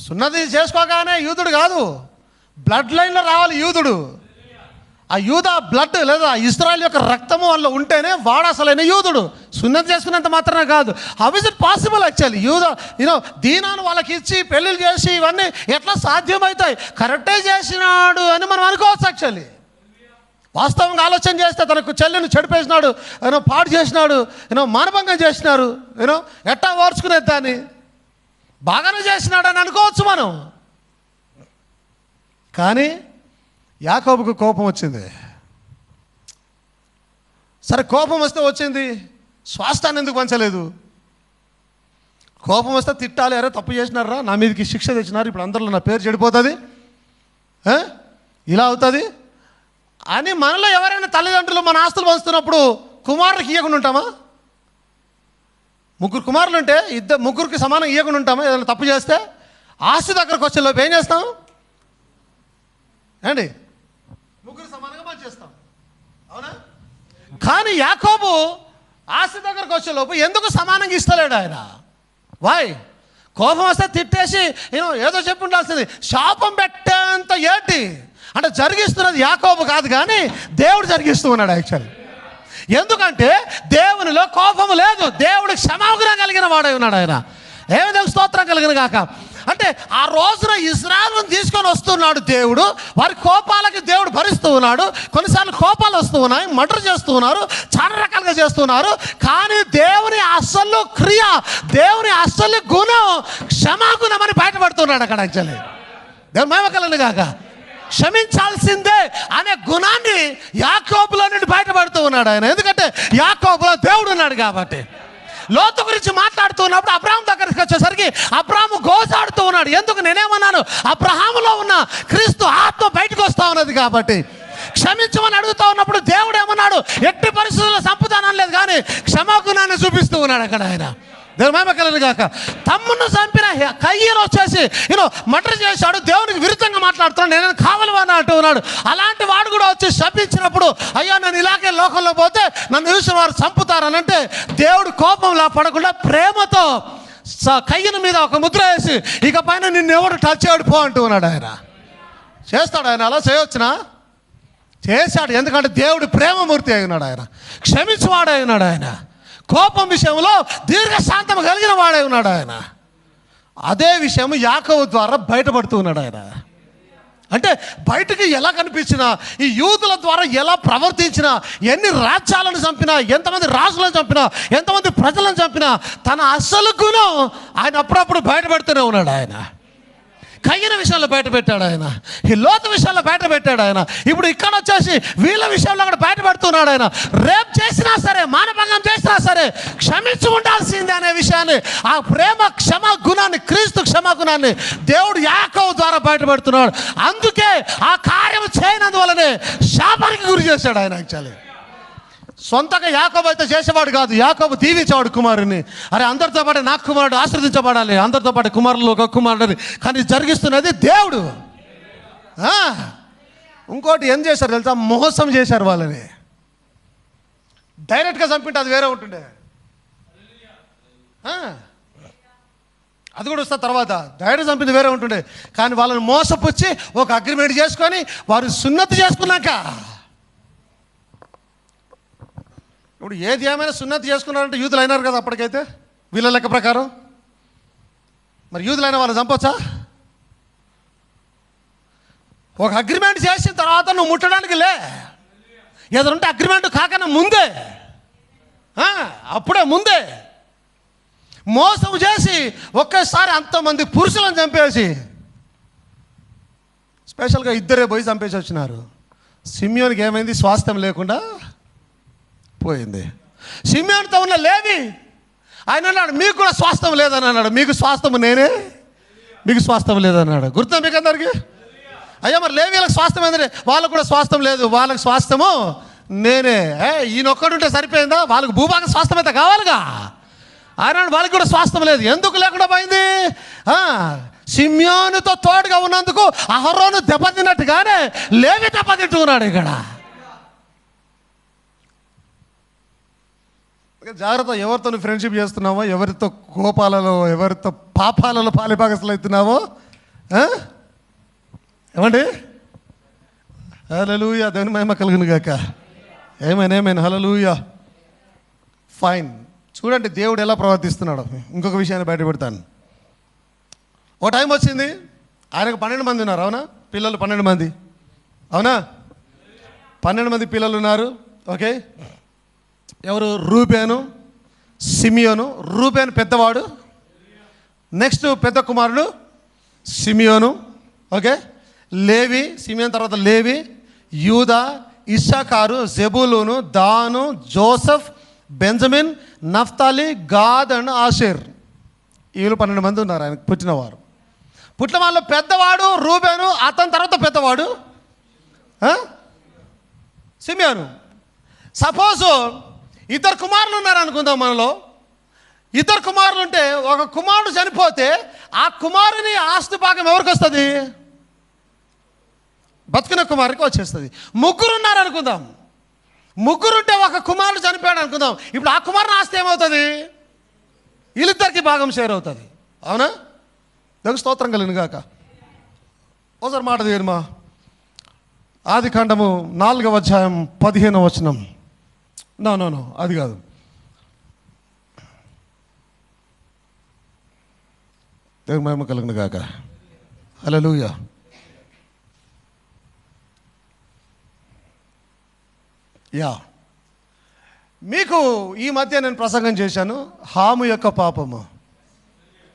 సున్నతి చేసుకోగానే యూదుడు కాదు, బ్లడ్ లైన్లో రావాలి యూదుడు. ఆ యూదా బ్లడ్ లేదా ఇశ్రాయేల్ యొక్క రక్తము వల్ల ఉంటేనే వాడు అసలైన యూదుడు. సున్నతి చేసుకున్నంత మాత్రమే కాదు. How is it possible? Actually యూదా దీనాన్ని వాళ్ళకి ఇచ్చి పెళ్ళిళ్ళు చేసి ఇవన్నీ ఎట్లా సాధ్యమవుతాయి? కరెక్టే చేసినాడు అని మనం అనుకోవచ్చు. యాక్చువల్లీ వాస్తవంగా ఆలోచన చేస్తే తనకు చెల్లిని చెడిపేసినాడు, పాడు చేసినాడు, మానభంగం చేసినారు, ఎట్టా ఓర్చుకునేది దాన్ని బాగానే చేసినాడు అని అనుకోవచ్చు మనం. కానీ యాకోబుకు కోపం వచ్చింది. సరే, కోపం వస్తే వచ్చింది, స్వాస్థాన్ని ఎందుకు పంచలేదు? కోపం వస్తే తిట్టాలి, అరే తప్పు చేసినారా, నా మీదకి శిక్ష తెచ్చినారు, ఇప్పుడు అందరిలో నా పేరు చెడిపోతుంది, ఇలా అవుతుంది అని. మనలో ఎవరైనా తల్లిదండ్రులు మన ఆస్తులు పంచుతున్నప్పుడు కుమారుడికి ఇవ్వకుండా ఉంటామా? 3 కుమారులు ఉంటే ముగ్గురికి సమానం ఇవ్వకుండా ఉంటామా? ఏదైనా తప్పు చేస్తే ఆస్తి దగ్గరకు వచ్చేలోపు ఏం చేస్తాం అండి? 3 సమానంగా పనిచేస్తాం, అవునా? కానీ యాకోబు ఆస్తి దగ్గరకు వచ్చేలోపు ఎందుకు సమానంగా ఇస్తలేడు ఆయన? వాయ్? కోపం వస్తే తిట్టేసి ఏదో చెప్పి ఉండాల్సింది. శాపం పెట్టేంత ఏంటి అంటే జరిగిస్తున్నది యాకోబు కాదు, కానీ దేవుడు జరిగిస్తూ ఉన్నాడు యాక్చువల్లీ. ఎందుకంటే దేవునిలో కోపము లేదు, దేవుడికి క్షమాగుణం కలిగిన వాడై ఉన్నాడు ఆయన. ఏమిదేం స్తోత్రం కలిగిన కాక. అంటే ఆ రోజున ఇశ్రాయేలును తీసుకొని వస్తున్నాడు దేవుడు. వారి కోపాలకి దేవుడు భరిస్తూ ఉన్నాడు. కొన్నిసార్లు కోపాలు వస్తూ ఉన్నాయి, మర్డర్ చేస్తూ ఉన్నారు, చాలా రకాలుగా చేస్తున్నారు. కానీ దేవుని అసలు క్రియ, దేవుని అసలు గుణం క్షమాగుణం అని బయటపడుతున్నాడు అక్కడ యాక్చువల్లీ. దేవుని మహిమ కలుగును గాక. క్షమించాల్సిందే అనే గుణాన్ని యాకోబులో నుండి బయటపడుతూ ఉన్నాడు ఆయన. ఎందుకంటే యాకోబులో దేవుడు ఉన్నాడు కాబట్టి. లోతు గురించి మాట్లాడుతున్నప్పుడు అబ్రాహాము దగ్గరికి వచ్చేసరికి అబ్రాహాము గోజాడుతూ ఉన్నాడు. ఎందుకు? నేనేమన్నాను, అబ్రహాములో ఉన్న క్రీస్తు ఆత్మ బయటకు వస్తూ ఉన్నది కాబట్టి. క్షమించమని అడుగుతూ ఉన్నప్పుడు దేవుడు ఏమన్నాడు, ఎట్టి పరిస్థితుల్లో సంపుతానం లేదు, కానీ క్షమాగుణాన్ని చూపిస్తూ ఉన్నాడు అక్కడ ఆయన. దేవుని మహిమ కలుగును గాక. తమ్మును చంపిన కయ్యను వచ్చేసి మర్డర్ చేశాడు, దేవునికి విరుద్ధంగా మాట్లాడుతున్నాడు, నేను కావాలని అంటూ ఉన్నాడు. అలాంటి వాడు కూడా వచ్చి శపించినప్పుడు, అయ్యో నేను ఇలాగే లోకంలో పోతే నన్ను చూసిన వారు చంపుతారని అంటే, దేవుడు కోపంలా పడకుండా ప్రేమతో కయ్యను మీద ఒక ముద్ర వేసి, ఇక పైన నిన్ను ఎవడు టచ్ చేయడు పో అంటూ ఉన్నాడు ఆయన. చేస్తాడు ఆయన. అలా చేయవచ్చునా? చేశాడు. ఎందుకంటే దేవుడు ప్రేమమూర్తి అయినాడు, ఆయన క్షమించువాడై ఉన్నాడు, ఆయన కోపం విషయంలో దీర్ఘశాంతం కలిగిన వాడై ఉన్నాడు ఆయన. అదే విషయం యాకోబు ద్వారా బయటపడుతూ ఉన్నాడు ఆయన. అంటే బయటకు ఎలా కనిపించినా, ఈ యూదుల ద్వారా ఎలా ప్రవర్తించినా, ఎన్ని రాజ్యాలను చంపినా, ఎంతమంది రాజులను చంపినా, ఎంతమంది ప్రజలను చంపినా, తన అసలు గుణం ఆయన అప్పుడప్పుడు బయటపెడుతూనే ఉన్నాడు ఆయన. కయ్యన విషయంలో బయట పెట్టాడు ఆయన, ఈ లోతు విషయంలో బయట పెట్టాడు ఆయన. ఇప్పుడు ఇక్కడ వచ్చేసి వీళ్ళ విషయంలో కూడా బయట పెడుతున్నాడు ఆయన. రేపు చేసినా సరే, మానభంగం చేసినా సరే క్షమించి ఉండాల్సిందే అనే విషయాన్ని, ఆ ప్రేమ క్షమా గుణాన్ని, క్రీస్తు క్షమా గుణాన్ని దేవుడు యాకోబు ద్వారా బయట పెడుతున్నాడు. అందుకే ఆ కార్యం చేయనందువల్లనే శాపానికి గురి చేశాడు ఆయన. యాక్చువల్లీ సొంతగా యాకోబు అయితే చేసేవాడు కాదు, యాకోబు దీవించేవాడు కుమారుని. అరే అందరితో పాటు నా కుమారుడు ఆశ్రదించబడాలి, అందరితో పాటు కుమారులు ఒక కుమారుడు, కానీ జరిగిస్తున్నది దేవుడు. ఇంకోటి ఏం చేశారు తెలుసా? మోసం చేశారు వాళ్ళని. డైరెక్ట్గా చంపింటే అది వేరే ఉంటుండే, అది కూడా వస్తా తర్వాత. డైరెక్ట్ చంపింది వేరే ఉంటుండే, కానీ వాళ్ళని మోసపుచ్చి ఒక అగ్రిమెంట్ చేసుకొని వారు సున్నతి చేసుకున్నాక, ఇప్పుడు ఏది ఏమైనా సున్నతి చేసుకున్నారంటే యూదులు అయినారు కదా అప్పటికైతే వీళ్ళ లెక్క ప్రకారం. మరి యూదులైన వాళ్ళు చంపొచ్చా? ఒక అగ్రిమెంట్ చేసిన తర్వాత నువ్వు ముట్టడానికి లే, ఏదంటే అగ్రిమెంట్ కాకన్నా ముందే, అప్పుడే ముందే మోసం చేసి ఒకేసారి అంతమంది పురుషులను చంపేసి, స్పెషల్గా ఇద్దరే పోయి చంపేసి వచ్చినారు. సిమియోనికి ఏమైంది? స్వాస్థ్యం లేకుండా పోయింది. సిమియోనుతో ఉన్న లేవి ఆయన అన్నాడు, మీకు కూడా స్వాస్థ్యం లేదని అన్నాడు. మీకు స్వాస్థ్యం నేనే, మీకు స్వాస్థ్యం లేదన్నాడు. గుర్తుందా మీకు అందరికీ? అయ్యా మరి లేవీలకు స్వాస్థ్యం ఏంటంటే వాళ్ళకు కూడా స్వాస్థ్యం లేదు, వాళ్ళకి స్వాస్థ్యము నేనే. ఈయన ఒక్కడుంటే సరిపోయిందా? వాళ్ళకి భూభాగ స్వాస్థ్యం అయితే కావాలిగా. ఆయన వాళ్ళకి కూడా స్వాస్థ్యం లేదు. ఎందుకు లేకుండా పోయింది? సిమియోనుతో తోడుగా ఉన్నందుకు అహరోను దెబ్బతిన్నట్టుగానే లేవి దెబ్బతింటున్నాడు ఇక్కడ. జాగ్రత్త, ఎవరితో ఫ్రెండ్షిప్ చేస్తున్నావో, ఎవరితో కోపాలలో, ఎవరితో పాపాలలో పాలిభాగస్తులు అవుతున్నావో. ఏమండి? హల్లెలూయా, దేవుని మహిమ కలుగును గాక. ఏమైనా హల్లెలూయా. ఫైన్. చూడండి దేవుడు ఎలా ప్రవర్తిస్తున్నాడు. ఇంకొక విషయాన్ని బయట పెడతాను. ఓ టైం వచ్చింది, ఆయనకు 12 మంది ఉన్నారు, అవునా? పిల్లలు 12 మంది, అవునా? 12 మంది పిల్లలు ఉన్నారు. ఓకే, ఎవరు? రూబేను, సిమియోను. రూబేను పెద్దవాడు, నెక్స్ట్ పెద్ద కుమారుడు సిమియోను. ఓకే, లేవి, సిమియోన్ తర్వాత లేవి, యూదా, ఇస్సాకారు, జెబూలూను, దాను, జోసెఫ్, బెంజమిన్, నఫ్తాలి, గాద్ అండ్ ఆషేర్. వీళ్ళు 12 మంది ఉన్నారు ఆయనకు పుట్టినవారు. పుట్టిన వాళ్ళు పెద్దవాడు రూబేను, అతని తర్వాత పెద్దవాడు సిమియోను. సపోజ్ ఇద్దరు కుమారులు ఉన్నారు అనుకుందాం. మనలో ఇద్దరు కుమారులు ఉంటే ఒక కుమారుడు చనిపోతే ఆ కుమారుని ఆస్తి భాగం ఎవరికి వస్తుంది? బతికిన కుమారుడికి వచ్చేస్తుంది. ముగ్గురు ఉన్నారు అనుకుందాం. ముగ్గురుంటే ఒక కుమారుడు చనిపోయాడు అనుకుందాం. ఇప్పుడు ఆ కుమారుని ఆస్తి ఏమవుతుంది? వీళ్ళిద్దరికి భాగం షేర్ అవుతుంది, అవునా? దేవునికి స్తోత్రం కలిగిన గాక. ఒకసారి మాట తీయమ్మా. ఆదికాండము 4వ అధ్యాయం 15వ వచనం. నో అది కాదు. దేవుని మహిమ కలుగును గాక. హల్లెలూయా. మీకు ఈ మధ్య నేను ప్రసంగం చేశాను, హాము యొక్క పాపము,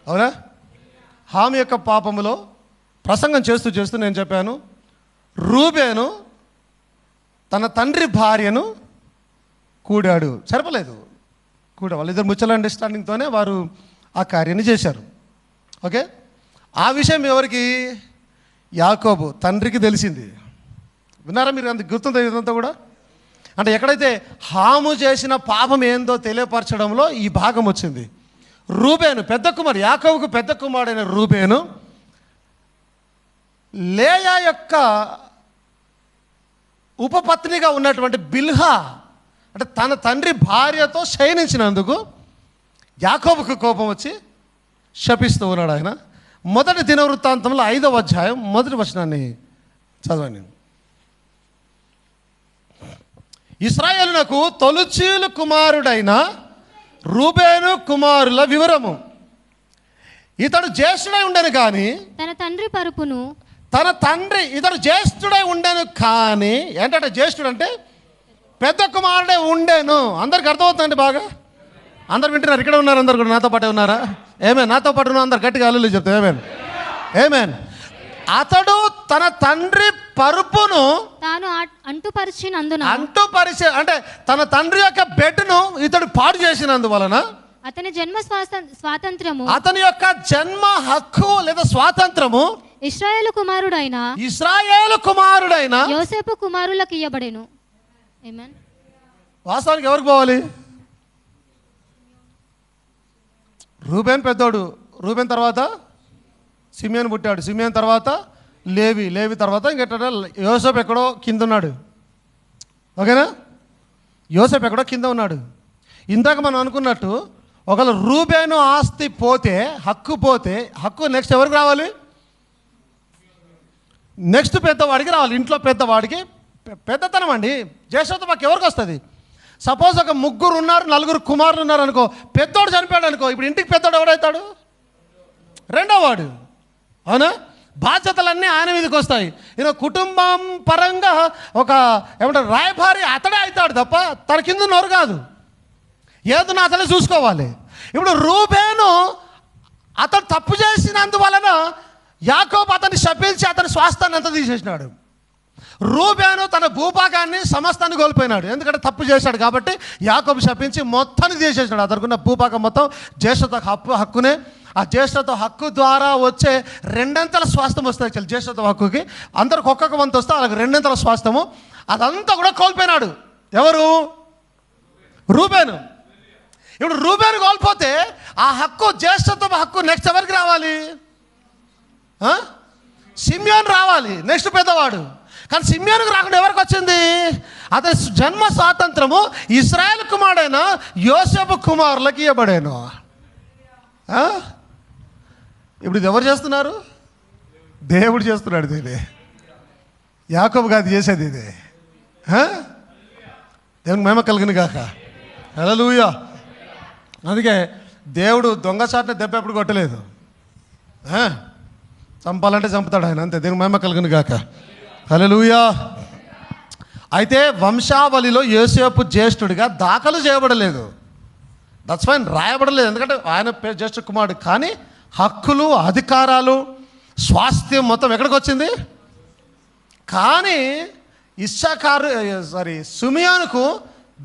అవునా? హాము యొక్క పాపములో ప్రసంగం చేస్తూ నేను చెప్పాను, రూబేను తన తండ్రి భార్యను కూడాడు. సరిపోలేదు, వాళ్ళిద్దరు ముచ్చల అండర్స్టాండింగ్తోనే వారు ఆ కార్యాన్ని చేశారు. ఓకే, ఆ విషయం ఎవరికి? యాకోబు తండ్రికి తెలిసింది. విన్నారా మీరు? అంత గుర్తుందా ఇదంతా కూడా? అంటే ఎక్కడైతే హాము చేసిన పాపం ఏందో తెలియపరచడంలో ఈ భాగం వచ్చింది. రూబేను పెద్ద కుమారుడు, యాకోబుకు పెద్ద కుమారుడైన రూబేను లేయా యొక్క ఉపపత్నిగా ఉన్నటువంటి బిల్హా, అంటే తన తండ్రి భార్యతో శయనించినందుకు యాకోబుకు కోపం వచ్చి శపిస్తూ ఉన్నాడు ఆయన. మొదటి దినవృత్తాంతంలో 5వ అధ్యాయం 1వ వచనాన్ని చదవండి. ఇశ్రాయేలునకు తొలిచూలు కుమారుడైన రూబేను కుమారుల వివరము. ఇతడు జ్యేష్ఠుడై ఉండెను కానీ తన తండ్రి ఇతడు జ్యేష్ఠుడై ఉండెను కానీ ఏంటంటే జ్యేష్ఠుడు అంటే పెద్ద కుమారుడే ఉండేను. అందరికి అర్థమవుతుందండి బాగా? అందరు వింటున్నారు? ఇక్కడ ఉన్నారు అందరు కూడా నాతో పాటే ఉన్నారా? ఏమేన్? నాతో పాటు ఉన్న అందరు గట్టిగా అల్లు చెప్తా. ఏమేన్? అతడు తన తండ్రి పరుపును తాను అంటుపరిచినందున అంటే తన తండ్రి యొక్క బెడ్ను ఇతడు పాడు చేసినందువలన అతని స్వాతంత్రము అతని యొక్క జన్మ హక్కు లేదా స్వాతంత్రము ఇశ్రాయేలు కుమారుడైన యోసేపు కుమారులకు ఇయ్యబడెను. ఆమేన్. వాస్తవానికి ఎవరికి పోవాలి? రూబేన్ పెద్దోడు. రూబేన్ తర్వాత సిమియోను పుట్టాడు. సిమియోన్ తర్వాత లేవి తర్వాత ఇంకెట్లా యోసేపు ఎక్కడో కింద ఉన్నాడు. ఓకేనా? యోసేపు ఎక్కడో కింద ఉన్నాడు. ఇందాక మనం అనుకున్నట్టు ఒకవేళ రూబేను ఆస్తి పోతే, హక్కు నెక్స్ట్ ఎవరికి రావాలి? నెక్స్ట్ పెద్దవాడికి రావాలి. ఇంట్లో పెద్దవాడికి పెద్దతనం అండి. జ్యేష్ఠత్వం మాకు ఎవరికి వస్తుంది? సపోజ్ ఒక 3 ఉన్నారు, 4 కుమారులు ఉన్నారు అనుకో, పెద్దోడు చనిపోయాడు అనుకో, ఇప్పుడు ఇంటికి పెద్దోడు ఎవడవుతాడు? రెండోవాడు. అవునా? బాధ్యతలన్నీ ఆయన మీదకి వస్తాయి. ఈయన కుటుంబం పరంగా ఒక ఏమంటారు రాయభారి అతడే అవుతాడు తప్ప తన కింద నోరు కాదు. ఏదో అతనే చూసుకోవాలి. ఇప్పుడు రూబేను అతను తప్పు చేసినందువలన యాకోబు అతన్ని శపించి అతని స్వాస్థాన్ని అంతా తీసేసినాడు. రూబేను తన భూభాగాన్ని సమస్తాన్ని కోల్పోయినాడు. ఎందుకంటే తప్పు చేశాడు కాబట్టి యాకోబు శపించి మొత్తాన్ని తీసేసినాడు. అతనుకున్న భూభాగం మొత్తం జ్యేష్ఠత హక్కునే. ఆ జ్యేష్ఠత హక్కు ద్వారా వచ్చే 2 స్వాస్థ్యం వస్తుంది. జ్యేష్ఠత హక్కుకి అందరికి ఒక్కొక్క వంతు వస్తే అలాగే 2 స్వాస్థ్యము అదంతా కూడా కోల్పోయినాడు. ఎవరు? రూబేను. ఇప్పుడు రూబేను కోల్పోతే ఆ హక్కు, జ్యేష్ఠత్వ హక్కు నెక్స్ట్ ఎవరికి రావాలి? సిమియోను రావాలి, నెక్స్ట్ పెద్దవాడు. కానీ సిమియోనుకు రాకుండా ఎవరికి వచ్చింది? అతని జన్మ స్వాతంత్రము ఇశ్రాయేలు కుమారుడైన యోసేపు కుమారులకు ఇవ్వబడేను. ఇప్పుడు ఇది ఎవరు చేస్తున్నారు? దేవుడు చేస్తున్నాడు. దీన్ని యాకోబు కాదు చేసేది. ఇది దేవునికి మహిమ కలుగును గాక. హల్లెలూయా. అందుకే దేవుడు దొంగచాటున దెబ్బ ఎప్పుడు కొట్టలేదు. చంపాలంటే చంపుతాడు ఆయన, అంతే. దేవునికి మహిమ కలుగును గాక. హల్లెలూయా. అయితే వంశావళిలో యోసేపు జ్యేష్ఠుడిగా దాఖలు చేయబడలేదు. దట్స్ ఫైన్, రాయబడలేదు. ఎందుకంటే ఆయన జ్యేష్ఠ కుమారుడు. కానీ హక్కులు, అధికారాలు, స్వాస్థ్యం మొత్తం ఎక్కడికి వచ్చింది? కానీ సిమియోనుకు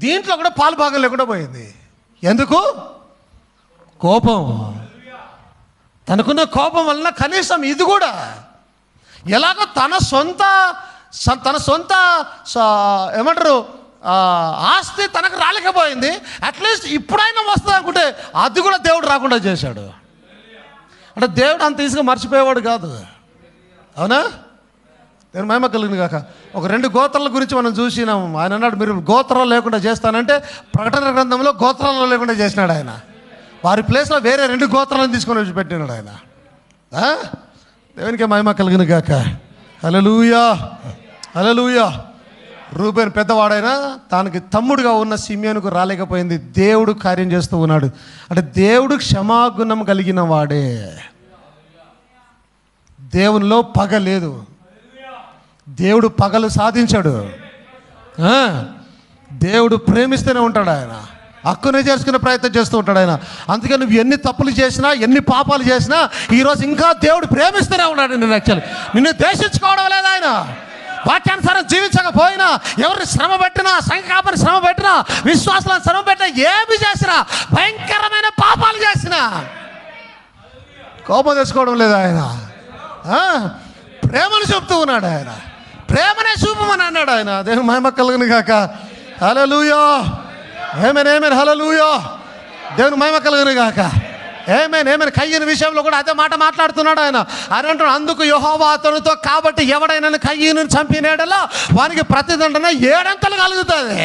దీంట్లో కూడా పాలు భాగం లేకుండా పోయింది. ఎందుకు? కోపం. తనకున్న కోపం వలన కనీసం ఇది కూడా ఎలాగో తన సొంత ఏమంటారు ఆస్తి తనకు రాలేకపోయింది. అట్లీస్ట్ ఇప్పుడైనా వస్తుంది అనుకుంటే అది కూడా దేవుడు రాకుండా చేశాడు. అంటే దేవుడు అంత ఈజీగా మర్చిపోయేవాడు కాదు. అవునా? నేను మహిమ కలిగింది కాక. ఒక 2 గోత్రాల గురించి మనం చూసినాము. ఆయన అన్నాడు, మీరు గోత్రాలు లేకుండా చేస్తానంటే ప్రకటన గ్రంథంలో గోత్రాలు లేకుండా చేసినాడు ఆయన. వారి ప్లేస్లో వేరే 2 గోత్రాలను తీసుకొని వచ్చి పెట్టినాడు ఆయన. దేవునికి మహిమ కలిగిన గాక. హల్లెలూయా, హల్లెలూయా. రూబేను పెద్దవాడైనా తనకి తమ్ముడుగా ఉన్న సిమియోనుకు రాలేకపోయింది. దేవుడు కార్యం చేస్తూ ఉన్నాడు. అంటే దేవుడు క్షమాగుణం కలిగిన వాడే. దేవునిలో పగ లేదు. దేవుడు పగలు సాధించాడు. దేవుడు ప్రేమిస్తూనే ఉంటాడు. ఆయన హక్కునే చేసుకునే ప్రయత్నం చేస్తూ ఉంటాడు ఆయన. అందుకే నువ్వు ఎన్ని తప్పులు చేసినా, ఎన్ని పాపాలు చేసినా ఈరోజు ఇంకా దేవుడు ప్రేమిస్తూనే ఉన్నాడు. నేను యాక్చువల్లీ నిన్ను ద్వేషించుకోవడం లేదు. ఆయన వాక్యానుసారం జీవించకపోయినా, ఎవరిని శ్రమ పెట్టినా, సంఘకాపని శ్రమ పెట్టినా, విశ్వాసాలను శ్రమ పెట్టినా, ఏమి చేసినా, భయంకరమైన పాపాలు చేసినా కోపం తెచ్చుకోవడం లేదు. ఆయన ప్రేమను చూపుతూ ఉన్నాడు. ఆయన ప్రేమనే చూపమని అన్నాడు ఆయన. దేవుని మహిమ కలుగును గాక. హల్లెలూయా, ఆమేన్, ఆమేన్, హల్లెలూయా. దేవుని మహిమ కలుగును గాక. ఆమేన్, ఆమేన్. కయ్యను విషయంలో కూడా అదే మాట మాట్లాడుతున్నాడు ఆయన. ఆయన అంటున్నాడు, అందుకు యెహోవా అతనితో, కాబట్టి ఎవడైనా కయ్యను చంపినాడలా వానికి ప్రతిదండన 7 కలుగుతుంది.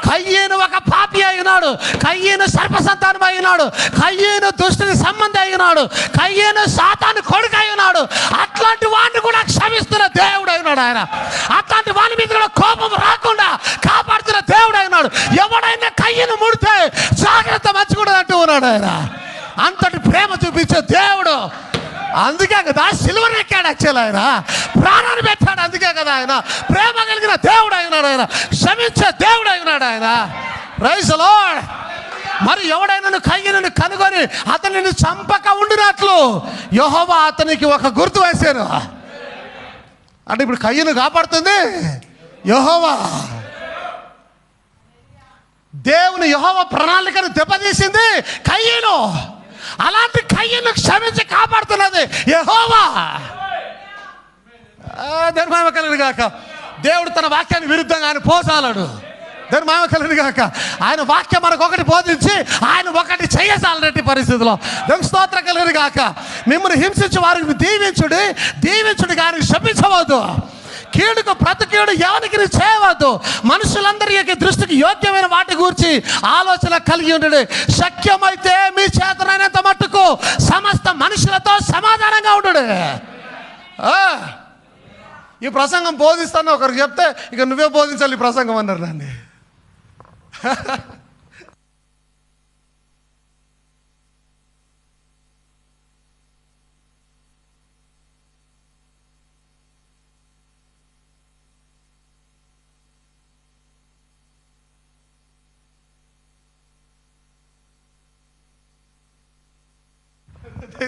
కయ్యను ఒక పాపి అయినాడు. కయ్యను సర్పసంతానం అయినాడు. కయ్యను దుష్టుని సంబంధి అయినాడు. కయ్యను సాతాను కొడుకు అయినాడు. అట్లాంటి వాడిని కూడా క్షమిస్తున్న దేవుడు అయినాడు ఆయన. అట్లాంటి వాని మీద కూడా కోపం రాకుండా కాపాడుతున్న అందుకే కదా సిలువను ఎక్కాడు. యాక్చువల్ ఆయన ప్రాణాన్ని పెట్టాడు. అందుకే కదా ఆయన ప్రేమ కలిగిన దేవుడు అయినాడు. ఆయన క్షమించే దేవుడు అయినాడు ఆయన. Praise the lord. మరి ఎవడైనా కయ్యను కనుగొని అతనిని చంపక ఉండినట్లు యెహోవా అతనికి ఒక గుర్తు వేశారు. అంటే ఇప్పుడు కయ్యను కాపాడుతుంది యెహోవా. దేవుని యెహోవా ప్రణాళికను దెబ్బతీసింది కయ్యను. అలాంటి కయ్యను క్షమించి కాపాడుతున్నది యెహోవా. దేవుని మహిమ కలుగును గాక. దేవుడు తన వాక్యాన్ని విరుద్ధంగా ఆయన పోసాలడు. దేవుని మహిమ కలుగును గాక. ఆయన వాక్యం మనకు ఒకటి బోధించి ఆయన ఒకటి చేయసాలనట్టి పరిస్థితిలో దేవుని స్తోత్రం కలుగును గాక. మిమ్మల్ని హింసించి వారికి దీవించుడు కానీ శపించవద్దు. కీడుకు ప్రతి కీడు ఎవరికి చేయవద్దు. మనుషులందరి యొక్క దృష్టికి యోగ్యమైన వాటి గురించి ఆలోచన కలిగి ఉండడు. శక్యమైతే మీ చేతనైనంత మట్టుకు సమస్త మనుషులతో సమాధానంగా ఉండడు. ఈ ప్రసంగం బోధిస్తాను ఒకరికి చెప్తే ఇక నువ్వే బోధించాలి ఈ ప్రసంగం అన్నారు దాన్ని.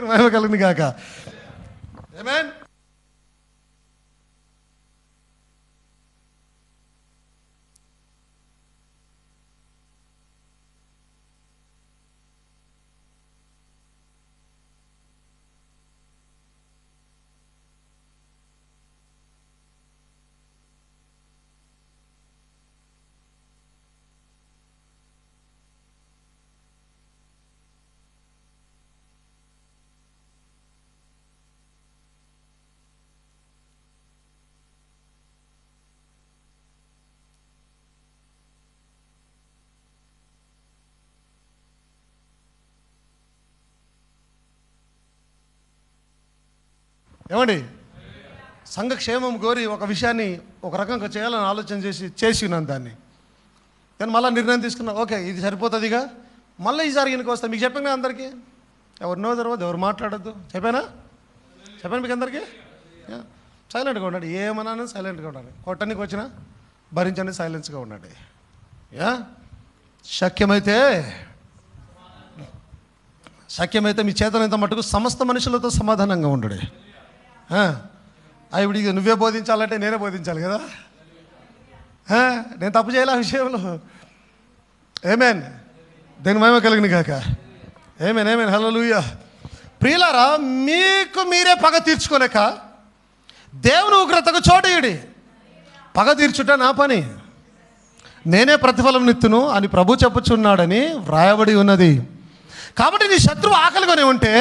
మహిమ కలుగును గాక. ఆమేన్. ఏమండి, సంఘక్షేమం కోరి ఒక విషయాన్ని ఒక రకంగా చేయాలని ఆలోచన చేసి ఉన్నాను. దాన్ని నేను మళ్ళీ నిర్ణయం తీసుకున్నా. ఓకే, ఇది సరిపోతుందిగా, మళ్ళీ ఈసారి ఈయనకి వస్తా. మీకు చెప్పాను అందరికీ, ఎవరు నో తర్వాత ఎవరు మాట్లాడద్దు చెప్పాను మీకు అందరికీ. సైలెంట్గా ఉండండి. ఏమన్నా సైలెంట్గా ఉండండి. కొట్టడానికి వచ్చినా భరించండి, సైలెన్స్గా ఉండండి. శక్యమైతే మీ చేతనంత మటుకు సమస్త మనుషులతో సమాధానంగా ఉండడు. ఇప్పుడు ఇక నువ్వే బోధించాలంటే నేనే బోధించాలి కదా. నేను తప్పు చేయాలి ఆ విషయంలో. ఆమేన్. దేని మహిమ కలుగును గాక. ఆమేన్. హల్లెలూయా. ప్రియులారా, మీకు మీరే పగ తీర్చుకోలేక దేవుని ఉగ్రతకు చోటయుడి. పగ తీర్చుట నా పని, నేనే ప్రతిఫలం నిత్తును అని ప్రభు చెప్పుచున్నాడని వ్రాయబడి ఉన్నది. కాబట్టి నీ శత్రువు ఆకలిగానే ఉంటే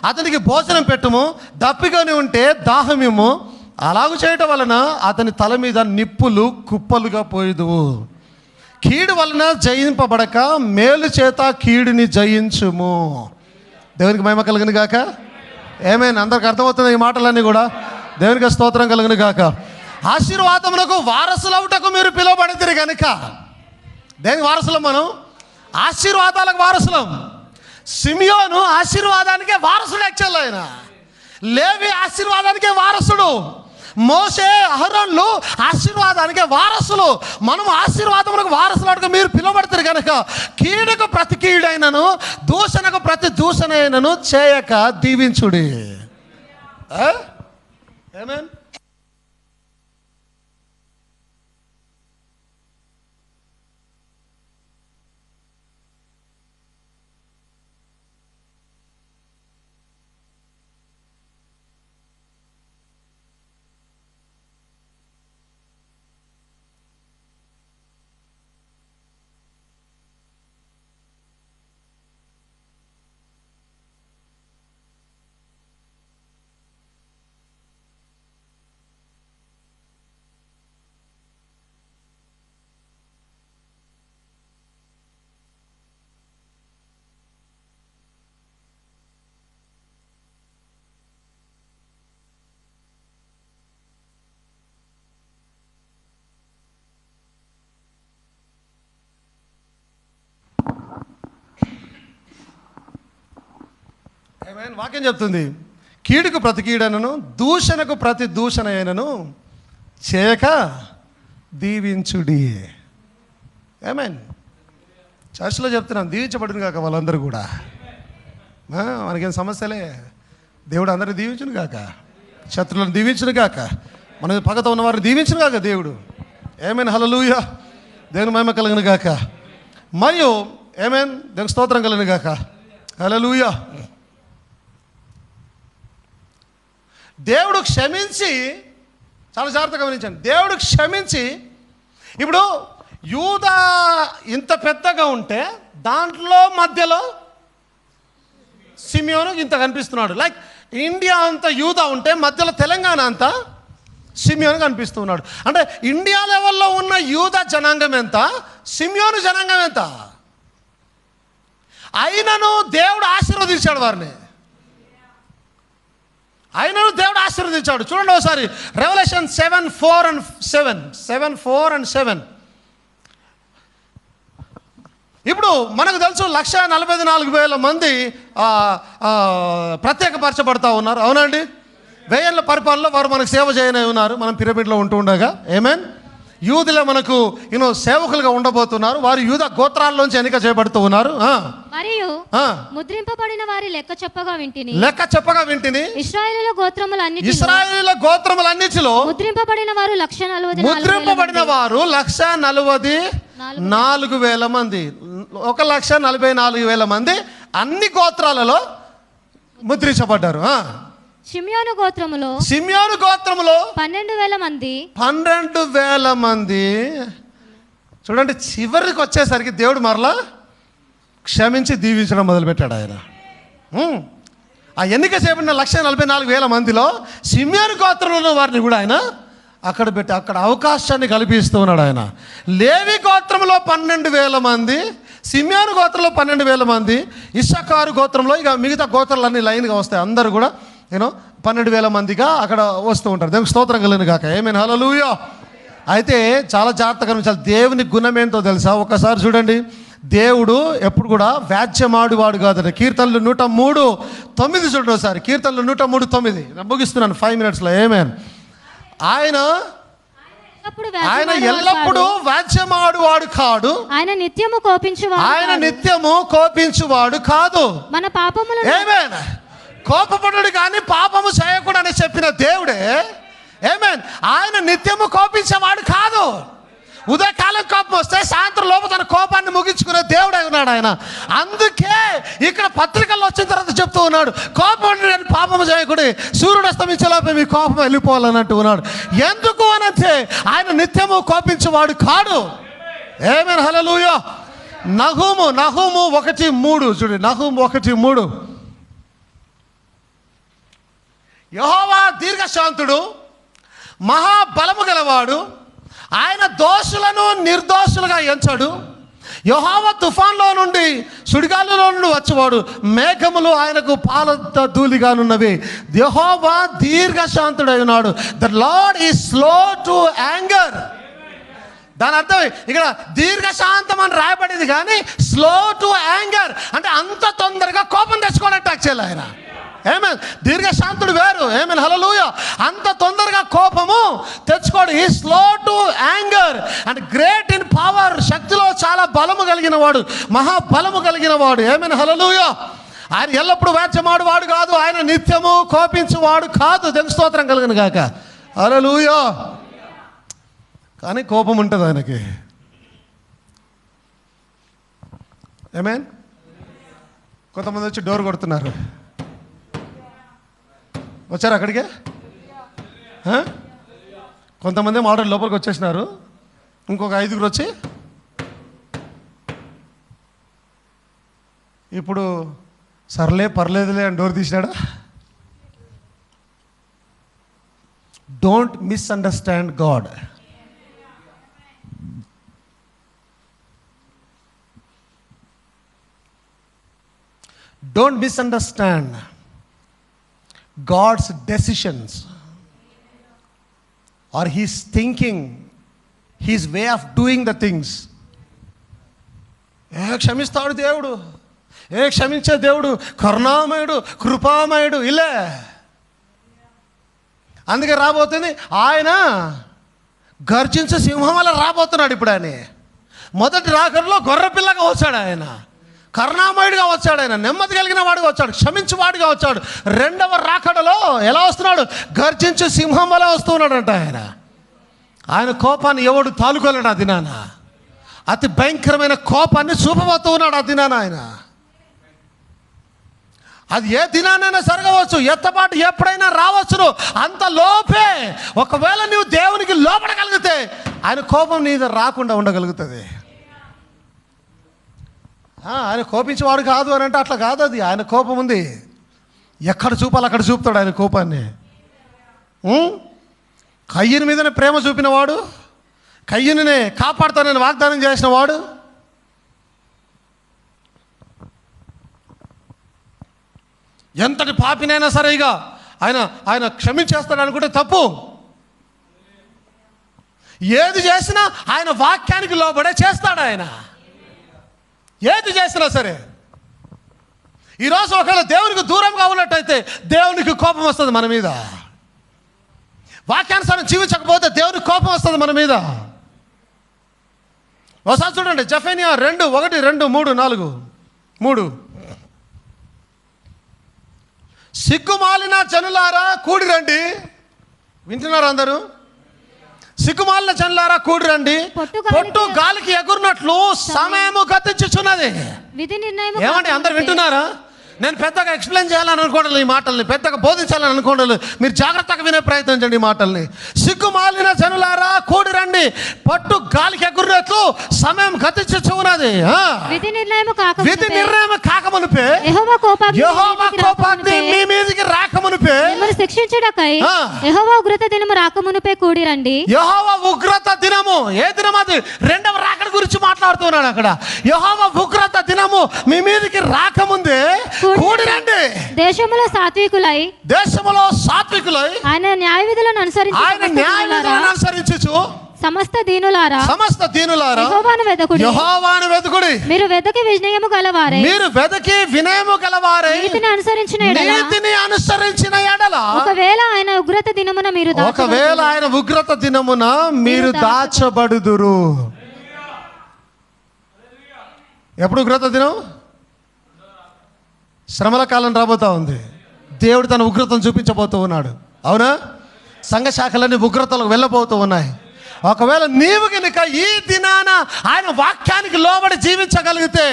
అతనికి భోజనం పెట్టుము, దప్పిగానే ఉంటే దాహమిమ్ము. అలాగూ చేయటం వలన అతని తల మీద నిప్పులు కుప్పలుగా పోయిదువు. కీడు వలన జయింపబడక మేలు చేత కీడుని జయించుము. దేవునికి మహిమ కలుగును గాక. ఆమేన్. అందరికి అర్థమవుతుంది ఈ మాటలన్నీ కూడా. దేవునికి స్తోత్రం కలుగును గాక. ఆశీర్వాదములకు వారసులవుటకు మీరు పిలువబడితే కనుక, దేనికి వారసులం మనం? ఆశీర్వాదాలకు వారసులం. సిమియోను ఆశీర్వాదానికే వారసుడు. యాక్చువల్ ఆయన లేవి ఆశీర్వాదానికే వారసుడు. మోషే అహరోన్లు ఆశీర్వాదానికే వారసులు. మనం ఆశీర్వాదములకు వారసులకు మీరు పిలువబడతారు కనుక కీడుకు ప్రతి కీడైనను దూషణకు ప్రతి దూషణైనను చేయక దీవించుడి. ఆమేన్. వాక్యం చెప్తుంది, కీడుకు ప్రతి కీడనను దూషణకు ప్రతి దూషణ అయినను చేయక దీవించుడి. ఆమేన్. చర్చిలో చెప్తున్నాం, దీవించబడును కాక వాళ్ళందరూ కూడా. మనకేం సమస్యలే, దేవుడు అందరిని దీవించును కాక, శత్రువులను దీవించును కాక, మన పగతో ఉన్న వారిని దీవించును కాక దేవుడు. ఆమేన్. హల్లెలూయా. దేవుని మహిమ కలుగును గాక. మరియు ఆమేన్, దేవుని స్తోత్రం కలుగును గాక. హల్లెలూయా. దేవుడు క్షమించి, చాలా జాగ్రత్తగా గమనించండి, దేవుడు క్షమించి, ఇప్పుడు యూదా ఇంత పెద్దగా ఉంటే దాంట్లో మధ్యలో సిమియోను ఇంత కనిపిస్తున్నాడు. లైక్ ఇండియా అంతా యూదా ఉంటే మధ్యలో తెలంగాణ అంతా సిమియోను కనిపిస్తున్నాడు. అంటే ఇండియా లెవెల్లో ఉన్న యూదా జనాంగం ఎంత, సిమియోను జనాంగం ఎంత. అయినను దేవుడు ఆశీర్వదించాడు వారిని, అయినను దేవుడు ఆశీర్వదించాడు. చూడండి ఒకసారి రెవల్యూషన్ 7:4-7. ఇప్పుడు మనకు తెలుసు 144,000 మంది ప్రత్యేకపరచబడతా ఉన్నారు. అవునండి. 1000 ఏళ్ల పరిపాలనలో వారు మనకు సేవ చేయనే ఉన్నారు. మనం పిరమిడ్లో ఉంటూ ఉండగా ఆమేన్. యూదులే మనకు సేవకులుగా ఉండబోతున్నారు. వారు యూద గోత్రాల్లోంచి ఎన్నిక చేయబడుతూ ఉన్నారు. మరియు ముద్రింపబడిన వారి లెక్క చెప్పగా వింటిని ఇశ్రాయేలు గోత్రములన్నిటిలో ముద్రింపబడిన వారు 144,000 మంది, 144,000 మంది అన్ని గోత్రాలలో ముద్రించబడ్డారు. షిమ్యోను గోత్రములో 12,000 మంది. చూడండి, చివరికి వచ్చేసరికి దేవుడు మరలా క్షమించి దీవించడం మొదలుపెట్టాడు ఆయన. ఆ ఎన్నిక చేయబడిన 144,000 మందిలో షిమ్యోను గోత్రంలో వారిని కూడా ఆయన అక్కడ పెట్టి అక్కడ అవకాశాన్ని కల్పిస్తూ ఉన్నాడు ఆయన. లేవి గోత్రంలో 12,000 మంది, షిమ్యోను గోత్రంలో 12,000 మంది, ఇశ్శాఖారు గోత్రంలో ఇక మిగతా గోత్రాలన్నీ లైన్గా వస్తాయి. అందరూ కూడా 12,000 మందిగా అక్కడ వస్తూ ఉంటారు. దేవునికి స్తోత్రం కలుగును గాక. ఆమేన్. హల్లెలూయా. అయితే చాలా జాగ్రత్తగా గమనించాలి. దేవుని గుణం ఏంటో తెలుసా? ఒకసారి చూడండి, దేవుడు ఎప్పుడు కూడా వ్యాజ్యమాడువాడు కాదండి. కీర్తనలు 103:9 చూడండి ఒకసారి. కీర్తనలు 103:9. ముగిస్తున్నాను 5 మినిట్స్లో. ఆమేన్. ఆయన ఎల్లప్పుడూ వ్యాజ్యమాడువాడు కాడు, ఆయన నిత్యము కోపించువాడు కాదు. మన పాపములను ఆమేన్. కోపపడు కానీ పాపము చేయకూడదని చెప్పిన దేవుడే ఆమేన్. ఆయన నిత్యము కోపించేవాడు కాదు. ఉదయకాలం కోపం వస్తే సాయంత్రం లోపు తన కోపాన్ని ముగించుకునే దేవుడే ఉన్నాడు ఆయన. అందుకే ఇక్కడ పత్రికల్లో వచ్చిన తర్వాత చెప్తూ ఉన్నాడు, కోపం పాపము చేయకూడదు, సూర్యుడు అస్తమించేలోపే మీ కోపం వెళ్ళిపోవాలన్నట్టు ఉన్నాడు. ఎందుకు అనంటే ఆయన నిత్యము కోపించేవాడు కాడు. ఆమేన్. హల్లెలూయా. నహూము 1:3 చూడండి. నహూము 1:3. యెహోవా దీర్ఘశాంతుడు, మహాబలము గలవాడు, ఆయన దోషులను నిర్దోషులుగా ఎంచడు. యెహోవా తుఫాన్లో నుండి సుడిగాలిలో నుండి వచ్చేవాడు, మేఘములు ఆయనకు పాల ధూళిగానున్నవి. యెహోవా దీర్ఘశాంతుడై ఉన్నాడు. The lord is slow to anger. దాని అర్థం ఇక్కడ దీర్ఘశాంతం అని రాయబడింది, కానీ స్లో టు యాంగర్ అంటే అంత తొందరగా కోపం తెచ్చుకోవడానికి యాక్చువల్ ఆయన. ఆమేన్. దీర్ఘశాంతుడు వేరు. ఆమేన్. హల్లెలూయా. అంత తొందరగా కోపము తెచ్చుకోడు. ఈ slow to anger and great in power. శక్తిలో చాలా బలము కలిగిన వాడు, మహాబలము కలిగిన వాడు. ఆమేన్. హల్లెలూయా. ఆయన ఎల్లప్పుడూ వ్యాజ్యమాడువాడు కాదు, ఆయన నిత్యము కోపించువాడు కాదు. దేవుని స్తోత్రం కలుగును గాక. హల్లెలూయా. కానీ కోపం ఉంటుంది ఆయనకి. ఆమేన్. కొంతమంది వచ్చి డోర్ కొడుతున్నారు. వచ్చారు అక్కడికే? కొంతమంది ఆల్రెడీ లోపలికి వచ్చేసినారు. ఇంకొక 5 వచ్చి ఇప్పుడు సర్లే పర్లేదులే అని డోర్ తీసినాడా? Don't misunderstand God. Don't misunderstand God's decisions or His thinking, His way of doing the things. క్షమిస్తాడు దేవుడు, క్షమించే దేవుడు, కరుణామయుడు, కృపామయుడు. ఇలే అందుకే రాబోతుంది ఆయన గర్జించే సింహం వల్ల రాబోతున్నాడు. ఇప్పుడు ఆయన మొదటి రాకడలో గొర్రెపిల్లగా వచ్చాడు, ఆయన కరుణామయుడిగా వచ్చాడు, ఆయన నెమ్మది కలిగిన వాడిగా వచ్చాడు, క్షమించేవాడిగా వచ్చాడు. రెండవ రాకడలో ఎలా వస్తున్నాడు? గర్జించే సింహం వల్ల వస్తున్నాడంట. ఆయన కోపాన్ని ఎవడు తాలుకోలేడు. ఆ దినాన అతి భయంకరమైన కోపాన్ని చూపబోతూ ఉన్నాడు. ఆ దినాన ఆయన అది ఏ దినానైనా జరగవచ్చు, ఎత్తపాటు ఎప్పుడైనా రావచ్చును. అంత లోపే ఒకవేళ నువ్వు దేవునికి లోపడగలిగితే ఆయన కోపం నీ రాకుండా ఉండగలుగుతుంది. ఆయన కోపించేవాడు కాదు అని అంటే అట్లా కాదు. అది ఆయన కోపం ఉంది, ఎక్కడ చూపాలి అక్కడ చూపుతాడు ఆయన కోపాన్ని. కయ్యని మీదనే ప్రేమ చూపినవాడు, కయ్యనినే కాపాడుతానని వాగ్దానం చేసిన వాడు, ఎంతటి పాపినైనా సరే ఇక ఆయన క్షమించేస్తాడు అనుకుంటే తప్పు. ఏది చేసినా ఆయన వాక్యానికి లోబడే చేస్తాడు. ఆయన ఏది చేసినా సరే. ఈరోజు ఒకవేళ దేవునికి దూరంగా ఉన్నట్టయితే దేవునికి కోపం వస్తుంది మన మీద. వాక్యానుసారం జీవించకపోతే దేవునికి కోపం వస్తుంది మన మీద. ఒకసారి చూడండి, జెఫన్యా 2:1, 2, 3, 4, 3. సిగ్గుమాలిన జనులారా కూడి రండి. వింటున్నారు అందరూ? సిగ్గుమాలిన జనులారా కూడి రండి, పొట్టు గాలికి ఎగురునట్లు సమయము గతించుచున్నది. ఏమండి, అందరు వింటున్నారా? నేను పెద్దగా ఎక్స్ప్లెయిన్ చేయాలని అనుకోవడం, ఈ మాటల్ని పెద్దగా బోధించాలని అనుకోవడం, మీరు జాగ్రత్తగా వినే ప్రయత్నించండి ఈ మాటల్ని. సిగ్గుమాలిన జనులారా కూడి రండి, పట్టు గాలికి ఎగురునట్లు సమయం గతించుచున్నది. విధి నిర్ణయం కాకమునుపే యెహోవా కోపాగ్ని మీ మీదికి రాకమునుపే శిక్షించుటకై యెహోవా ఉగ్రత దినము రాకమునుపే కూడి రండి. యెహోవా ఉగ్రత దినము, ఏ దినం అది? రెండవ రాకడ గురించి మాట్లాడుతున్నాడు అక్కడ. యెహోవా ఉగ్రత దినము మీ మీదికి రాకముందే కూడి రండి. దేశములో సాత్వికులై ఆయన న్యాయ విధులను అనుసరించు సమస్త దీనులారా యెహోవాను వెదకుడి. మీరు వెదకి వినయము గలవారై నీతిని అనుసరించిన ఎడల ఒకవేళ ఆయన ఉగ్రత దినమున మీరు దాచబడుదురు. ఎప్పుడు ఉగ్రత దినం? శ్రమల కాలం రాబోతా ఉంది. దేవుడు తన ఉగ్రతను చూపించబోతూ ఉన్నాడు. అవునా? సంఘ శాఖలన్నీ ఉగ్రతలకు వెళ్ళబోతూ ఉన్నాయి. ఒకవేళ నీవు కనుక ఈ దినాన ఆయన వాక్యానికి లోబడి జీవించగలిగితే,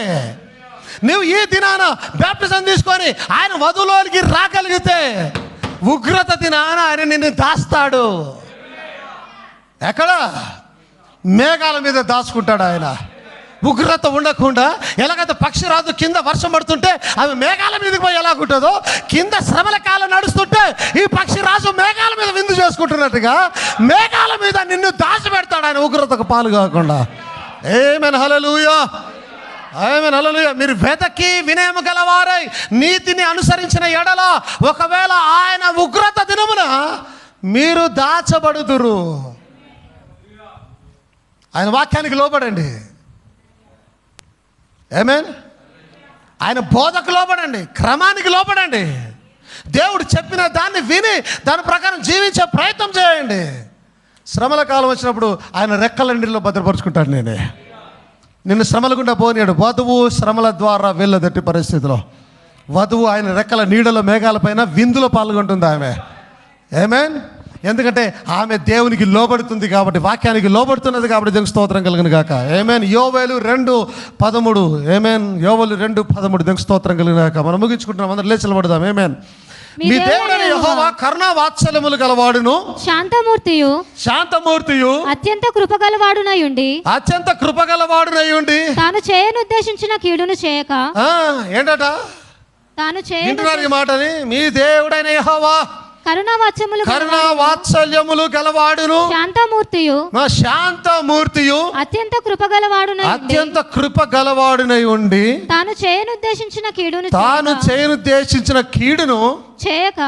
నువ్వు ఈ దినాన బాప్టిజం తీసుకొని ఆయన వధువులోనికి రాగలిగితే, ఉగ్రత దినాన ఆయన నిన్ను దాస్తాడు. ఎక్కడ? మేఘాల మీద దాచుకుంటాడు ఆయన. ఉగ్రత ఉండకుండా ఎలాగైతే పక్షిరాజు కింద వర్షం పడుతుంటే అవి మేఘాల మీదకి పోయి ఎలాగుంటుందో, కింద శ్రమల కాలం నడుస్తుంటే ఈ పక్షిరాజు మేఘాల మీద విందు చేసుకుంటున్నట్టుగా మేఘాల మీద నిన్ను దాచిపెడతాడు ఆయన, ఉగ్రతకు పాలు కాకుండా. ఆమేన్, హల్లెలూయా, ఆమేన్, హల్లెలూయా. మీరు వెదకి వినయము గలవారై నీతిని అనుసరించిన ఎడల ఒకవేళ ఆయన ఉగ్రత దినమున మీరు దాచబడుదురు. ఆయన వాక్యానికి లోబడండి. ఆమేన్. ఆయన బోధకు లోబడండి, క్రమానికి లోబడండి. దేవుడు చెప్పిన దాన్ని విని దాని ప్రకారం జీవించే ప్రయత్నం చేయండి. శ్రమల కాలం వచ్చినప్పుడు ఆయన రెక్కల నీళ్ళలో భద్రపరుచుకుంటాడు. నిన్ను శ్రమల గుండా పోనీయాడు. వధువు శ్రమల ద్వారా వెళ్ళదట్టి పరిస్థితిలో వధువు ఆయన రెక్కల నీడలో మేఘాల పైన విందులో పాల్గొంటుంది ఆమె. ఆమేన్. ఎందుకంటే ఆమె దేవునికి లోబడుతుంది కాబట్టి, వాక్యానికి లోబడుతున్నది కాబట్టి దేవునికి స్తోత్రం కలుగును గాక. ఆమేన్. యోవేలు 2:13. ఆమేన్. యోవేలు 2:13 దేవునికి స్తోత్రం కలుగును గాక. మనం ముగించుకుంటున్నాం, అందరూ లేచి నిలబడదాం. ఆమేన్. మీ దేవుడైన యెహోవా కరుణా వాత్సల్యములు గలవాడును, శాంతమూర్తియు అత్యంత కృపగలవాడునయుండి తాను చేయనుద్దేశించిన కీడును చేయక. ఏంటట? తాను వింటున్నారు ఈ మాటని? మీ దేవుడైన యెహోవా కరుణా వాత్సల్యములు గలవాడును, శాంతమూర్తియు అత్యంత కృపగలవాడునై ఉండి తాను చేయనుద్దేశించిన కీడును చేయక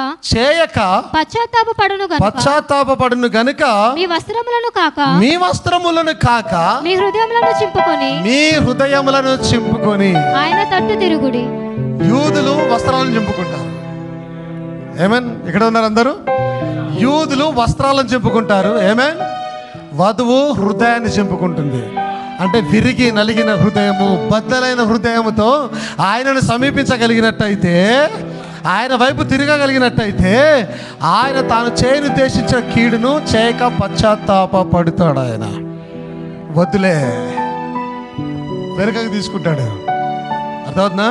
పశ్చాత్తాపపడును గనుక మీ వస్త్రములను కాక మీ హృదయములను చింపుకొని ఆయన తట్టు తిరుగుడి. యూదులు వస్త్రాలను చింపుకుంటారు. ఏమేన్? ఇక్కడ ఉన్నారు అందరూ. యూదులు వస్త్రాలను చెప్పుకుంటారు. ఏమేన్? వధువు హృదయాన్ని చెప్పుకుంటుంది. అంటే విరిగి నలిగిన హృదయము, బద్దలైన హృదయముతో ఆయనను సమీపించగలిగినట్టయితే, ఆయన వైపు తిరగగలిగినట్టయితే, ఆయన తాను చేయను ఉద్దేశించిన కీడును చేయక పశ్చాత్తాప పడుతాడు. ఆయన వద్దులే వెనుకకు తీసుకుంటాడు. అర్థమవుతుందా?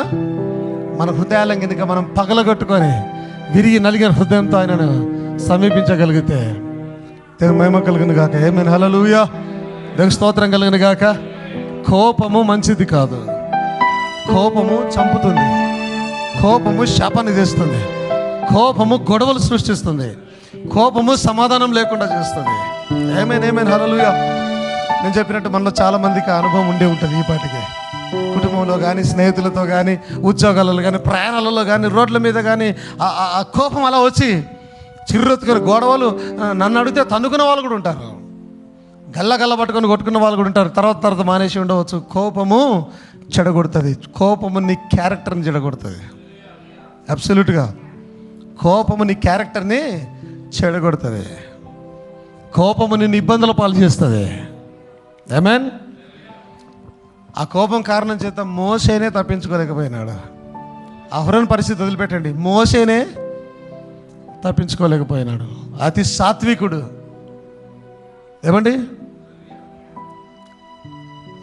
మన హృదయాలను కనుక మనం పగలగొట్టుకొని విరిగి నలిగిన హృదయంతో ఆయనను సమీపించగలిగితే దేవుని మహిమ కలుగును గాక. ఏమైనా హల్లెలూయా, దేవుని స్తోత్రం కలుగును గాక. కోపము మంచిది కాదు. కోపము చంపుతుంది. కోపము శాపాన్ని తెస్తుంది. కోపము గొడవలు సృష్టిస్తుంది. కోపము సమాధానం లేకుండా చేస్తుంది. ఏమైనా హల్లెలూయా. నేను చెప్పినట్టు మనలో చాలామందికి అనుభవం ఉండే ఉంటుంది. ఈ పాటికి కుటుంబంలో కానీ, స్నేహితులతో కానీ, ఉద్యోగాలలో కానీ, ప్రయాణాలలో కానీ, రోడ్ల మీద కానీ ఆ కోపం అలా వచ్చి చిర్రెత్తుకుని గొడవలు, నన్ను అడిగితే తన్నుకున్న వాళ్ళు కూడా ఉంటారు. గల్ల పట్టుకొని కొట్టుకున్న వాళ్ళు కూడా ఉంటారు. తర్వాత మానేసి ఉండవచ్చు. కోపము చెడగొడుతుంది. కోపము నీ క్యారెక్టర్ని చెడగొడుతుంది. అబ్సల్యూట్గా కోపము నీ క్యారెక్టర్ని చెడగొడుతుంది. కోపము నిన్ను ఇబ్బందుల పాలు చేస్తుంది. ఆమేన్. ఆ కోపం కారణం చేత మోషేనే తప్పించుకోలేకపోయినాడు. అహరోను పరిస్థితి వదిలిపెట్టండి, మోషేనే తప్పించుకోలేకపోయినాడు. అతి సాత్వికుడు. ఏమండి?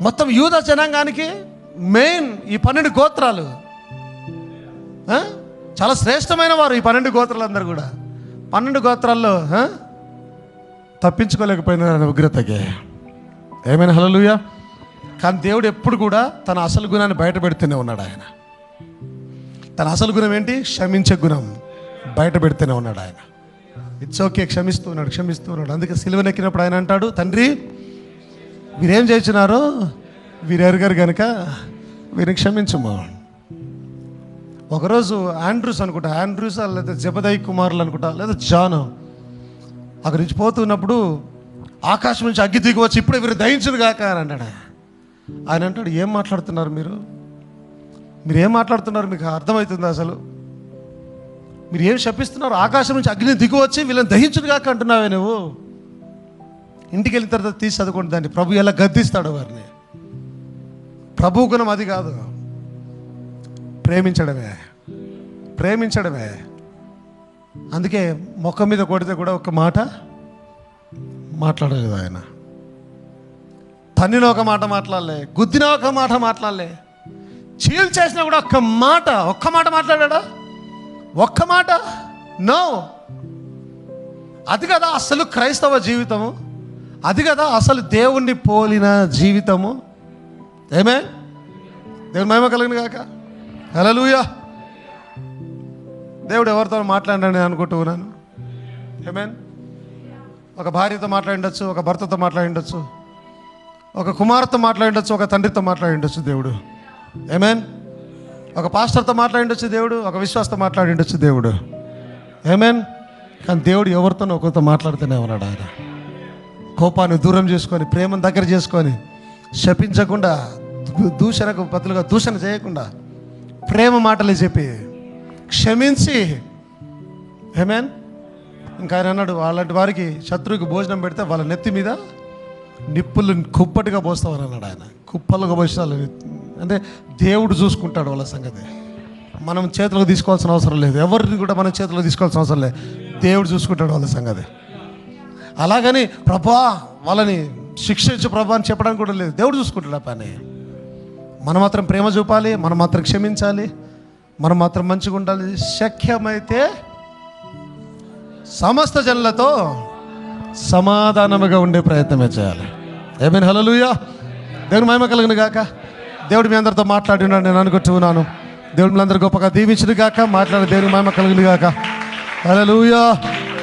మొత్తం యూదా జనాంగానికి మెయిన్ ఈ 12 గోత్రాలు చాలా శ్రేష్టమైన వారు. ఈ 12 గోత్రాలందరూ కూడా 12 గోత్రాల్లో తప్పించుకోలేకపోయినాడు ఉగ్రతకి. ఏమైనా హల్లెలూయా. కానీ దేవుడు ఎప్పుడు కూడా తన అసలు గుణాన్ని బయట పెడుతూనే ఉన్నాడు. ఆయన తన అసలు గుణం ఏంటి? క్షమించే గుణం బయట పెడుతూనే ఉన్నాడు. ఆయన ఇట్స్ ఓకే, క్షమిస్తూ ఉన్నాడు. అందుకే సిలువనెక్కినప్పుడు ఆయన అంటాడు, తండ్రి వీరేం చేస్తున్నారో వీరు ఎరుగరు కనుక వీరిని క్షమించము. ఒకరోజు ఆండ్రూస్ లేదా జబదయి కుమారులు అనుకుంటా, లేదా జాన్ అక్కడి నుంచి పోతున్నప్పుడు ఆకాశం నుంచి అగ్గి దిగి వచ్చి ఇప్పుడే వీరు దహించును కాక అని అన్నాడు. ఆయన అంటాడు, ఏం మాట్లాడుతున్నారు మీరు ఏం మాట్లాడుతున్నారు? మీకు అర్థమవుతుందా? అసలు మీరు ఏం శపిస్తున్నారు? ఆకాశం నుంచి అగ్ని దిగి వచ్చి వీళ్ళని దహించును కాక అంటున్నావే నువ్వు. ఇంటికి వెళ్ళిన తర్వాత తీసి చదువుకోండి దాన్ని. ప్రభు ఎలా గద్దిస్తాడు వారిని. ప్రభు గుణం అది కాదు, ప్రేమించడమే. అందుకే మొక్క మీద కొడితే కూడా ఒక్క మాట మాట్లాడలేదు ఆయన. తన్నిన ఒక మాట మాట్లాడలే, గుద్దిన ఒక మాట మాట్లాడలే, చీల్ చేసినా కూడా ఒక్క మాట మాట్లాడా? ఒక్క మాట నో. అది కదా అసలు క్రైస్తవ జీవితము. అది కదా అసలు దేవుణ్ణి పోలిన జీవితము. ఏమే? దేవుని మహిమ కలుగును గాక. హల్లెలూయా. దేవుడు ఎవరితో మాట్లాడాడని అనుకుంటూ ఉన్నాను. ఏమేన్? ఒక భార్యతో మాట్లాడిండొచ్చు, ఒక భర్తతో మాట్లాడిండొచ్చు, ఒక కుమార్తెతో మాట్లాడిండొచ్చు, ఒక తండ్రితో మాట్లాడిండొచ్చు దేవుడు. ఏమేన్? ఒక పాస్టర్తో మాట్లాడిండొచ్చు దేవుడు, ఒక విశ్వాసతో మాట్లాడిండొచ్చు దేవుడు. ఏమేన్? కానీ దేవుడు ఎవరితోనో ఒకరితో మాట్లాడుతూనే ఉన్నాడు. ఆయన కోపాన్ని దూరం చేసుకొని, ప్రేమను దగ్గర చేసుకొని, శపించకుండా, దూషణకు బదులుగా దూషణ చేయకుండా ప్రేమ మాటలే చెప్పి క్షమించి. ఏమేన్? ఇంకా ఆయన అన్నాడు, అలాంటి వారికి శత్రువుకి భోజనం పెడితే వాళ్ళ నెత్తి మీద నిప్పులు కుప్పటిగా పోస్తామని అన్నాడు. ఆయన కుప్పలుగా పోస్తాలు. అంటే దేవుడు చూసుకుంటాడు వాళ్ళ సంగతి. మనం చేతిలోకి తీసుకోవాల్సిన అవసరం లేదు. ఎవరిని కూడా మనం చేతిలో తీసుకోవాల్సిన అవసరం లేదు. దేవుడు చూసుకుంటాడు వాళ్ళ సంగతి. అలాగని ప్రభా వాళ్ళని శిక్షించు ప్రభా అని చెప్పడానికి కూడా లేదు. దేవుడు చూసుకుంటాడు ఆ పని. మనం మాత్రం ప్రేమ చూపాలి, మనం మాత్రం క్షమించాలి, మనం మాత్రం మంచిగా ఉండాలి. శక్యమైతే సమస్త జనులతో సమాధానముగా ఉండే ప్రయత్నమే చేయాలి. ఏమైనా హల్లెలూయా. దేవుని మహిమ కలుగును గాక. దేవుడు మీ అందరితో మాట్లాడి ఉన్నాడు నేను అనుకుంటున్నాను. దేవుడు మీ అందరూ గొప్పగా దీవించును గాక. మాట్లాడే దేవుని మహిమ కలుగును గాక. హల్లెలూయా.